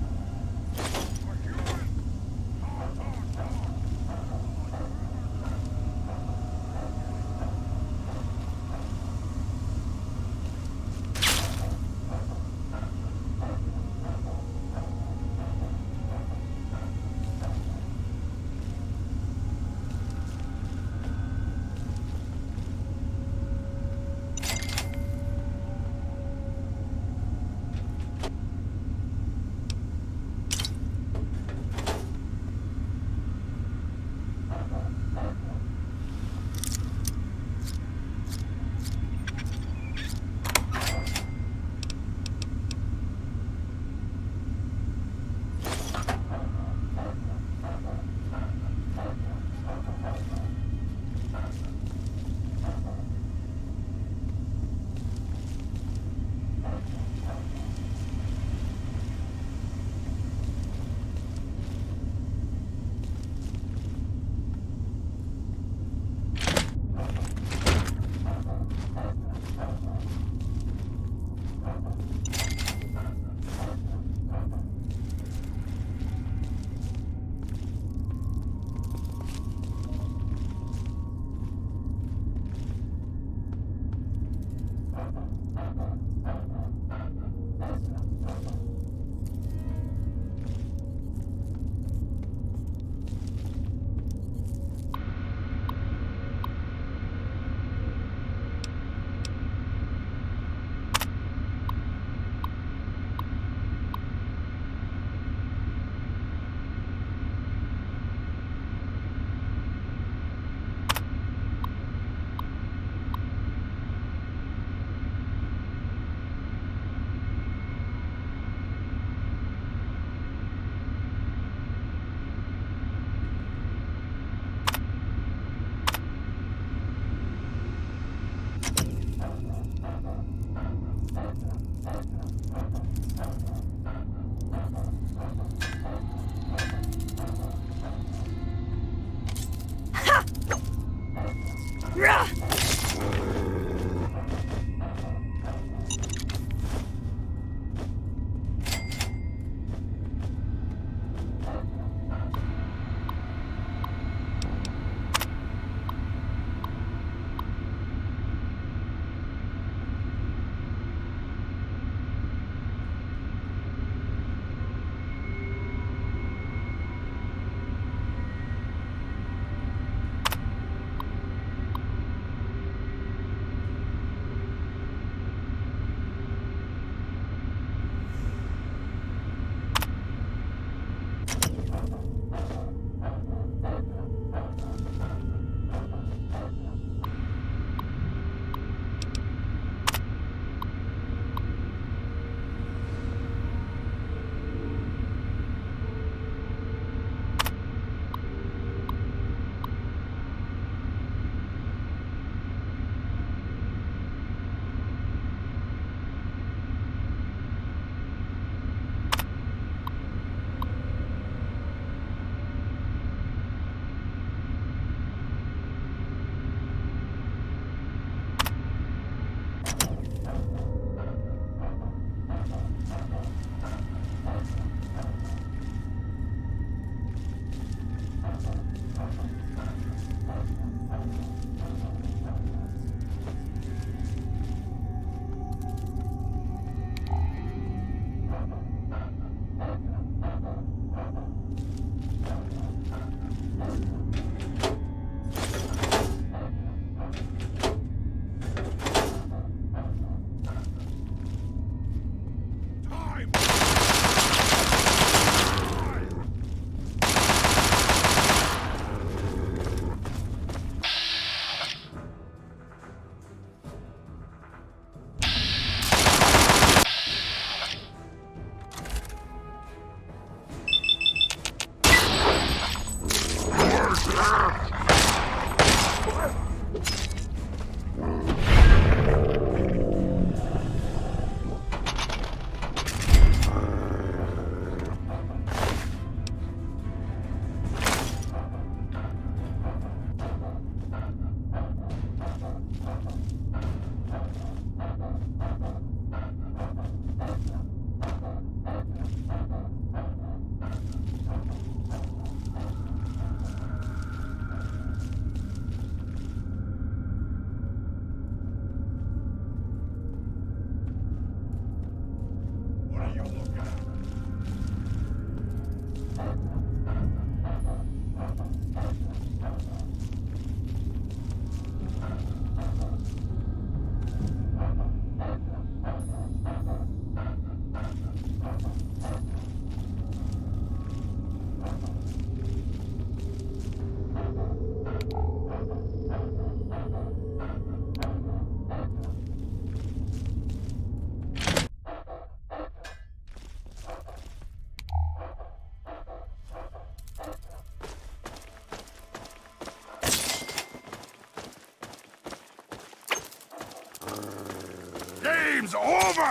Game's over!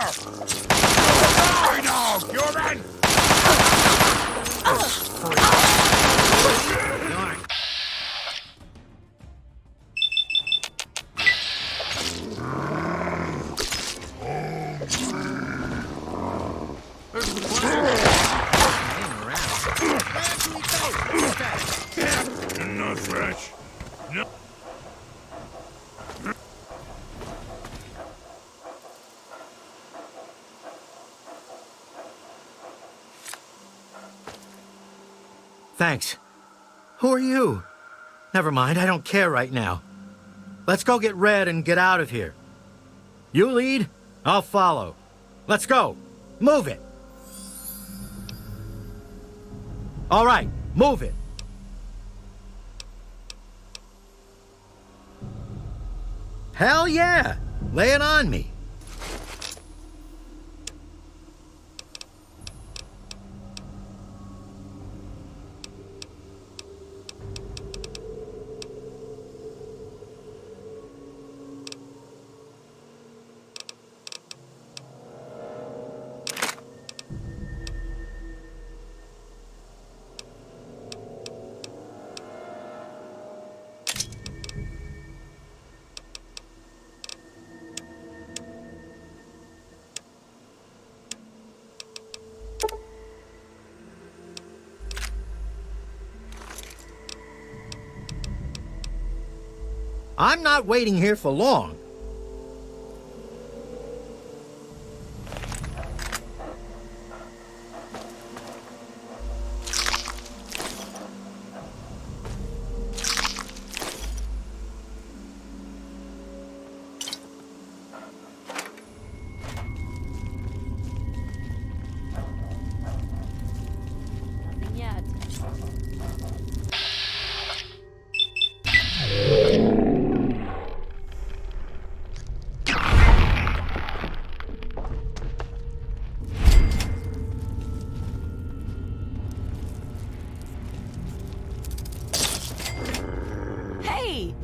Die now, human! Not fresh. No. Thanks. Who are you? Never mind, I don't care right now. Let's go get Red and get out of here. You lead, I'll follow. Let's go. Move it. All right, move it. Hell yeah! Lay it on me. I'm not waiting here for long. Hey!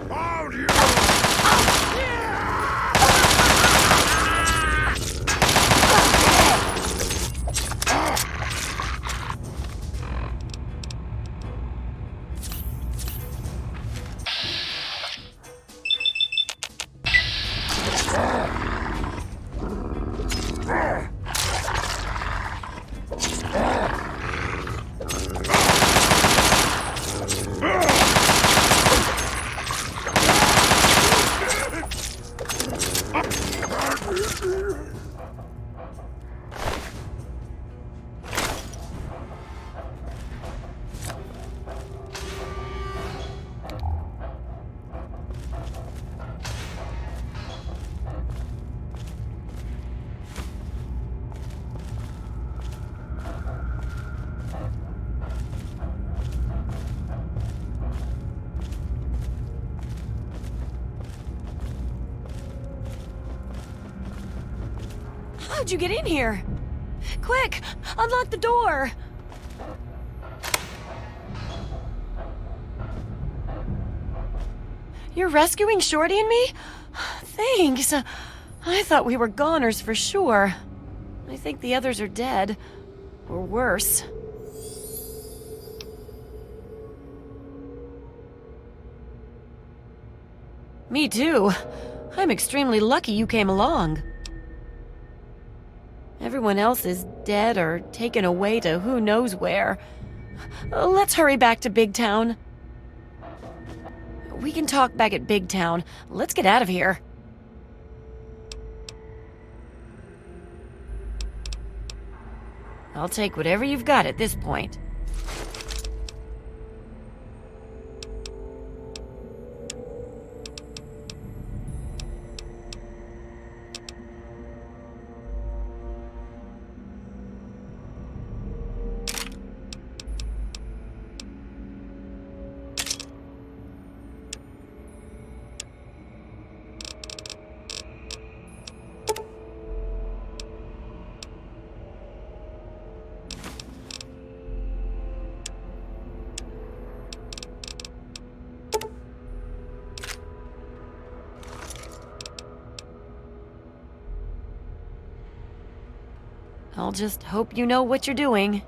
Found you! How'd you get in here? Quick, unlock the door! You're rescuing Shorty and me? Thanks. I thought we were goners for sure. I think the others are dead. Or worse. Me too. I'm extremely lucky you came along. Everyone else is dead or taken away to who knows where. Let's hurry back to Big Town. We can talk back at Big Town. Let's get out of here. I'll take whatever you've got at this point. I'll just hope you know what you're doing.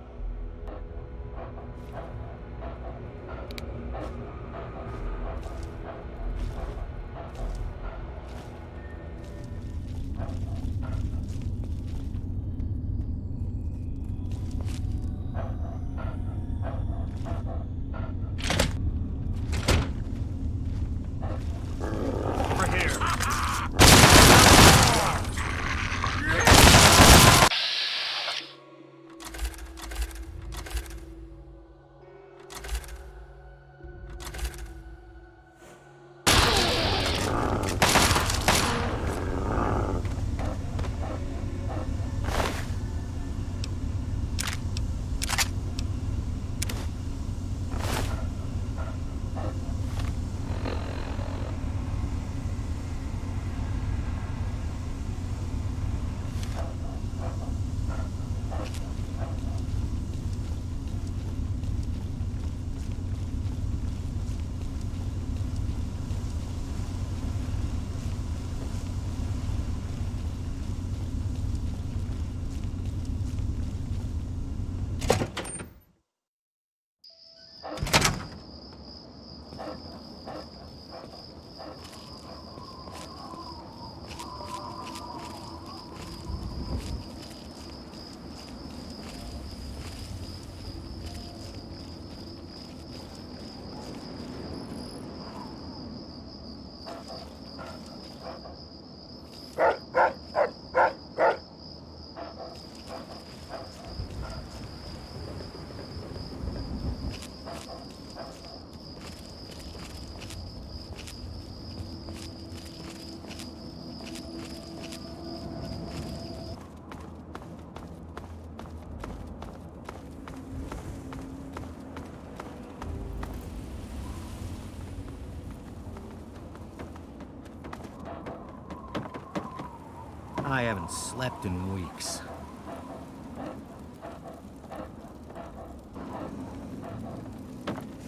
I haven't slept in weeks.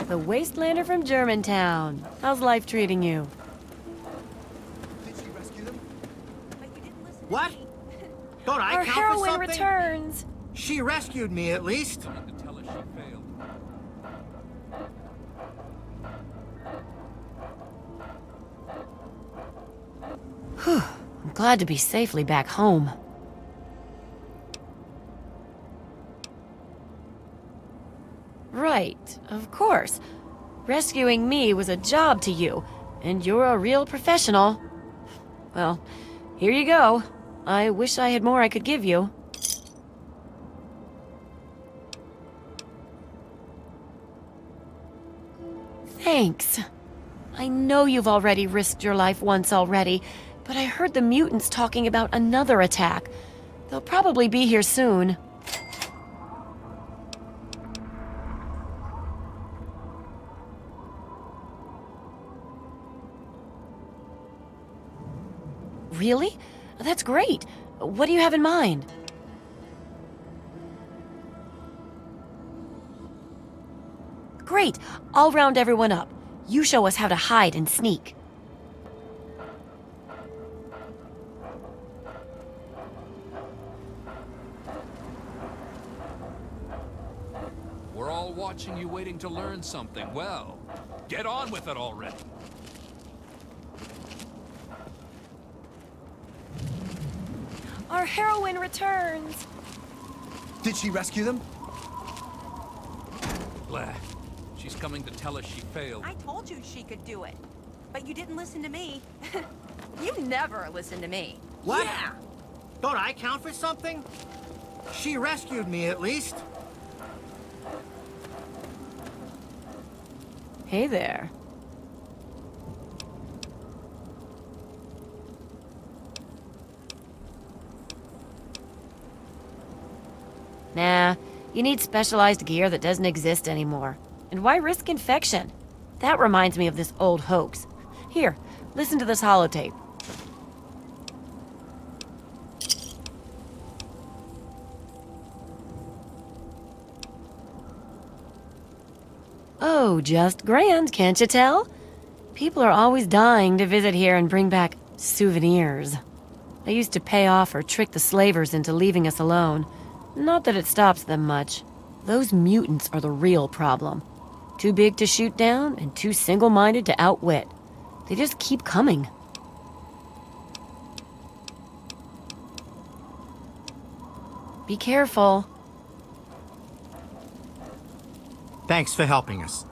The Wastelander from Germantown. How's life treating you? What? Don't I Our count for heroine something? returns. She rescued me, at least. Whew. I'm glad to be safely back home. Right, of course. Rescuing me was a job to you, and you're a real professional. Well, here you go. I wish I had more I could give you. Thanks. I know you've already risked your life once already, but I heard the mutants talking about another attack. They'll probably be here soon. Really? That's great. What do you have in mind? Great. I'll round everyone up. You show us how to hide and sneak. watching you waiting to learn something. Well, get on with it already. Our heroine returns. Did she rescue them? Blah. She's coming to tell us she failed. I told you she could do it, but you didn't listen to me. You never listen to me. What? Yeah. Don't I count for something? She rescued me, at least. Hey there. Nah, you need specialized gear that doesn't exist anymore. And why risk infection? That reminds me of this old hoax. Here, listen to this holotape. Oh, just grand, can't you tell? People are always dying to visit here and bring back souvenirs. They used to pay off or trick the slavers into leaving us alone. Not that it stops them much. Those mutants are the real problem. Too big to shoot down and too single-minded to outwit. They just keep coming. Be careful. Thanks for helping us.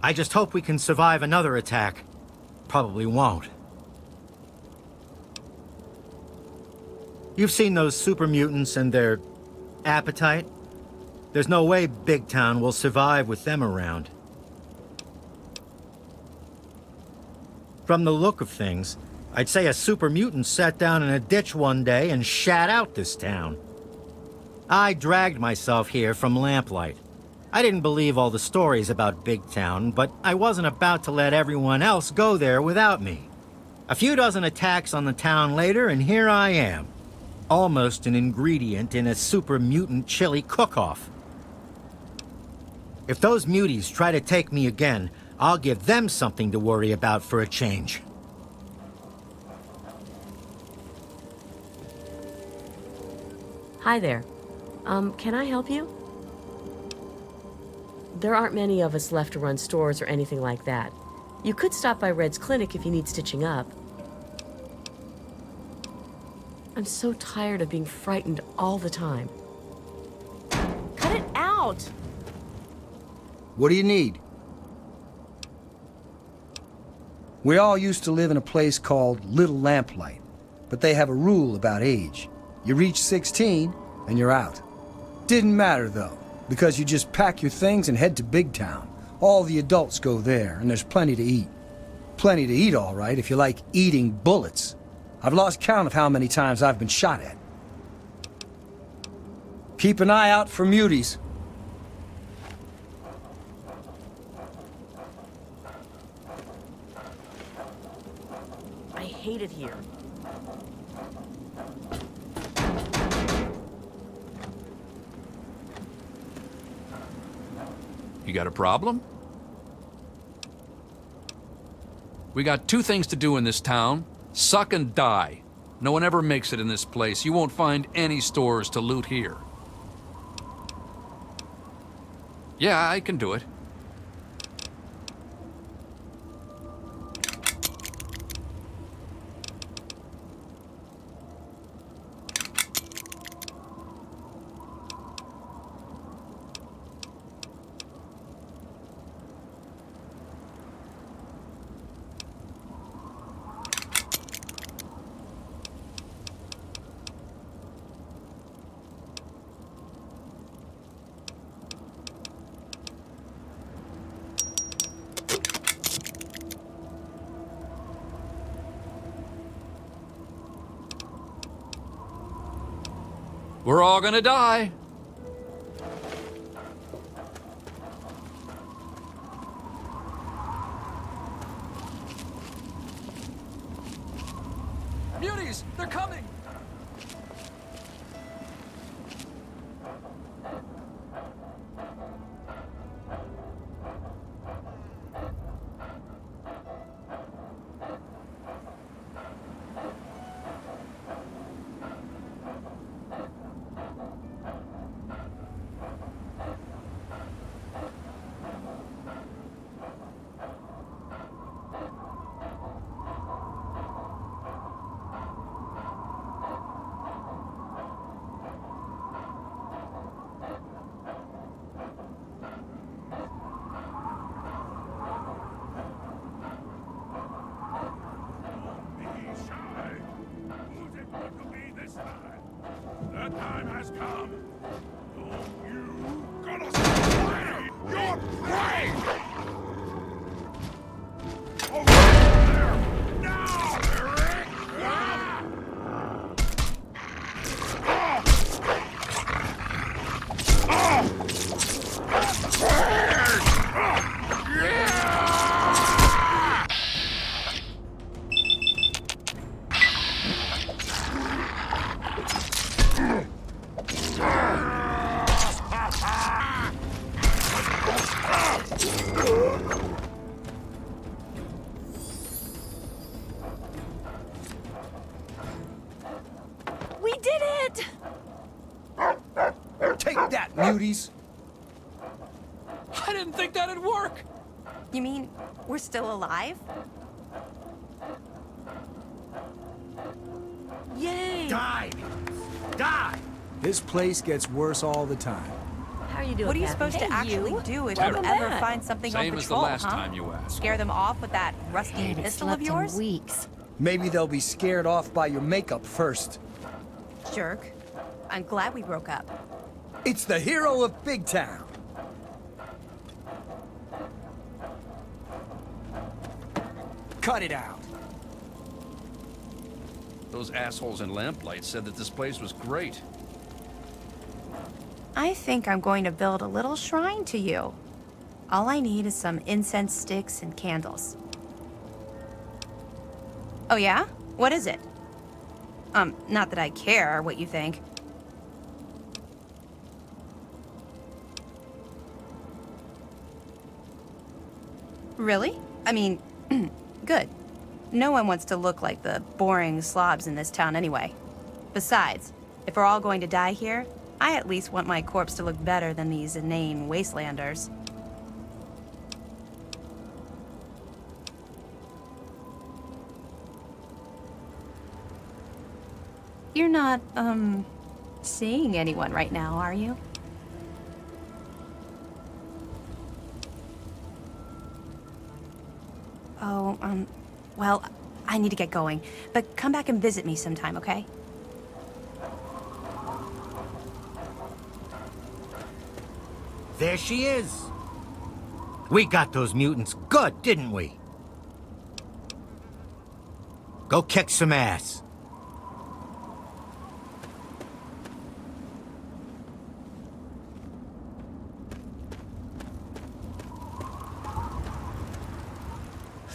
I just hope we can survive another attack. Probably won't. You've seen those super mutants and their appetite? There's no way Big Town will survive with them around. From the look of things, I'd say a super mutant sat down in a ditch one day and shat out this town. I dragged myself here from Lamplight. I didn't believe all the stories about Big Town, but I wasn't about to let everyone else go there without me. A few dozen attacks on the town later, and here I am. Almost an ingredient in a super mutant chili cook-off. If those muties try to take me again, I'll give them something to worry about for a change. Hi there. Can I help you? There aren't many of us left to run stores or anything like that. You could stop by Red's clinic if you need stitching up. I'm so tired of being frightened all the time. Cut it out! What do you need? We all used to live in a place called Little Lamplight, but they have a rule about age. You reach 16, and you're out. Didn't matter, though, because you just pack your things and head to Big Town. All the adults go there, and there's plenty to eat. Plenty to eat, all right, if you like eating bullets. I've lost count of how many times I've been shot at. Keep an eye out for muties. I hate it here. You got a problem? We got two things to do in this town. Suck and die. No one ever makes it in this place. You won't find any stores to loot here. Yeah, I can do it. We're all gonna die. Muties, they're coming! movies? I didn't think that'd work. You mean we're still alive? Yay! Die! Die! This place gets worse all the time. How are you doing, What are you Kathy? supposed to Hey, actually you. do if Welcome you ever back. find something Same on as the patrol, last huh? time you asked. Scare them off with that rusty pistol of yours? Weeks. Maybe they'll be scared off by your makeup first. Jerk. I'm glad we broke up. It's the hero of Big Town. Cut it out. Those assholes in Lamplight said that this place was great. I think I'm going to build a little shrine to you. All I need is some incense sticks and candles. Oh yeah? What is it? Not that I care what you think. Really? I mean, good. No one wants to look like the boring slobs in this town anyway. Besides, if we're all going to die here, I at least want my corpse to look better than these inane wastelanders. You're not, seeing anyone right now, are you? Oh, well, I need to get going. But come back and visit me sometime, okay? There she is. We got those mutants good, didn't we? Go kick some ass.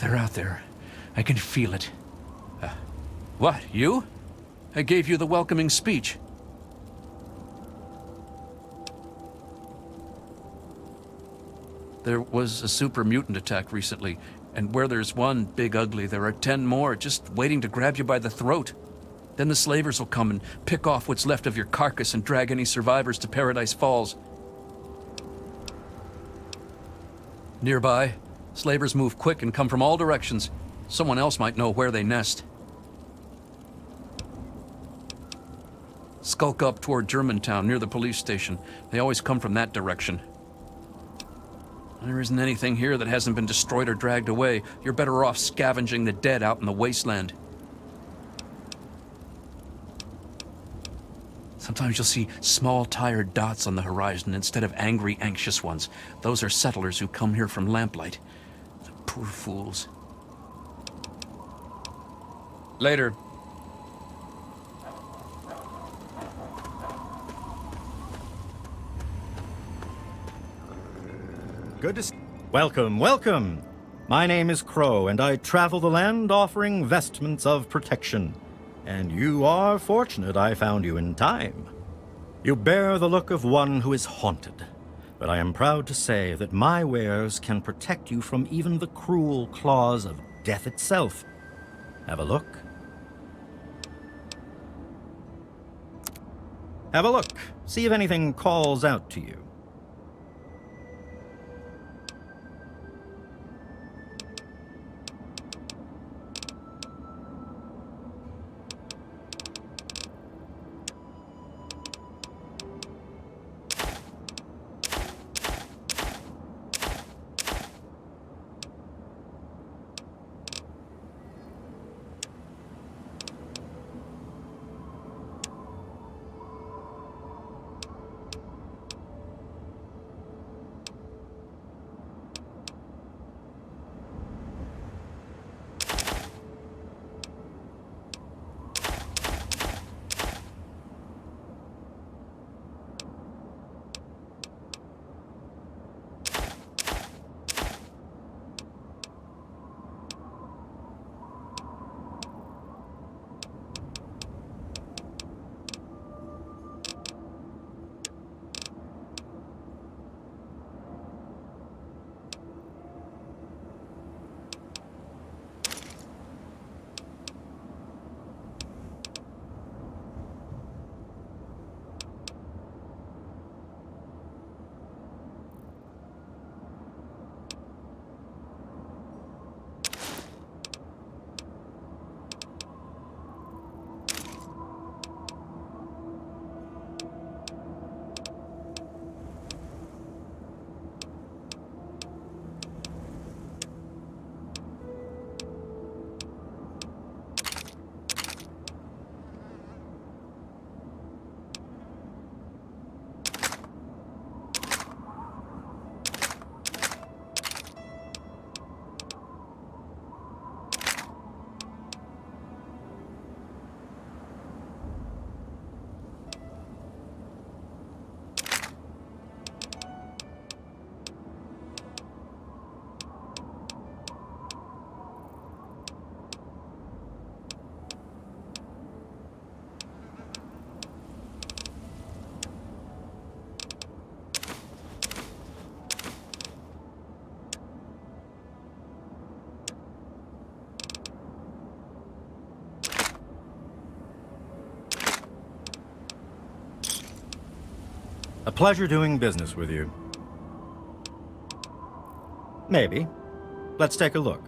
They're out there. I can feel it. What, you? I gave you the welcoming speech. There was a super mutant attack recently, and where there's one big ugly, there are 10 more just waiting to grab you by the throat. Then the slavers will come and pick off what's left of your carcass and drag any survivors to Paradise Falls. Nearby, slavers move quick and come from all directions. Someone else might know where they nest. Skulk up toward Germantown near the police station. They always come from that direction. There isn't anything here that hasn't been destroyed or dragged away. You're better off scavenging the dead out in the wasteland. Sometimes you'll see small, tired dots on the horizon instead of angry, anxious ones. Those are settlers who come here from Lamplight. The poor fools. Later. Good to see. Welcome, welcome. My name is Crow, and I travel the land offering vestments of protection. And you are fortunate I found you in time. You bear the look of one who is haunted, but I am proud to say that my wares can protect you from even the cruel claws of death itself. Have a look. Have a look. See if anything calls out to you. Pleasure doing business with you. Maybe. Let's take a look.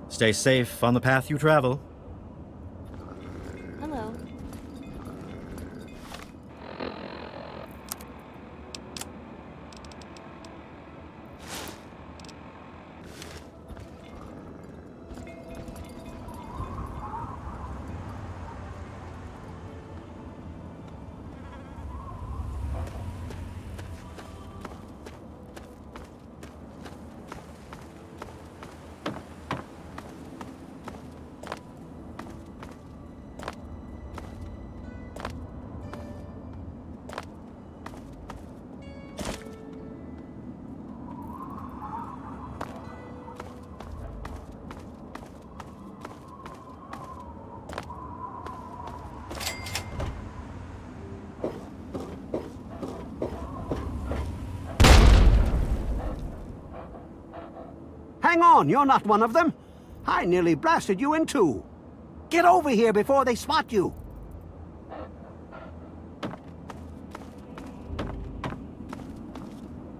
Stay safe on the path you travel. Hello. Hang on, you're not one of them. I nearly blasted you in two. Get over here before they spot you.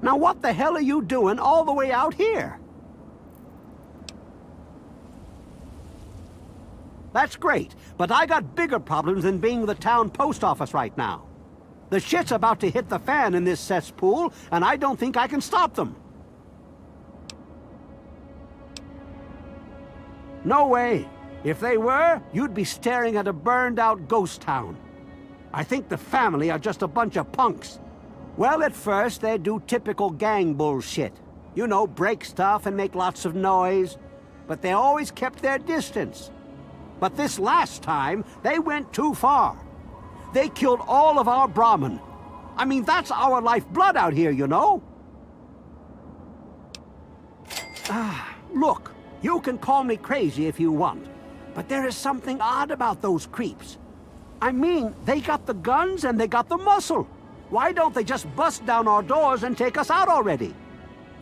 Now what the hell are you doing all the way out here? That's great, but I got bigger problems than being the town post office right now. The shit's about to hit the fan in this cesspool, and I don't think I can stop them. No way. If they were, you'd be staring at a burned-out ghost town. I think the family are just a bunch of punks. Well, at first, they do typical gang bullshit. You know, break stuff and make lots of noise. But they always kept their distance. But this last time, they went too far. They killed all of our Brahmin. I mean, that's our lifeblood out here, you know? Look. You can call me crazy if you want, but there is something odd about those creeps. I mean, they got the guns and they got the muscle. Why don't they just bust down our doors and take us out already?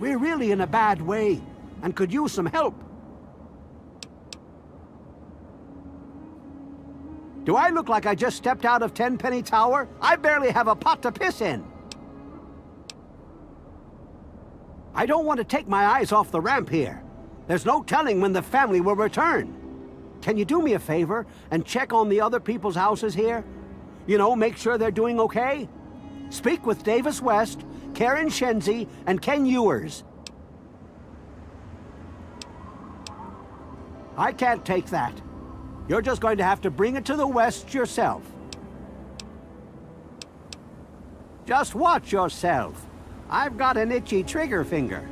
We're really in a bad way and could use some help. Do I look like I just stepped out of Tenpenny Tower? I barely have a pot to piss in. I don't want to take my eyes off the ramp here. There's no telling when the family will return. Can you do me a favor and check on the other people's houses here? You know, make sure they're doing okay? Speak with Davis West, Karen Shenzi, and Ken Ewers. I can't take that. You're just going to have to bring it to the West yourself. Just watch yourself. I've got an itchy trigger finger.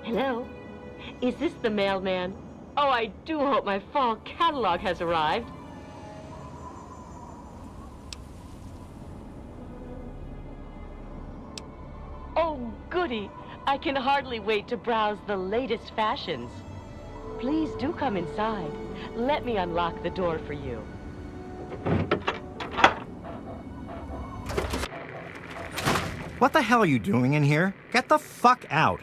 Hello? Is this the mailman? Oh, I do hope my fall catalog has arrived. Oh, goody! I can hardly wait to browse the latest fashions. Please do come inside. Let me unlock the door for you. What the hell are you doing in here? Get the fuck out.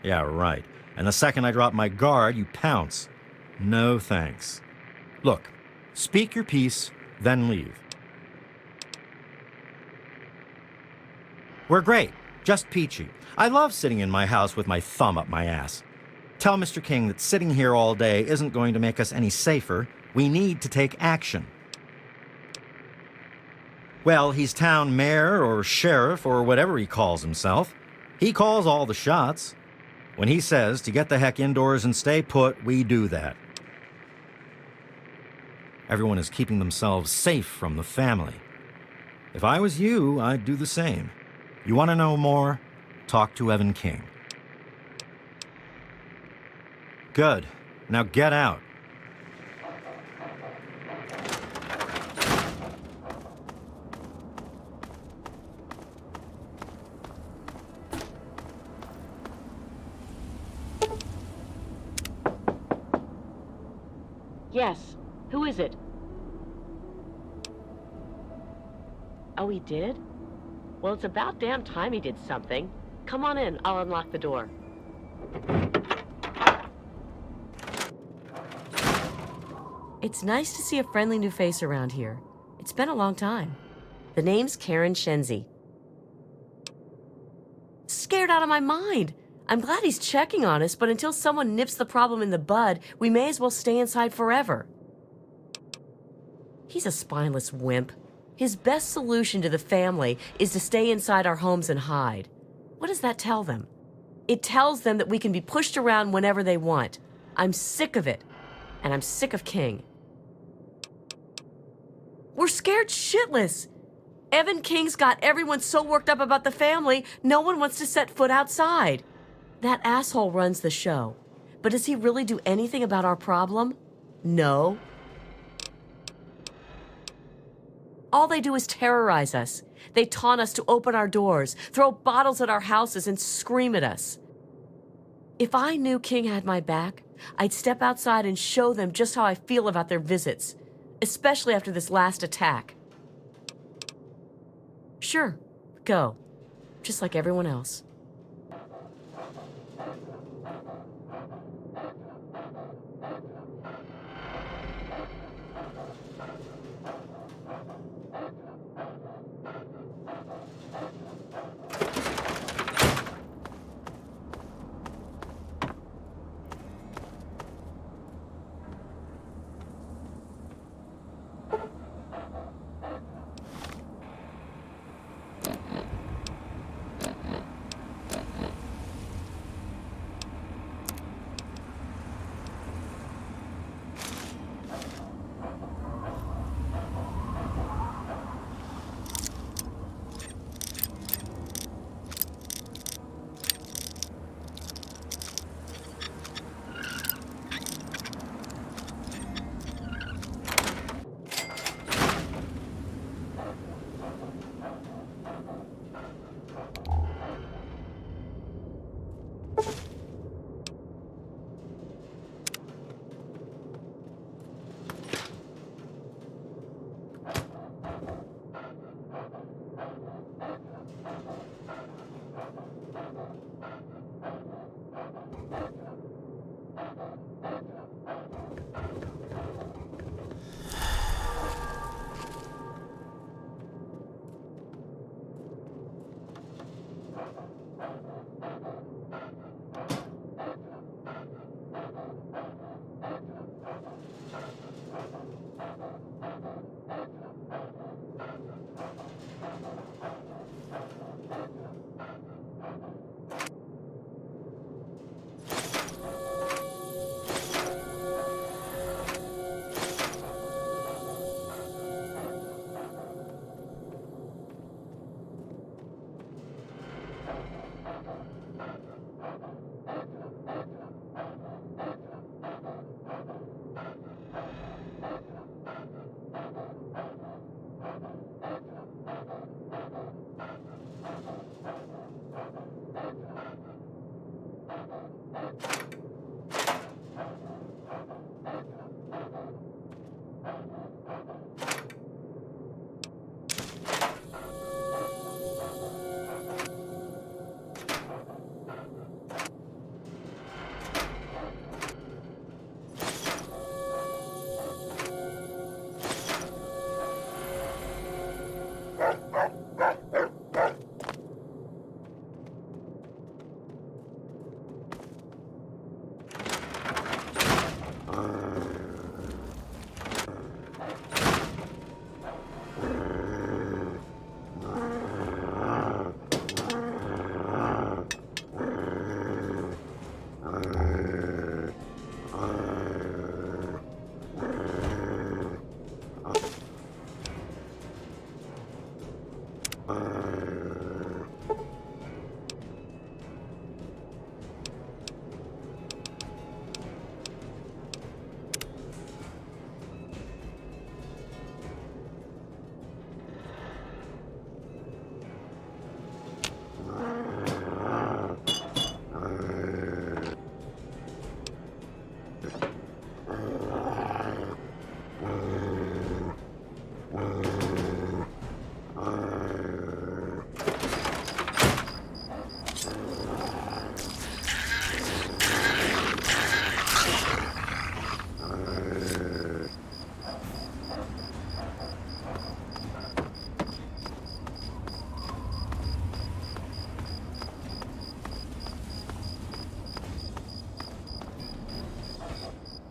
Yeah, right. And the second I drop my guard, you pounce. No thanks. Look, speak your piece, then leave. We're great, just peachy. I love sitting in my house with my thumb up my ass. Tell Mr. King that sitting here all day isn't going to make us any safer. We need to take action. Well, he's town mayor or sheriff or whatever he calls himself. He calls all the shots. When he says to get the heck indoors and stay put, we do that. Everyone is keeping themselves safe from the family. If I was you, I'd do the same. You want to know more? Talk to Evan King. Good. Now get out. Yes. Who is it? Oh, he did? Well, it's about damn time he did something. Come on in. I'll unlock the door. It's nice to see a friendly new face around here. It's been a long time. The name's Karen Shenzi. Scared out of my mind. I'm glad he's checking on us, but until someone nips the problem in the bud, we may as well stay inside forever. He's a spineless wimp. His best solution to the family is to stay inside our homes and hide. What does that tell them? It tells them that we can be pushed around whenever they want. I'm sick of it. And I'm sick of King. We're scared shitless. Evan King's got everyone so worked up about the family, no one wants to set foot outside. That asshole runs the show. But does he really do anything about our problem? No. All they do is terrorize us. They taunt us to open our doors, throw bottles at our houses, and scream at us. If I knew King had my back, I'd step outside and show them just how I feel about their visits, especially after this last attack. Sure, go. Just like everyone else.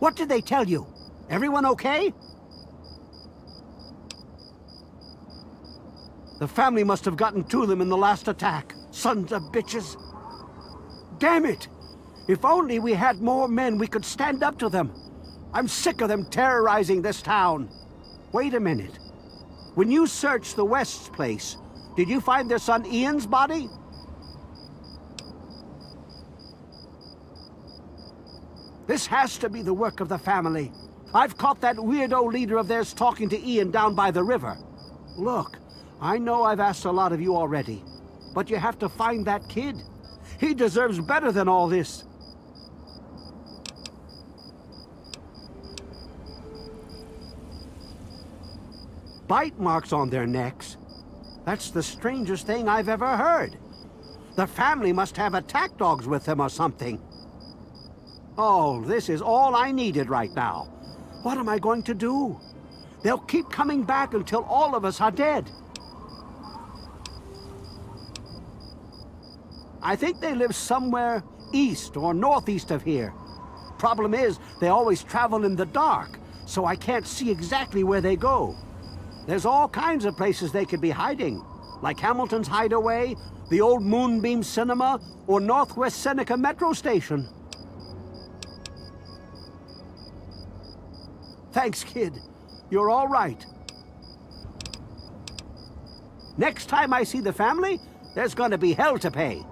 What did they tell you? Everyone okay? The family must have gotten to them in the last attack. Sons of bitches. Damn it! If only we had more men, we could stand up to them. I'm sick of them terrorizing this town. Wait a minute. When you searched the West's place, did you find their son Ian's body? This has to be the work of the family. I've caught that weirdo leader of theirs talking to Ian down by the river. Look, I know I've asked a lot of you already, but you have to find that kid. He deserves better than all this. Bite marks on their necks. That's the strangest thing I've ever heard. The family must have attack dogs with them or something. Oh, this is all I needed right now. What am I going to do? They'll keep coming back until all of us are dead. I think they live somewhere east or northeast of here. Problem is, they always travel in the dark, so I can't see exactly where they go. There's all kinds of places they could be hiding, like Hamilton's Hideaway, the old Moonbeam Cinema, or Northwest Seneca Metro Station. Thanks, kid. You're all right. Next time I see the family, there's gonna be hell to pay.